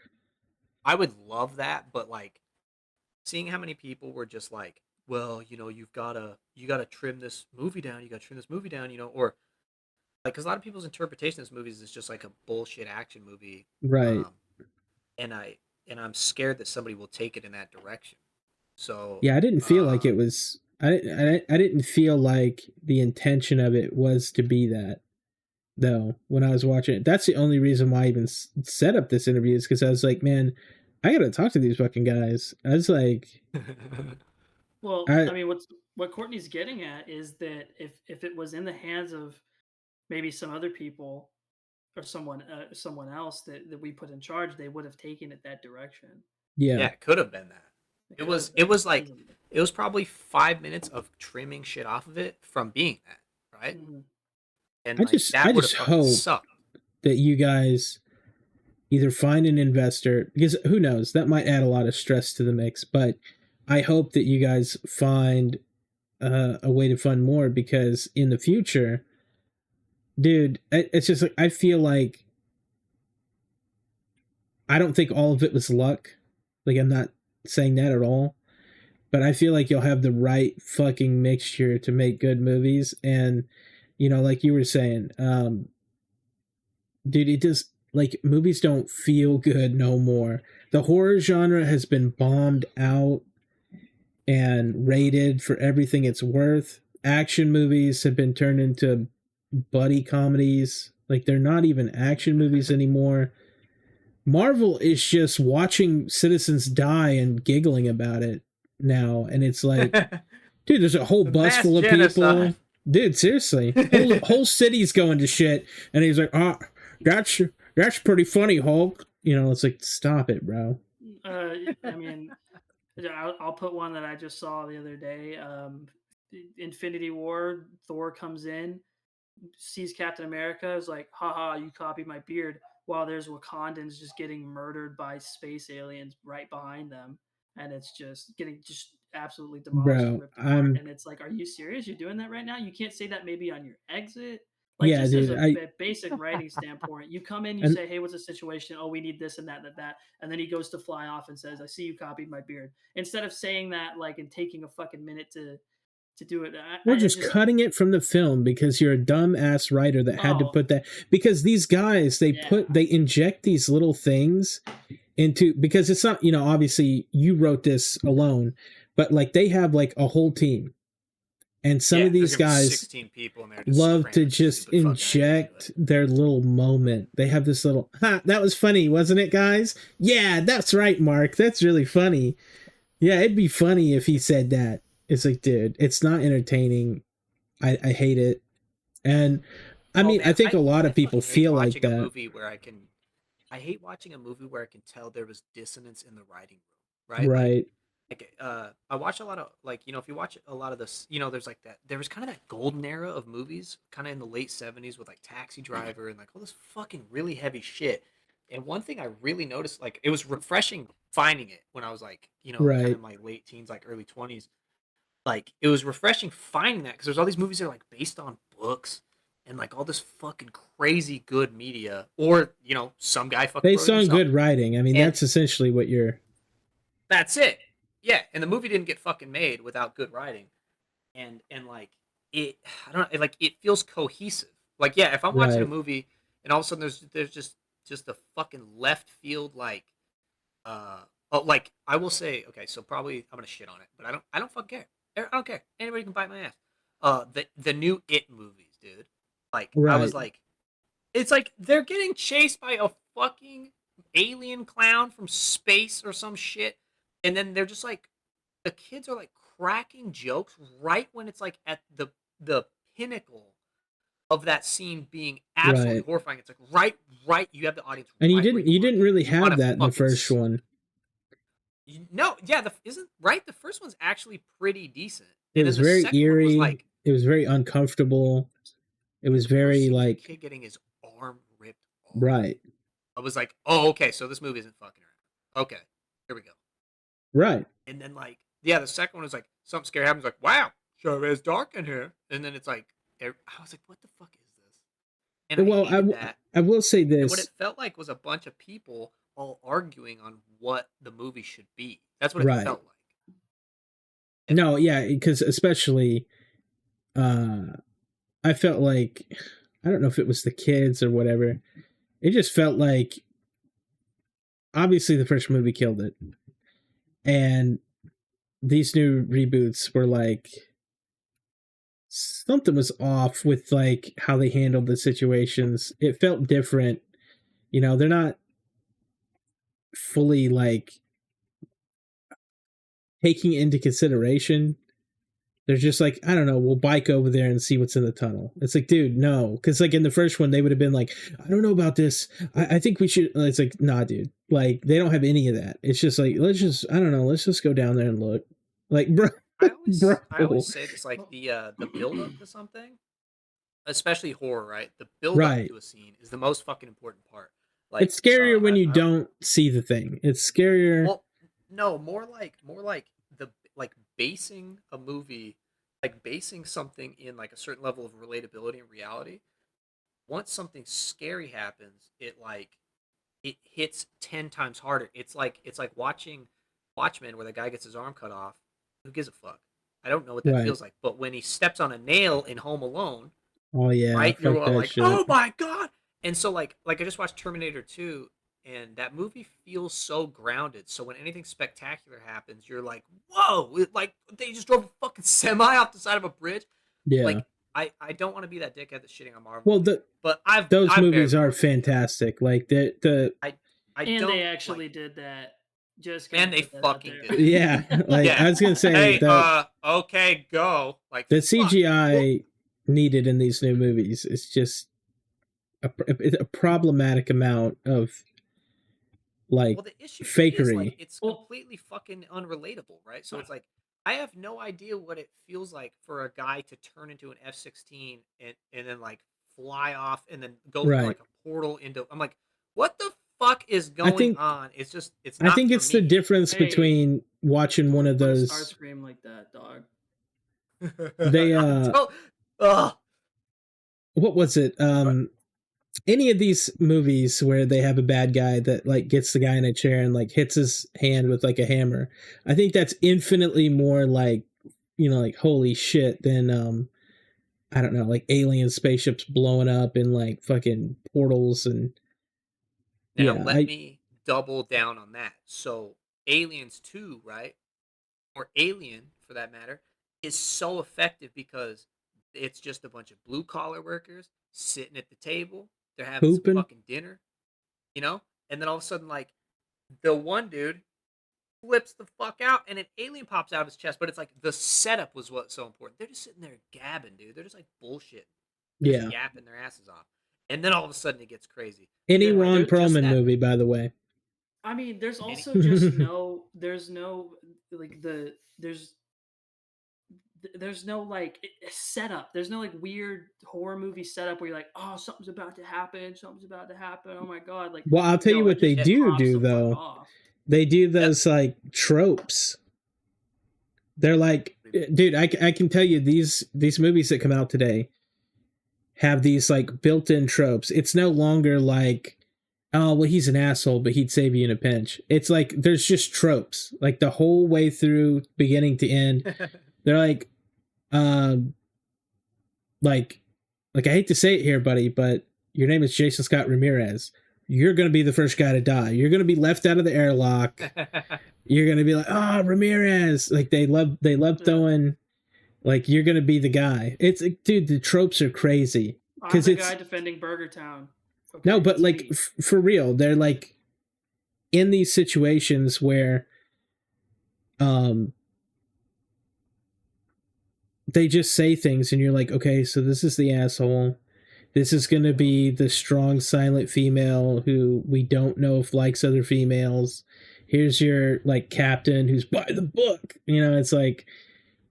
I would love that, but like seeing how many people were just like, well, you know, you gotta trim this movie down. You gotta trim this movie down, you know, or like, because a lot of people's interpretation of this movie is just like a bullshit action movie, right? And I'm scared that somebody will take it in that direction. So yeah, I didn't feel like it was. I didn't feel like the intention of it was to be that, though. When I was watching it, that's the only reason why I even set up this interview, is because I was like, man, I gotta talk to these fucking guys. I was like, well, I mean, what Courtney's getting at is that if it was in the hands of maybe some other people or someone else that we put in charge, they would have taken it that direction. Yeah, it could have been that. It was probably 5 minutes of trimming shit off of it from being that, right? Mm-hmm. And I just hope that you guys either find an investor, because who knows, that might add a lot of stress to the mix, but I hope that you guys find a way to fund more, because in the future, dude, it's just like, I feel like I don't think all of it was luck. Like, I'm not saying that at all, but I feel like you'll have the right fucking mixture to make good movies. And, you know, like you were saying, dude, it just, like, movies don't feel good no more. The horror genre has been bombed out. and rated for everything it's worth. Action movies have been turned into buddy comedies. Like, they're not even action movies anymore. Marvel is just watching citizens die and giggling about it now. And it's like, dude, there's a whole bus full of people. Dude, seriously. Whole city's going to shit. And he's like, oh, that's pretty funny, Hulk. You know, it's like, stop it, bro. I mean, I'll put one that I just saw the other day. Infinity War, Thor comes in, sees Captain America, is like, haha, you copied my beard, while there's Wakandans just getting murdered by space aliens right behind them, and it's just getting just absolutely demolished and ripped apart. And it's like, are you serious? You're doing that right now? You can't say that maybe on your exit? Like, yeah, just dude, as a basic writing standpoint, you come in, you say, hey, what's the situation? Oh, we need this and that. And then he goes to fly off and says, I see you copied my beard. Instead of saying that, like, and taking a fucking minute to do it. We're just cutting it from the film because you're a dumb ass writer that had to put that, because these guys, they inject these little things into, because it's not, you know, obviously you wrote this alone, but like they have like a whole team. And some of these guys 16 people in there love to just inject their little moment. They have this little, that was funny, wasn't it, guys? Yeah, that's right, Mark. That's really funny. Yeah, it'd be funny if he said that. It's like, dude, it's not entertaining. I hate it. And I mean, man, I think a lot of people feel like that. I hate watching a movie where I can tell there was dissonance in the writing room, right? Right. Like I watch a lot of, like, you know, if you watch a lot of this, you know, there's like that, there was kind of that golden era of movies kind of in the late 70s with like Taxi Driver and like all this fucking really heavy shit. And one thing I really noticed, like, it was refreshing finding it when I was like, you know, kind of my late teens, like early 20s. Like, it was refreshing finding that, because there's all these movies that are like based on books and like all this fucking crazy good media, or, you know, some guy fucking based on good writing. I mean, that's essentially what you're. That's it. Yeah, and the movie didn't get fucking made without good writing, and like it, I don't know, like it feels cohesive. Like, yeah, if I'm watching a movie and all of a sudden there's just a fucking left field, like like, I will say, okay, so probably I'm gonna shit on it, but I don't fucking care. I don't care. Anybody can bite my ass. The new It movies, dude. Like, I was like, it's like they're getting chased by a fucking alien clown from space or some shit. And then they're just like, the kids are like cracking jokes right when it's like at the pinnacle of that scene being absolutely horrifying. It's like right. You have the audience, and you didn't really have that in the first one. No, yeah, the first one's actually pretty decent. It was very eerie. Like, it was very uncomfortable. It was very like kid getting his arm ripped off. Right. I was like, oh, okay, so this movie isn't fucking around. Okay, here we go. Right. And then, like, yeah, the second one was like, something scary happens, like, wow, sure it's dark in here. And then it's like, I was like, what the fuck is this? And well, I will say this. And what it felt like was a bunch of people all arguing on what the movie should be. That's what it felt like. And no, yeah, because especially, I felt like, I don't know if it was the kids or whatever. It just felt like, obviously the first movie killed it. And these new reboots were like, something was off with like how they handled the situations. It felt different. You know, they're not fully like taking into consideration. They're just like, I don't know, we'll bike over there and see what's in the tunnel. It's like, dude, no. Because like in the first one, they would have been like, I don't know about this. I think we should. It's like, nah, dude. Like, they don't have any of that. It's just like, let's just go down there and look. Like, bro. I always say this, like, the build up to something, especially horror, right? The build up to a scene is the most fucking important part. Like, it's scarier when you don't see the thing. It's scarier. Well, no, more like the, like, basing a movie, like basing something in like a certain level of relatability and reality. Once something scary happens, it hits 10 times harder. It's like watching Watchmen, where the guy gets his arm cut off. Who gives a fuck? I don't know what that feels like. But when he steps on a nail in Home Alone, oh yeah, right, you're all like, shit. Oh my god. And so like I just watched Terminator 2, and that movie feels so grounded. So when anything spectacular happens, you're like, whoa, like they just drove a fucking semi off the side of a bridge. Yeah. Like I don't want to be that dickhead that's shitting on Marvel. Well, but those movies are fantastic. Like they actually did that. And they fucking did. Yeah, like I was gonna say, hey, okay, go. Like the CGI needed in these new movies is just a problematic amount of like the issue fakery. Is, like, it's completely fucking unrelatable, right? So it's like I have no idea what it feels like for a guy to turn into an F-16 and then like fly off and then go through like a portal into. I'm like, what the fuck is going on? It's just it's. Not I think it's the difference between watching one of those. Starscream like that, dog. They what was it? Any of these movies where they have a bad guy that like gets the guy in a chair and like hits his hand with like a hammer, I think that's infinitely more like, you know, like holy shit than I don't know, like alien spaceships blowing up in like fucking portals. And now let me double down on that. So Aliens 2, right? Or Alien for that matter, is so effective because it's just a bunch of blue collar workers sitting at the table. They're having some fucking dinner, you know? And then all of a sudden, like, the one dude flips the fuck out and an alien pops out of his chest. But it's like the setup was what's so important. They're just sitting there gabbing, dude. They're just like bullshit. They're just yapping their asses off. And then all of a sudden it gets crazy. Any Ron Perlman movie, by the way. I mean, there's also just there's no like setup. There's no like weird horror movie setup where you're like, oh, something's about to happen. Oh my god! Like, well, I'll tell you what they do though. They do those like tropes. They're like, dude, I can tell you these movies that come out today have these like built-in tropes. It's no longer like, oh, well, he's an asshole, but he'd save you in a pinch. It's like there's just tropes like the whole way through, beginning to end. They're like, like I hate to say it here, buddy, but your name is Jason Scott Ramirez. You're going to be the first guy to die. You're going to be left out of the airlock. You're going to be like, oh, Ramirez. Like they love throwing, like you're going to be the guy. It's like, dude, the tropes are crazy. I'm the guy defending Burger Town. Okay, no, but like for real, they're like in these situations where, they just say things and you're like, okay, so this is the asshole. This is going to be the strong, silent female who we don't know if likes other females. Here's your like captain who's by the book. You know, it's like,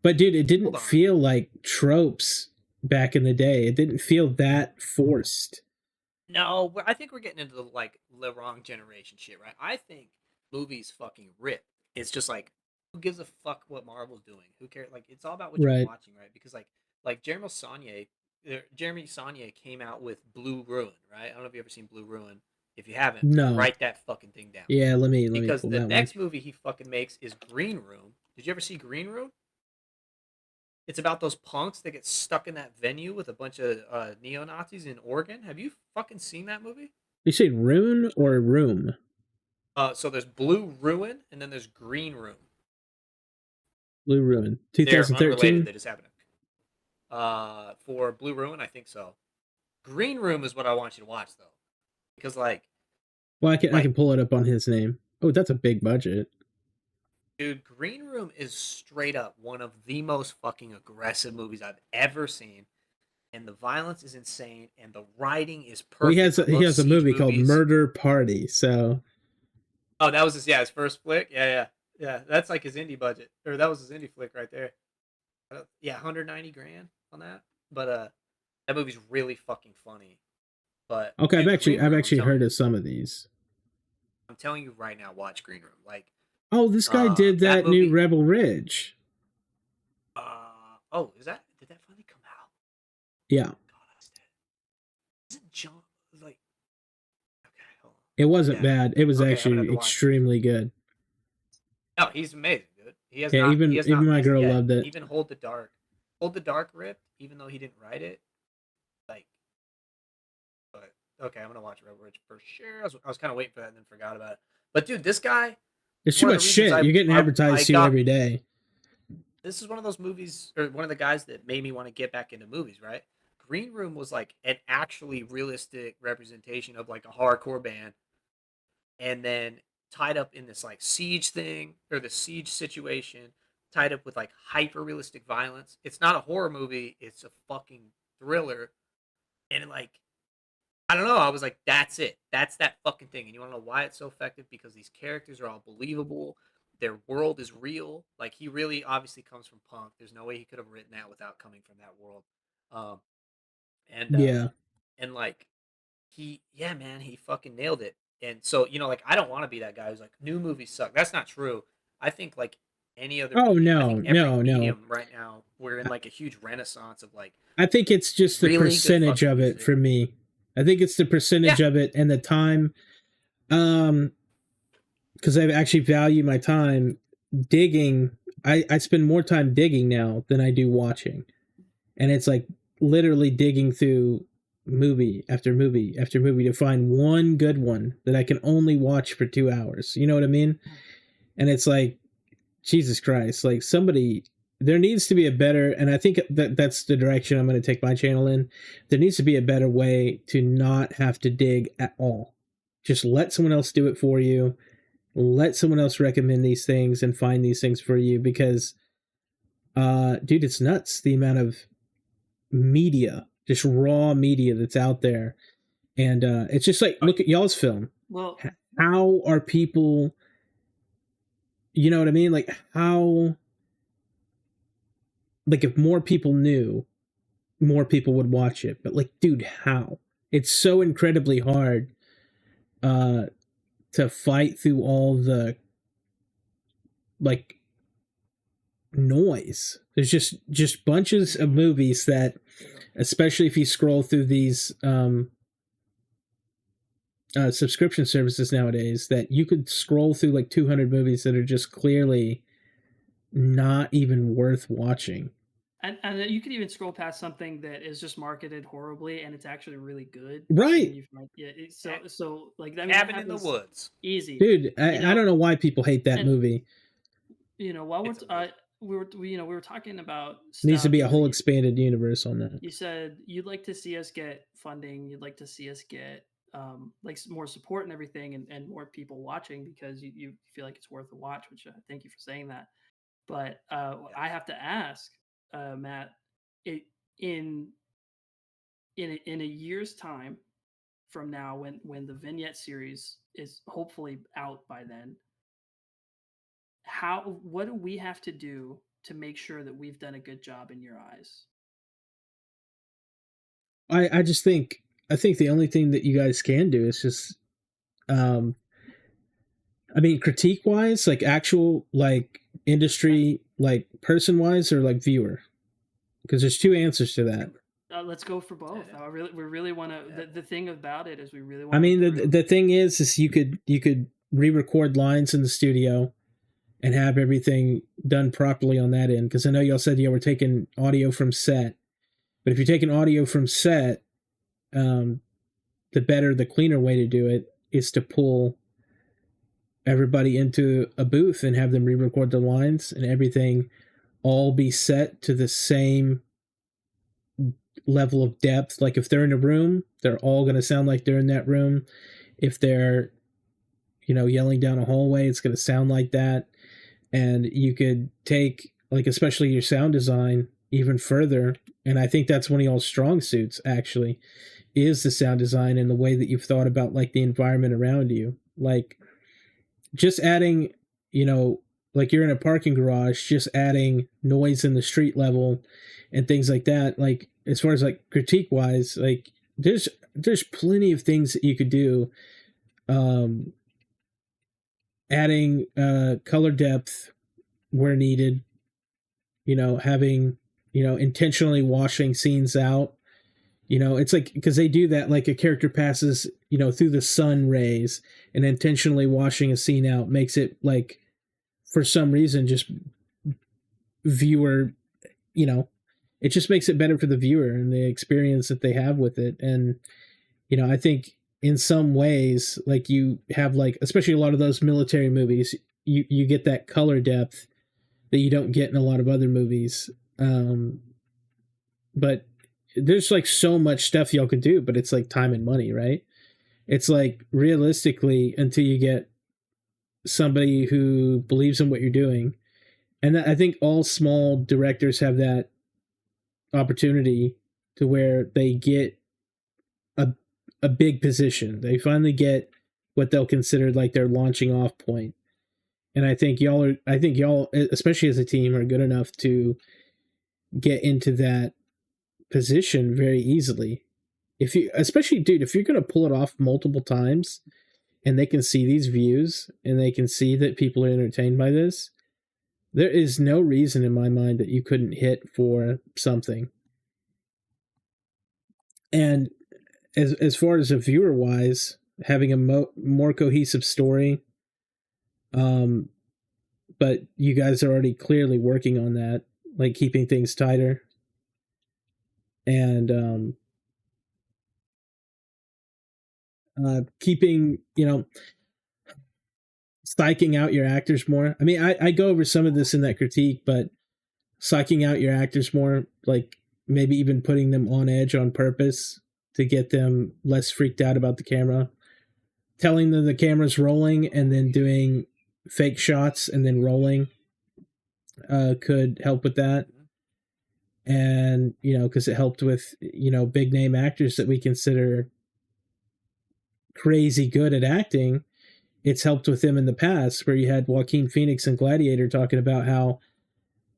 but dude, it didn't feel like tropes back in the day. It didn't feel that forced. No, I think we're getting into the wrong generation shit, right? I think movies fucking rip. It's just like, who gives a fuck what Marvel's doing? Who cares? Like, it's all about what you're watching, right? Because like Jeremy Saulnier came out with Blue Ruin, right? I don't know if you've ever seen Blue Ruin. If you haven't, write that fucking thing down. Yeah, let me because the next movie he fucking makes is Green Room. Did you ever see Green Room? It's about those punks that get stuck in that venue with a bunch of neo-Nazis in Oregon. Have you fucking seen that movie? You say Rune or Room? So there's Blue Ruin and then there's Green Room. Blue Ruin, 2013. They just happened. For Blue Ruin, I think so. Green Room is what I want you to watch, though, because like, well, I can pull it up on his name. Oh, that's a big budget, dude. Green Room is straight up one of the most fucking aggressive movies I've ever seen, and the violence is insane, and the writing is perfect. Well, he has a movie called Murder Party. So, oh, that was his first flick. Yeah. That's like his indie budget, or that was his indie flick right there. Yeah, $190,000 on that. But that movie's really fucking funny. But okay, dude, I've actually heard of some of these. I'm telling you right now, watch Green Room. Like, oh, this guy did that new Rebel Ridge. Oh, did that finally come out? Yeah. God, isn't John like? Okay, hold on. It wasn't bad. It was actually extremely good. No, he's amazing, dude. He has even my girl loved it. Even Hold the Dark ripped, even though he didn't write it. Like, but okay, I'm gonna watch Reviewtechusa for sure. I was kind of waiting for that and then forgot about it. But dude, this guy. It's too much shit. You're getting advertised to every day. This is one of those movies, or one of the guys that made me want to get back into movies, right? Green Room was like an actually realistic representation of like a hardcore band, and then tied up in this like siege thing, or the siege situation, tied up with like hyper realistic violence. It's not a horror movie, it's a fucking thriller. And like, I don't know, I was like, that's it. That's that fucking thing. And you want to know why it's so effective? Because these characters are all believable. Their world is real. Like, he really obviously comes from punk. There's no way he could have written that without coming from that world. And like, yeah, man, he fucking nailed it. And so, you know, like, I don't want to be that guy who's like, new movies suck. That's not true. I think like any other medium right now, we're in like a huge renaissance of like, I think it's just the really percentage of it for me. I think it's the percentage of it and the time. Because I actually value my time digging. I spend more time digging now than I do watching. And it's like literally digging through movie after movie after movie to find one good one that I can only watch for 2 hours. You know what I mean? And it's like, Jesus Christ, like somebody, there needs to be a better, and I think that's the direction I'm going to take my channel in. There needs to be a better way to not have to dig at all. Just let someone else do it for you. Let someone else recommend these things and find these things for you, because dude, it's nuts the amount of media, just raw media that's out there. And it's just like, look at y'all's film. Well, how are people, you know what I mean? Like, how, like, if more people knew, more people would watch it. But like, dude, how? It's so incredibly hard to fight through all the like noise. There's just bunches of movies that, especially if you scroll through these subscription services nowadays, that you could scroll through like 200 movies that are just clearly not even worth watching. And you could even scroll past something that is just marketed horribly and it's actually really good. Right. So like, that Cabin in the Woods. Easy. Dude, I don't know why people hate that movie. You know, while we were talking about stuff, needs to be a whole expanded universe on that. You said you'd like to see us get funding, you'd like to see us get like more support and everything, and more people watching because you feel like it's worth a watch, which thank you for saying that. But I have to ask, Matt, in a year's time from now, when the vignette series is hopefully out by then, what do we have to do to make sure that we've done a good job in your eyes? I think the only thing that you guys can do is just I mean, critique wise, like actual like industry, like person wise, or like viewer, because there's two answers to that. Let's go for both. We really want to. The thing about it is we really want. I mean, the thing is you could re-record lines in the studio and have everything done properly on that end. Because I know y'all said y'all were taking audio from set, but if you're taking audio from set, the cleaner way to do it is to pull everybody into a booth and have them re-record the lines and everything all be set to the same level of depth. Like if they're in a room, they're all going to sound like they're in that room. If they're, yelling down a hallway, it's going to sound like that. And you could take, like, especially your sound design even further. And I think that's one of y'all's strong suits, actually, is the sound design and the way that you've thought about, like, the environment around you. Like, just adding, like you're in a parking garage, just adding noise in the street level and things like that. Like, as far as, like, critique-wise, like, there's plenty of things that you could do. Adding color depth where needed, having, intentionally washing scenes out. It's like, because they do that, like a character passes, through the sun rays, and intentionally washing a scene out makes it, like, for some reason, just viewer, it just makes it better for the viewer and the experience that they have with it. And, I think in some ways, like you have like, especially a lot of those military movies, you get that color depth that you don't get in a lot of other movies. But there's like so much stuff y'all can do, but it's like time and money, right? It's like realistically, until you get somebody who believes in what you're doing, and I think all small directors have that opportunity to where they get a a big position. They finally get what they'll consider like their launching off point. And I think y'all, especially as a team, are good enough to get into that position very easily. If you, especially, dude, if you're going to pull it off multiple times and they can see these views and they can see that people are entertained by this, there is no reason in my mind that you couldn't hit for something. And as far as a viewer wise, having a more cohesive story, but you guys are already clearly working on that, like keeping things tighter and keeping, psyching out your actors more. I mean, I go over some of this in that critique, but psyching out your actors more, like maybe even putting them on edge on purpose to get them less freaked out about the camera, telling them the camera's rolling and then doing fake shots and then rolling could help with that. And, because it helped with, big name actors that we consider crazy good at acting. It's helped with them in the past, where you had Joaquin Phoenix in Gladiator talking about how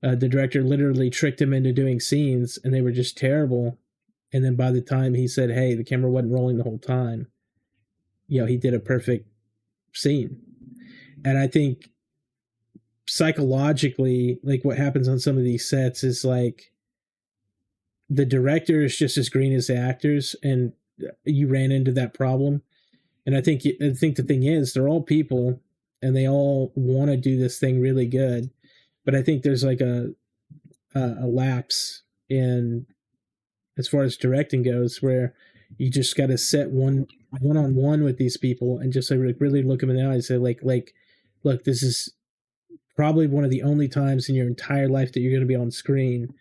the director literally tricked him into doing scenes and they were just terrible. And then by the time he said, hey, the camera wasn't rolling the whole time, he did a perfect scene. And I think psychologically, like what happens on some of these sets is like the director is just as green as the actors, and you ran into that problem. And I think the thing is, they're all people and they all want to do this thing really good. But I think there's like a lapse in, as far as directing goes, where you just got to set one-on-one with these people and just like really look them in the eye and say like, look, this is probably one of the only times in your entire life that you're going to be on screen.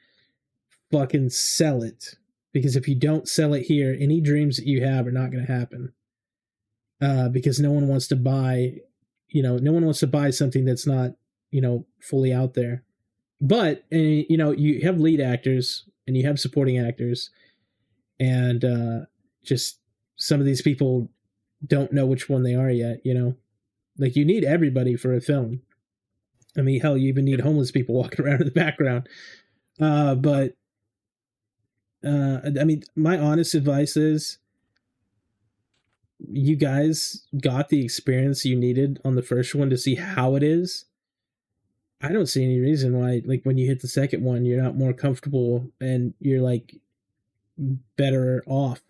Fucking sell it. Because if you don't sell it here, any dreams that you have are not going to happen. Because no one wants to buy, something that's not, fully out there. But, you have lead actors and you have supporting actors, and just some of these people don't know which one they are yet, Like, you need everybody for a film. I mean, hell, you even need homeless people walking around in the background. But I mean, my honest advice is, you guys got the experience you needed on the first one to see how it is. I don't see any reason why, like, when you hit the second one, you're not more comfortable and you're like better off.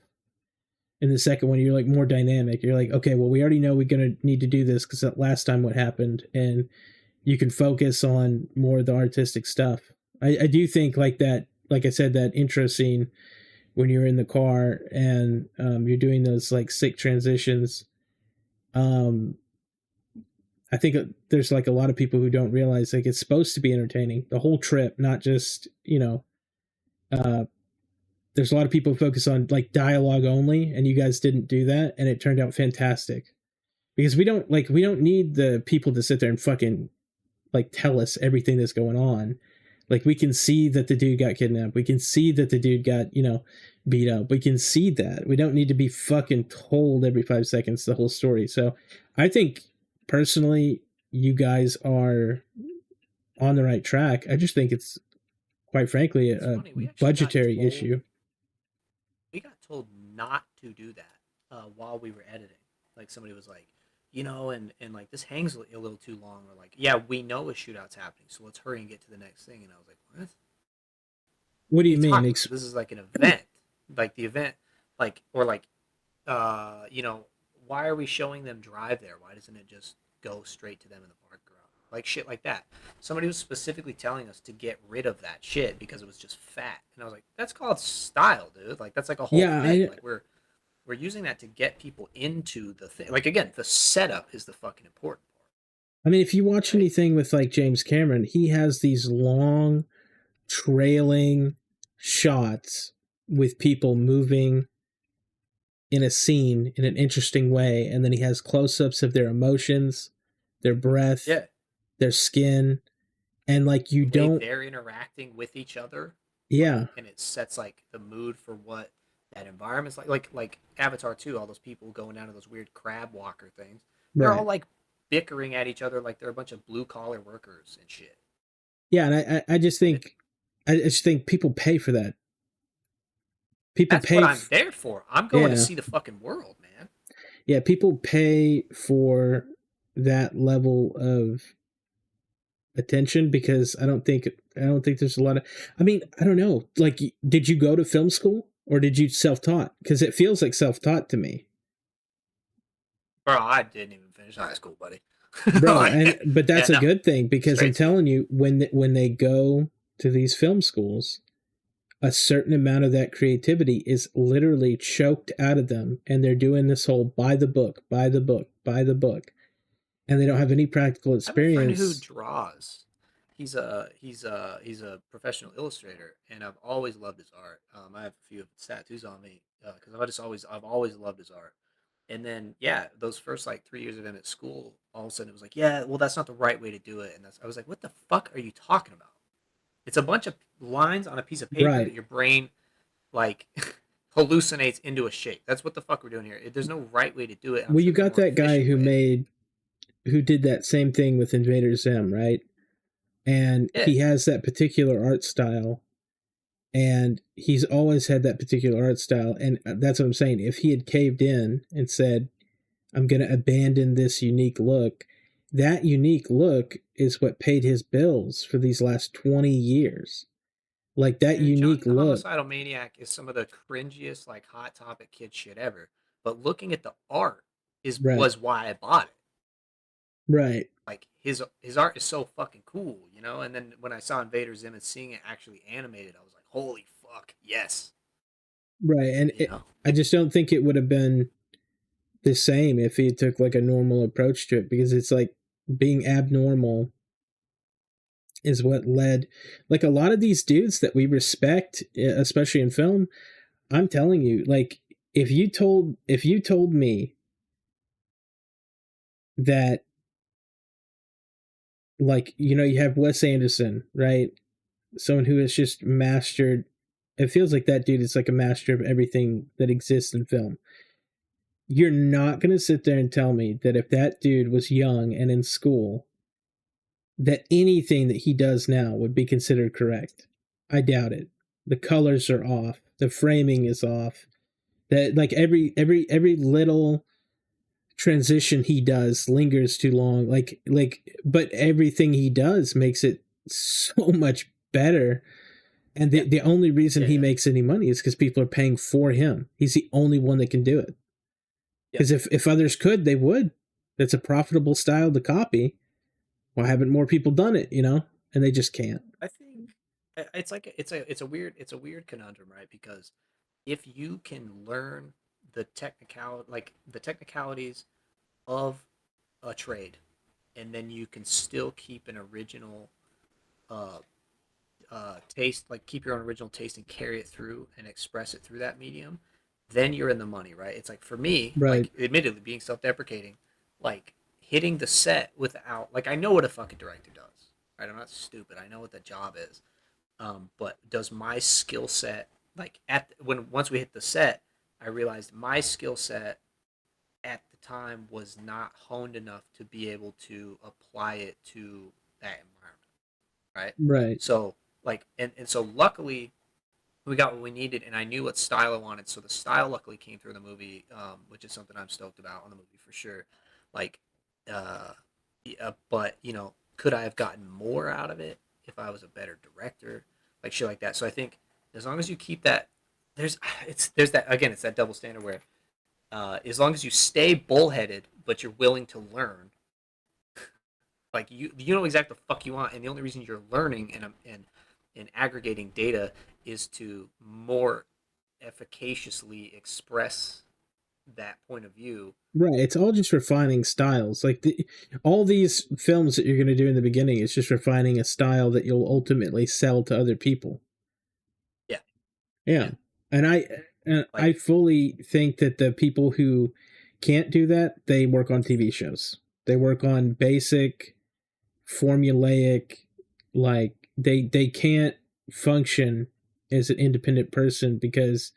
In the second one, you're like more dynamic. You're like, okay, well, we already know we're going to need to do this because that last time what happened, and you can focus on more of the artistic stuff. I do think like that, like I said, that intro scene when you're in the car and you're doing those like sick transitions. I think there's like a lot of people who don't realize like it's supposed to be entertaining the whole trip, not just, there's a lot of people who focus on like dialogue only, and you guys didn't do that. And it turned out fantastic, because we don't need the people to sit there and fucking like tell us everything that's going on. Like, we can see that the dude got kidnapped. We can see that the dude got, beat up. We can see that. We don't need to be fucking told every 5 seconds the whole story. So I think personally, you guys are on the right track. I just think it's, quite frankly, a budgetary issue. We got told not to do that while we were editing. Like, somebody was like, and like, this hangs a little too long, or like, yeah, we know a shootout's happening, so let's hurry and get to the next thing. And I was like, what do you mean? This is like an event, like the event, like, or like, why are we showing them drive there? Why doesn't it just go straight to them in the park garage? Like, shit like that. Somebody was specifically telling us to get rid of that shit because it was just fat. And I was like, that's called style, dude. Like, that's like a whole thing. Like, we're using that to get people into the thing. Like, again, the setup is the fucking important part. I mean, if you watch anything with like James Cameron, he has these long trailing shots with people moving in a scene in an interesting way, and then he has close-ups of their emotions, their breath, their skin, and like you don't, they're interacting with each other, yeah, and it sets like the mood for what that environment's like Avatar 2, all those people going down to those weird crab walker things, they're all like bickering at each other like they're a bunch of blue collar workers and shit. Yeah, and I just think people pay for that. People That's pay what I'm there for. I'm going to see the fucking world, man. Yeah, people pay for that level of attention because I don't think there's a lot of, I mean, I don't know. Like, did you go to film school or did you self-taught? Because it feels like self-taught to me. Bro, I didn't even finish high school, buddy. Bro, but that's a good thing because I'm telling you, when they go to these film schools, a certain amount of that creativity is literally choked out of them, and they're doing this whole buy the book, and they don't have any practical experience. I have a friend who draws. He's a professional illustrator, and I've always loved his art. I have a few of his tattoos on me because I've always loved his art. And then those first like 3 years of him at school, all of a sudden it was like, well, that's not the right way to do it, and I was like, what the fuck are you talking about? It's a bunch of lines on a piece of paper that your brain like hallucinates into a shape. That's what the fuck we're doing here. There's no right way to do it. Well, you got that guy who did that same thing with Invader Zim, right? And he has that particular art style, and he's always had that particular art style. And that's what I'm saying. If he had caved in and said, I'm going to abandon this unique look, that unique look is what paid his bills for these last 20 years. Like that unique look. Homicidal Maniac is some of the cringiest, like hot topic kid shit ever. But looking at the art was why I bought it. Right. Like his art is so fucking cool, you know? And then when I saw Invader Zim and seeing it actually animated, I was like, holy fuck, yes. Right. And I just don't think it would have been the same if he took like a normal approach to it, because it's like being abnormal is what led, like a lot of these dudes that we respect, especially in film. I'm telling you, like if you told me that, like, you know, you have Wes Anderson, right? Someone who has just mastered, it feels like that dude is like a master of everything that exists in film. You're not going to sit there and tell me that if that dude was young and in school, that anything that he does now would be considered correct. I doubt it. The colors are off. The framing is off. That like every little transition he does lingers too long. But everything he does makes it so much better. And the only reason he makes any money is because people are paying for him. He's the only one that can do it. Because if others could, they would. That's a profitable style to copy. Why haven't more people done it? You know, and they just can't. I think it's like it's a weird conundrum, right? Because if you can learn the technicalities of a trade, and then you can still keep an original taste, like keep your own original taste and carry it through and express it through that medium, then you're in the money, right? It's like for me, like admittedly being self-deprecating, like hitting the set without, like, I know what a fucking director does, right? I'm not stupid. I know what the job is. But does my skill set, like once we hit the set, I realized my skill set at the time was not honed enough to be able to apply it to that environment, right? Right. So like, and so luckily we got what we needed, and I knew what style I wanted. So the style luckily came through the movie, which is something I'm stoked about on the movie for sure. Like, but you know, could I have gotten more out of it if I was a better director, like shit like that? So I think as long as you keep that, there's that, again, it's that double standard where as long as you stay bullheaded but you're willing to learn, like you know exactly the fuck you want, and the only reason you're learning and aggregating data is to more efficaciously express that point of view. Right. It's all just refining styles. Like all these films that you're going to do in the beginning, it's just refining a style that you'll ultimately sell to other people. Yeah. Yeah. And I fully think that the people who can't do that, they work on TV shows. They work on basic, formulaic, like they can't function as an independent person because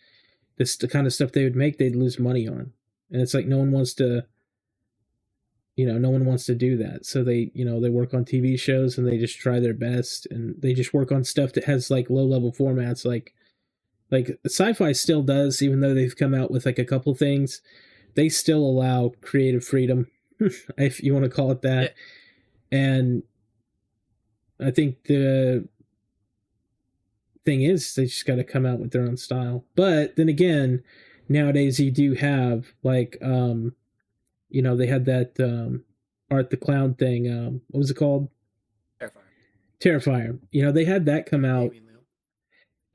this the kind of stuff they would make, they'd lose money on. And it's like no one wants to do that. So they work on TV shows and they just try their best, and they just work on stuff that has like low level formats. Like sci-fi still does, even though they've come out with like a couple things, they still allow creative freedom, if you want to call it that. Yeah. And I think the thing is they just got to come out with their own style. But then again, nowadays you do have like they had that Art the Clown thing. What was it called? Terrifier. They had that come out,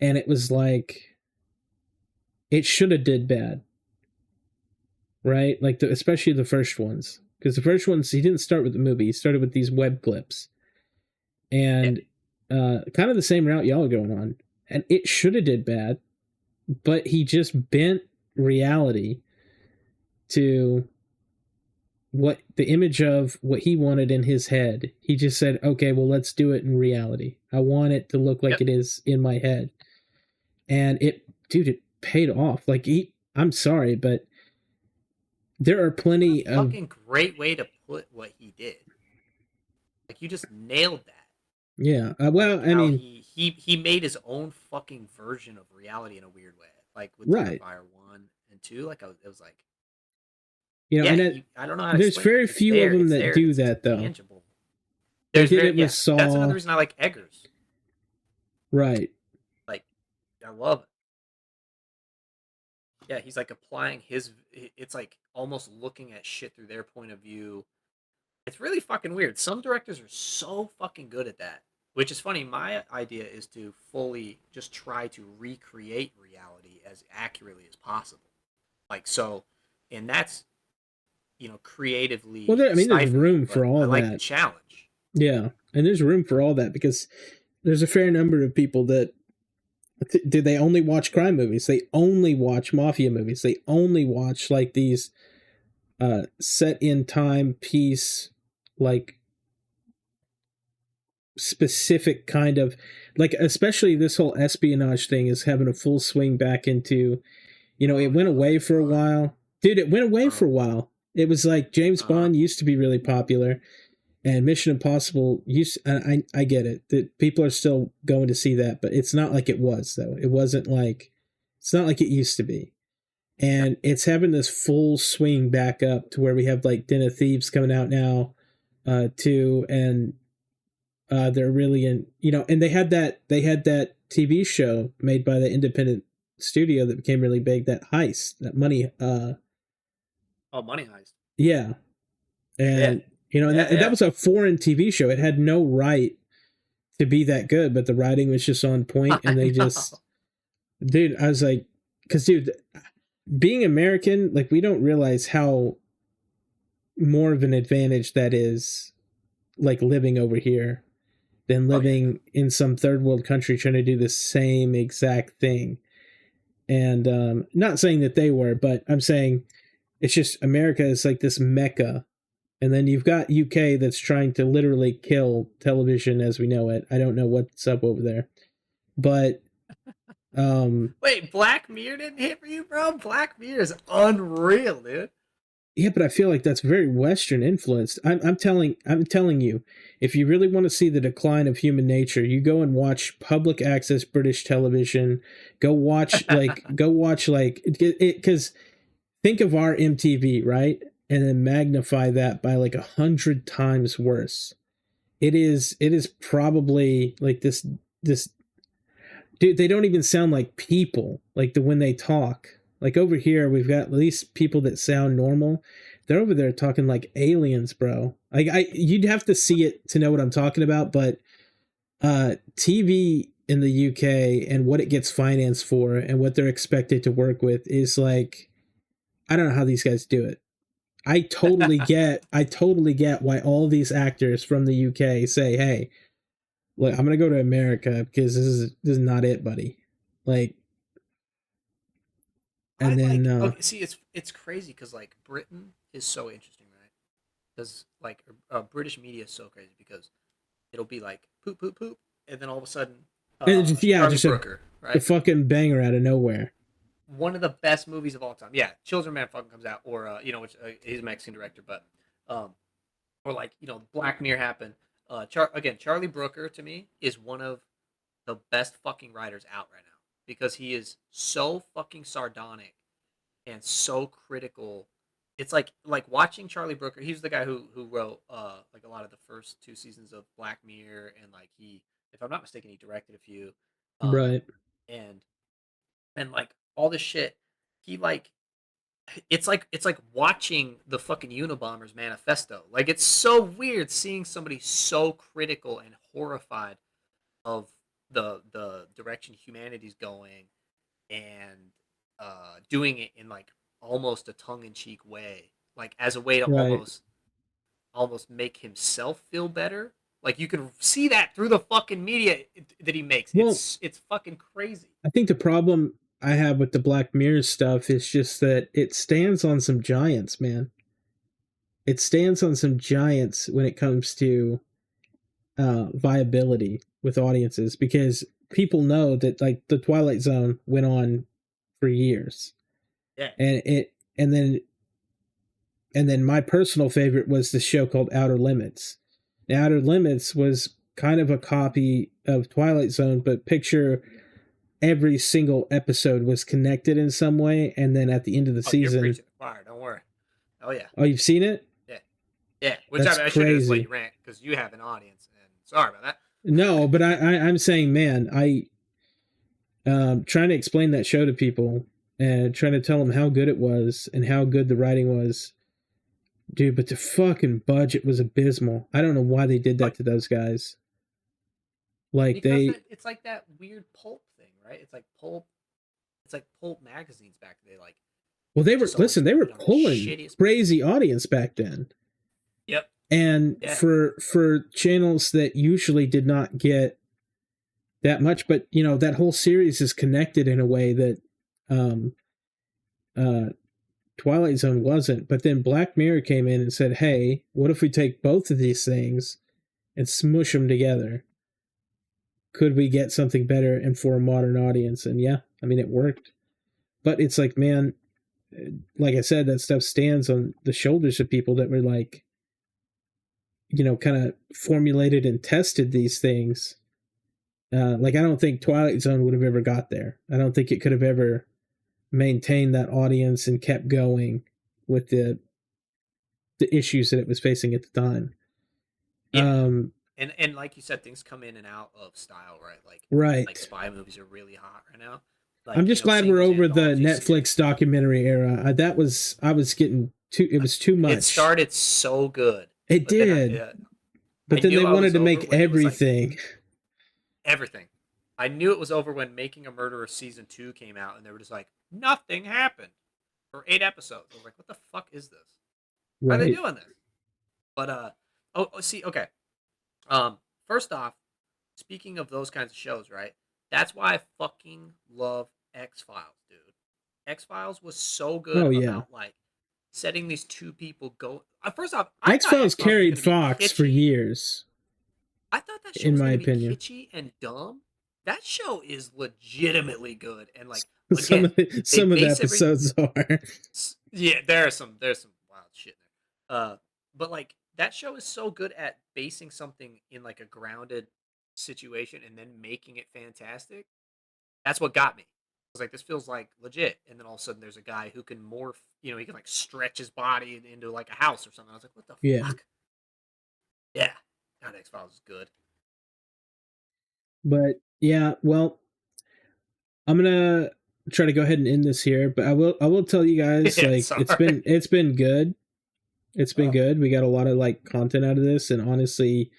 and it was like it should have did bad, right? Like especially the first ones, because the first ones he didn't start with the movie. He started with these web clips, and kind of the same route y'all are going on, and it should have did bad, but he just bent reality to what the image of what he wanted in his head. He just said, okay, well, let's do it in reality. I want it to look like it is in my head. And it paid off. Like I'm sorry, but there are plenty of fucking great way to put what he did. Like you just nailed that. Yeah. Well, like I mean, he made his own fucking version of reality in a weird way. Like with Fire 1 and 2, like it was like, and I don't know how to there's very few of them that do that though. Tangible. There's Saw. That's another reason I like Eggers. Right. Like, I love it. Yeah, he's like applying it's like almost looking at shit through their point of view. It's really fucking weird. Some directors are so fucking good at that. Which is funny. My idea is to fully just try to recreate reality as accurately as possible. Like, so, and that's, creatively. Well, there's room for all that. I like the challenge. Yeah, and there's room for all that because there's a fair number of people that do they only watch crime movies. They only watch mafia movies. They only watch like these set in time piece, like specific kind of like, especially this whole espionage thing is having a full swing back into, it went away for a while. Dude, it went away for a while. It was like James Bond used to be really popular, and Mission Impossible I get it that people are still going to see that, but it's not like it was though. It's not like it used to be. And it's having this full swing back up to where we have like Den of Thieves coming out now, too, and they're really in, and they had that TV show made by the independent studio that became really big, that Heist, that Money. Money Heist. Yeah, and that was a foreign TV show. It had no right to be that good, but the writing was just on point, and they just, dude, I was like, because dude, being American, like we don't realize how more of an advantage that is, like living over here than living in some third world country trying to do the same exact thing. And not saying that they were, but I'm saying it's just America is like this mecca. And then you've got UK that's trying to literally kill television as we know it. I don't know what's up over there. But wait, Black Mirror didn't hit for you, bro? Black Mirror is unreal, dude. Yeah, but I feel like that's very Western influenced. I'm telling you, if you really want to see the decline of human nature, you go and watch public access British television. Go watch because think of our MTV, right? And then magnify that by like 100 times worse. It is probably like this dude, they don't even sound like people, like when they talk. Like over here, we've got at least people that sound normal. They're over there talking like aliens, bro. Like you'd have to see it to know what I'm talking about. But TV in the UK and what it gets financed for and what they're expected to work with is like, I don't know how these guys do it. I totally get why all these actors from the UK say, "Hey, look, I'm gonna go to America because this is not it, buddy." Like, and then okay, see, it's crazy because like Britain is so interesting, right? Because like British media is so crazy because it'll be like poop poop poop, and then all of a sudden, Charlie just Brooker, a fucking banger out of nowhere. One of the best movies of all time. Yeah, Children Man fucking comes out, or which he's a Mexican director, but or like Black Mirror happened. Charlie Brooker to me is one of the best fucking writers out right now because he is so fucking sardonic and so critical. It's like watching Charlie Brooker. He's the guy who wrote like a lot of the first 2 seasons of Black Mirror, and like he, if I'm not mistaken, he directed a few. Right. And like all this shit, he like it's like watching the fucking Unabomber's manifesto. Like it's so weird seeing somebody so critical and horrified of the direction humanity's going, and doing it in like almost a tongue-in-cheek way, like as a way to almost make himself feel better. Like you can see that through the fucking media that he makes. Well, it's fucking crazy. I think the problem I have with the Black Mirror stuff is just that it stands on some giants, man. It stands on some giants when it comes to viability with audiences, because people know that like the Twilight Zone went on for years. Yeah. And then my personal favorite was the show called Outer Limits. Now, Outer Limits was kind of a copy of Twilight Zone, but picture every single episode was connected in some way, and then at the end of the season, you're preaching to the choir, don't worry. Oh yeah. Oh, you've seen it? Yeah. Which I should have just let you rant because you have an audience, and sorry about that. No, but I'm saying, man, trying to explain that show to people and trying to tell them how good it was and how good the writing was. Dude, but the fucking budget was abysmal. I don't know why they did that to those guys. Like it's like that weird pulp thing, right? It's like pulp magazines back then. Like, well, they were pulling crazy audience back then. Yep. And for channels that usually did not get that much, but that whole series is connected in a way that Twilight Zone wasn't. But then Black Mirror came in and said, "Hey, what if we take both of these things and smush them together? Could we get something better and for a modern audience?" And yeah, I mean, it worked. But it's like, man, like I said, that stuff stands on the shoulders of people that were like, kind of formulated and tested these things. Like, I don't think Twilight Zone would have ever got there. I don't think it could have ever maintained that audience and kept going with the issues that it was facing at the time. Yeah. And like you said, things come in and out of style, right? Like spy movies are really hot right now. Like, I'm just glad we're over the Netflix documentary era. I was getting it was too much. It started so good. It did. But then they wanted to make everything. Everything. I knew it was over when Making a Murderer season 2 came out, and they were just like, nothing happened for 8 episodes. I was like, what the fuck is this? Why are they doing this? But okay. First off, speaking of those kinds of shows, right? That's why I fucking love X-Files, dude. X-Files was so good about like setting these two people go. First off, X-Files carried Fox for years. I thought that show was going to be kitschy and dumb. That show is legitimately good, and like again, some of the episodes are. Yeah, there's some wild shit there. But like that show is so good at basing something in like a grounded situation and then making it fantastic. That's what got me. I was like, this feels like legit, and then all of a sudden there's a guy who can morph. He can like stretch his body into like a house or something. I was like, what the fuck? Yeah, God, X-Files is good. But yeah, well, I'm gonna try to go ahead and end this here, but I will tell you guys, like, it's been good. It's been good. We got a lot of like content out of this, and honestly,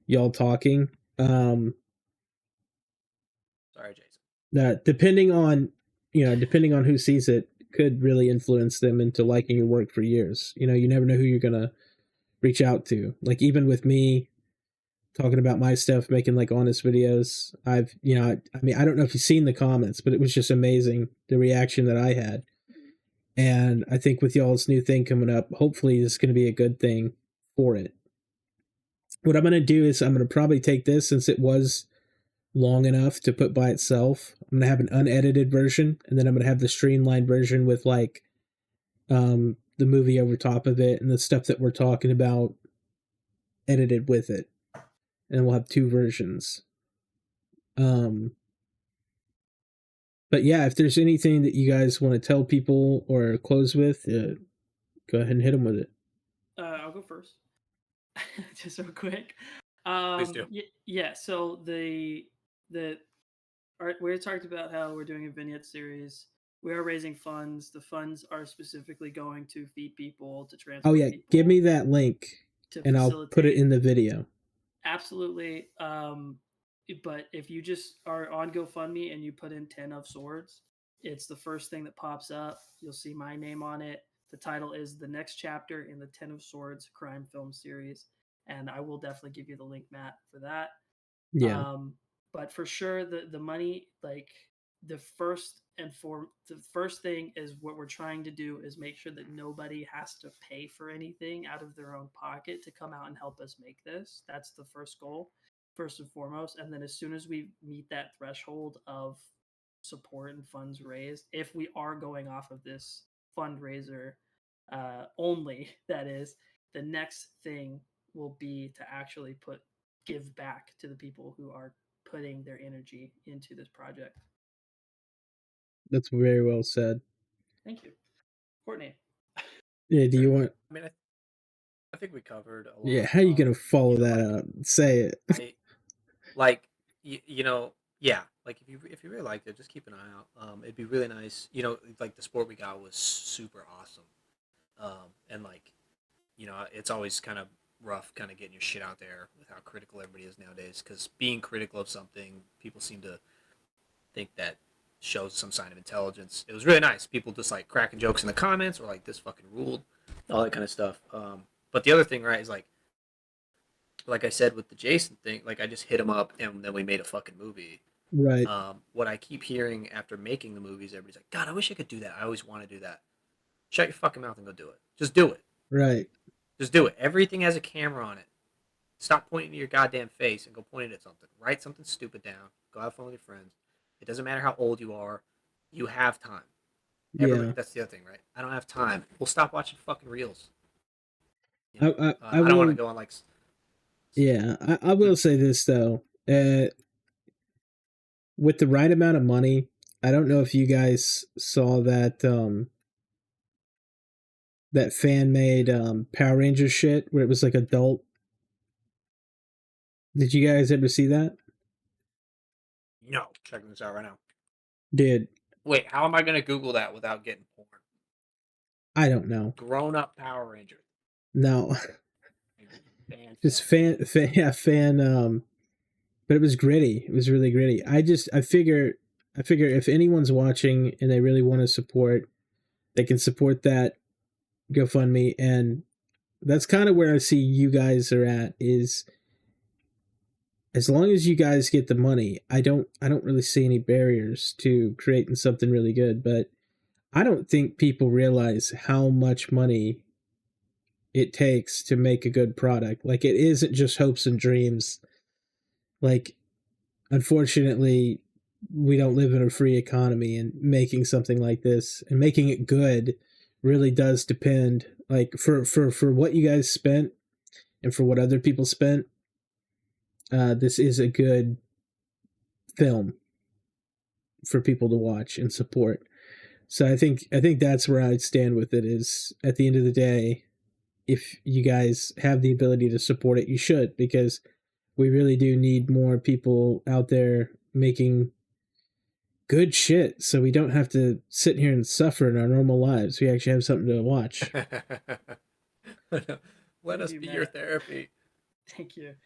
y'all talking. Sorry, Jason. Depending on who sees it, could really influence them into liking your work for years. You know, you never know who you're gonna reach out to. Like even with me talking about my stuff, making like honest videos, I've, you know, I mean, I don't know if you've seen the comments, but it was just amazing the reaction that I had. And I think with y'all's new thing coming up, hopefully this is going to be a good thing for it. What I'm going to do is I'm going to probably take this, since it was long enough to put by itself, I'm going to have an unedited version, and then I'm going to have the streamlined version with like the movie over top of it and the stuff that we're talking about edited with it. And we'll have two versions. But yeah, if there's anything that you guys want to tell people or close with, go ahead and hit them with it. I'll go first. Just real quick. Please do. Yeah. So we talked about how we're doing a vignette series. We are raising funds. The funds are specifically going to feed people, to transport. Oh yeah, people, give me that link, and I'll put it in the video. Absolutely. But if you just are on GoFundMe and you put in 10 of Swords, it's the first thing that pops up. You'll see my name on it. The title is The Next Chapter in the 10 of Swords crime film series. And I will definitely give you the link, Matt, for that. Yeah. But for sure, the money, like the first thing is what we're trying to do is make sure that nobody has to pay for anything out of their own pocket to come out and help us make this. That's the first goal, first and foremost. And then as soon as we meet that threshold of support and funds raised, if we are going off of this fundraiser only, that is, the next thing will be to actually give back to the people who are putting their energy into this project. That's very well said. Thank you. Courtney. Yeah, do you want... I mean, I think we covered a lot. Yeah, how are you going to follow that up? Say it. You know, yeah, like if you really liked it, just keep an eye out. It'd be really nice. You know, like the sport we got was super awesome. And like, you know, it's always kind of rough kind of getting your shit out there with how critical everybody is nowadays, because being critical of something, people seem to think that shows some sign of intelligence. It was really nice. People just like cracking jokes in the comments, or like, this fucking ruled, all that kind of stuff. But the other thing, right, is like I said with the Jason thing, like I just hit him up and then we made a fucking movie. Right. What I keep hearing after making the movies, everybody's like, God, I wish I could do that. I always want to do that. Shut your fucking mouth and go do it. Just do it. Right. Just do it. Everything has a camera on it. Stop pointing to your goddamn face and go point it at something. Write something stupid down. Go have fun with your friends. It doesn't matter how old you are. You have time. That's the other thing, right? I don't have time. We'll stop watching fucking reels. You know, I don't want to go on like... Yeah, I will say this, though. With the right amount of money, I don't know if you guys saw that that fan-made Power Rangers shit where it was like adult. Did you guys ever see that? No. Checking this out right now. Dude. Wait, how am I going to Google that without getting porn? I don't know. Grown-up Power Ranger. No. Just fan, but it was gritty. It was really gritty. I figure if anyone's watching and they really want to support, they can support that GoFundMe. And that's kind of where I see you guys are at, is as long as you guys get the money, I don't really see any barriers to creating something really good. But I don't think people realize how much money it takes to make a good product. Like, it isn't just hopes and dreams. Like, unfortunately, we don't live in a free economy, and making something like this and making it good really does depend, like, for what you guys spent and for what other people spent. This is a good film for people to watch and support. So I think that's where I'd stand with it, is at the end of the day, if you guys have the ability to support it, you should, because we really do need more people out there making good shit, so we don't have to sit here and suffer in our normal lives. We actually have something to watch. Let us be your therapy. Thank you.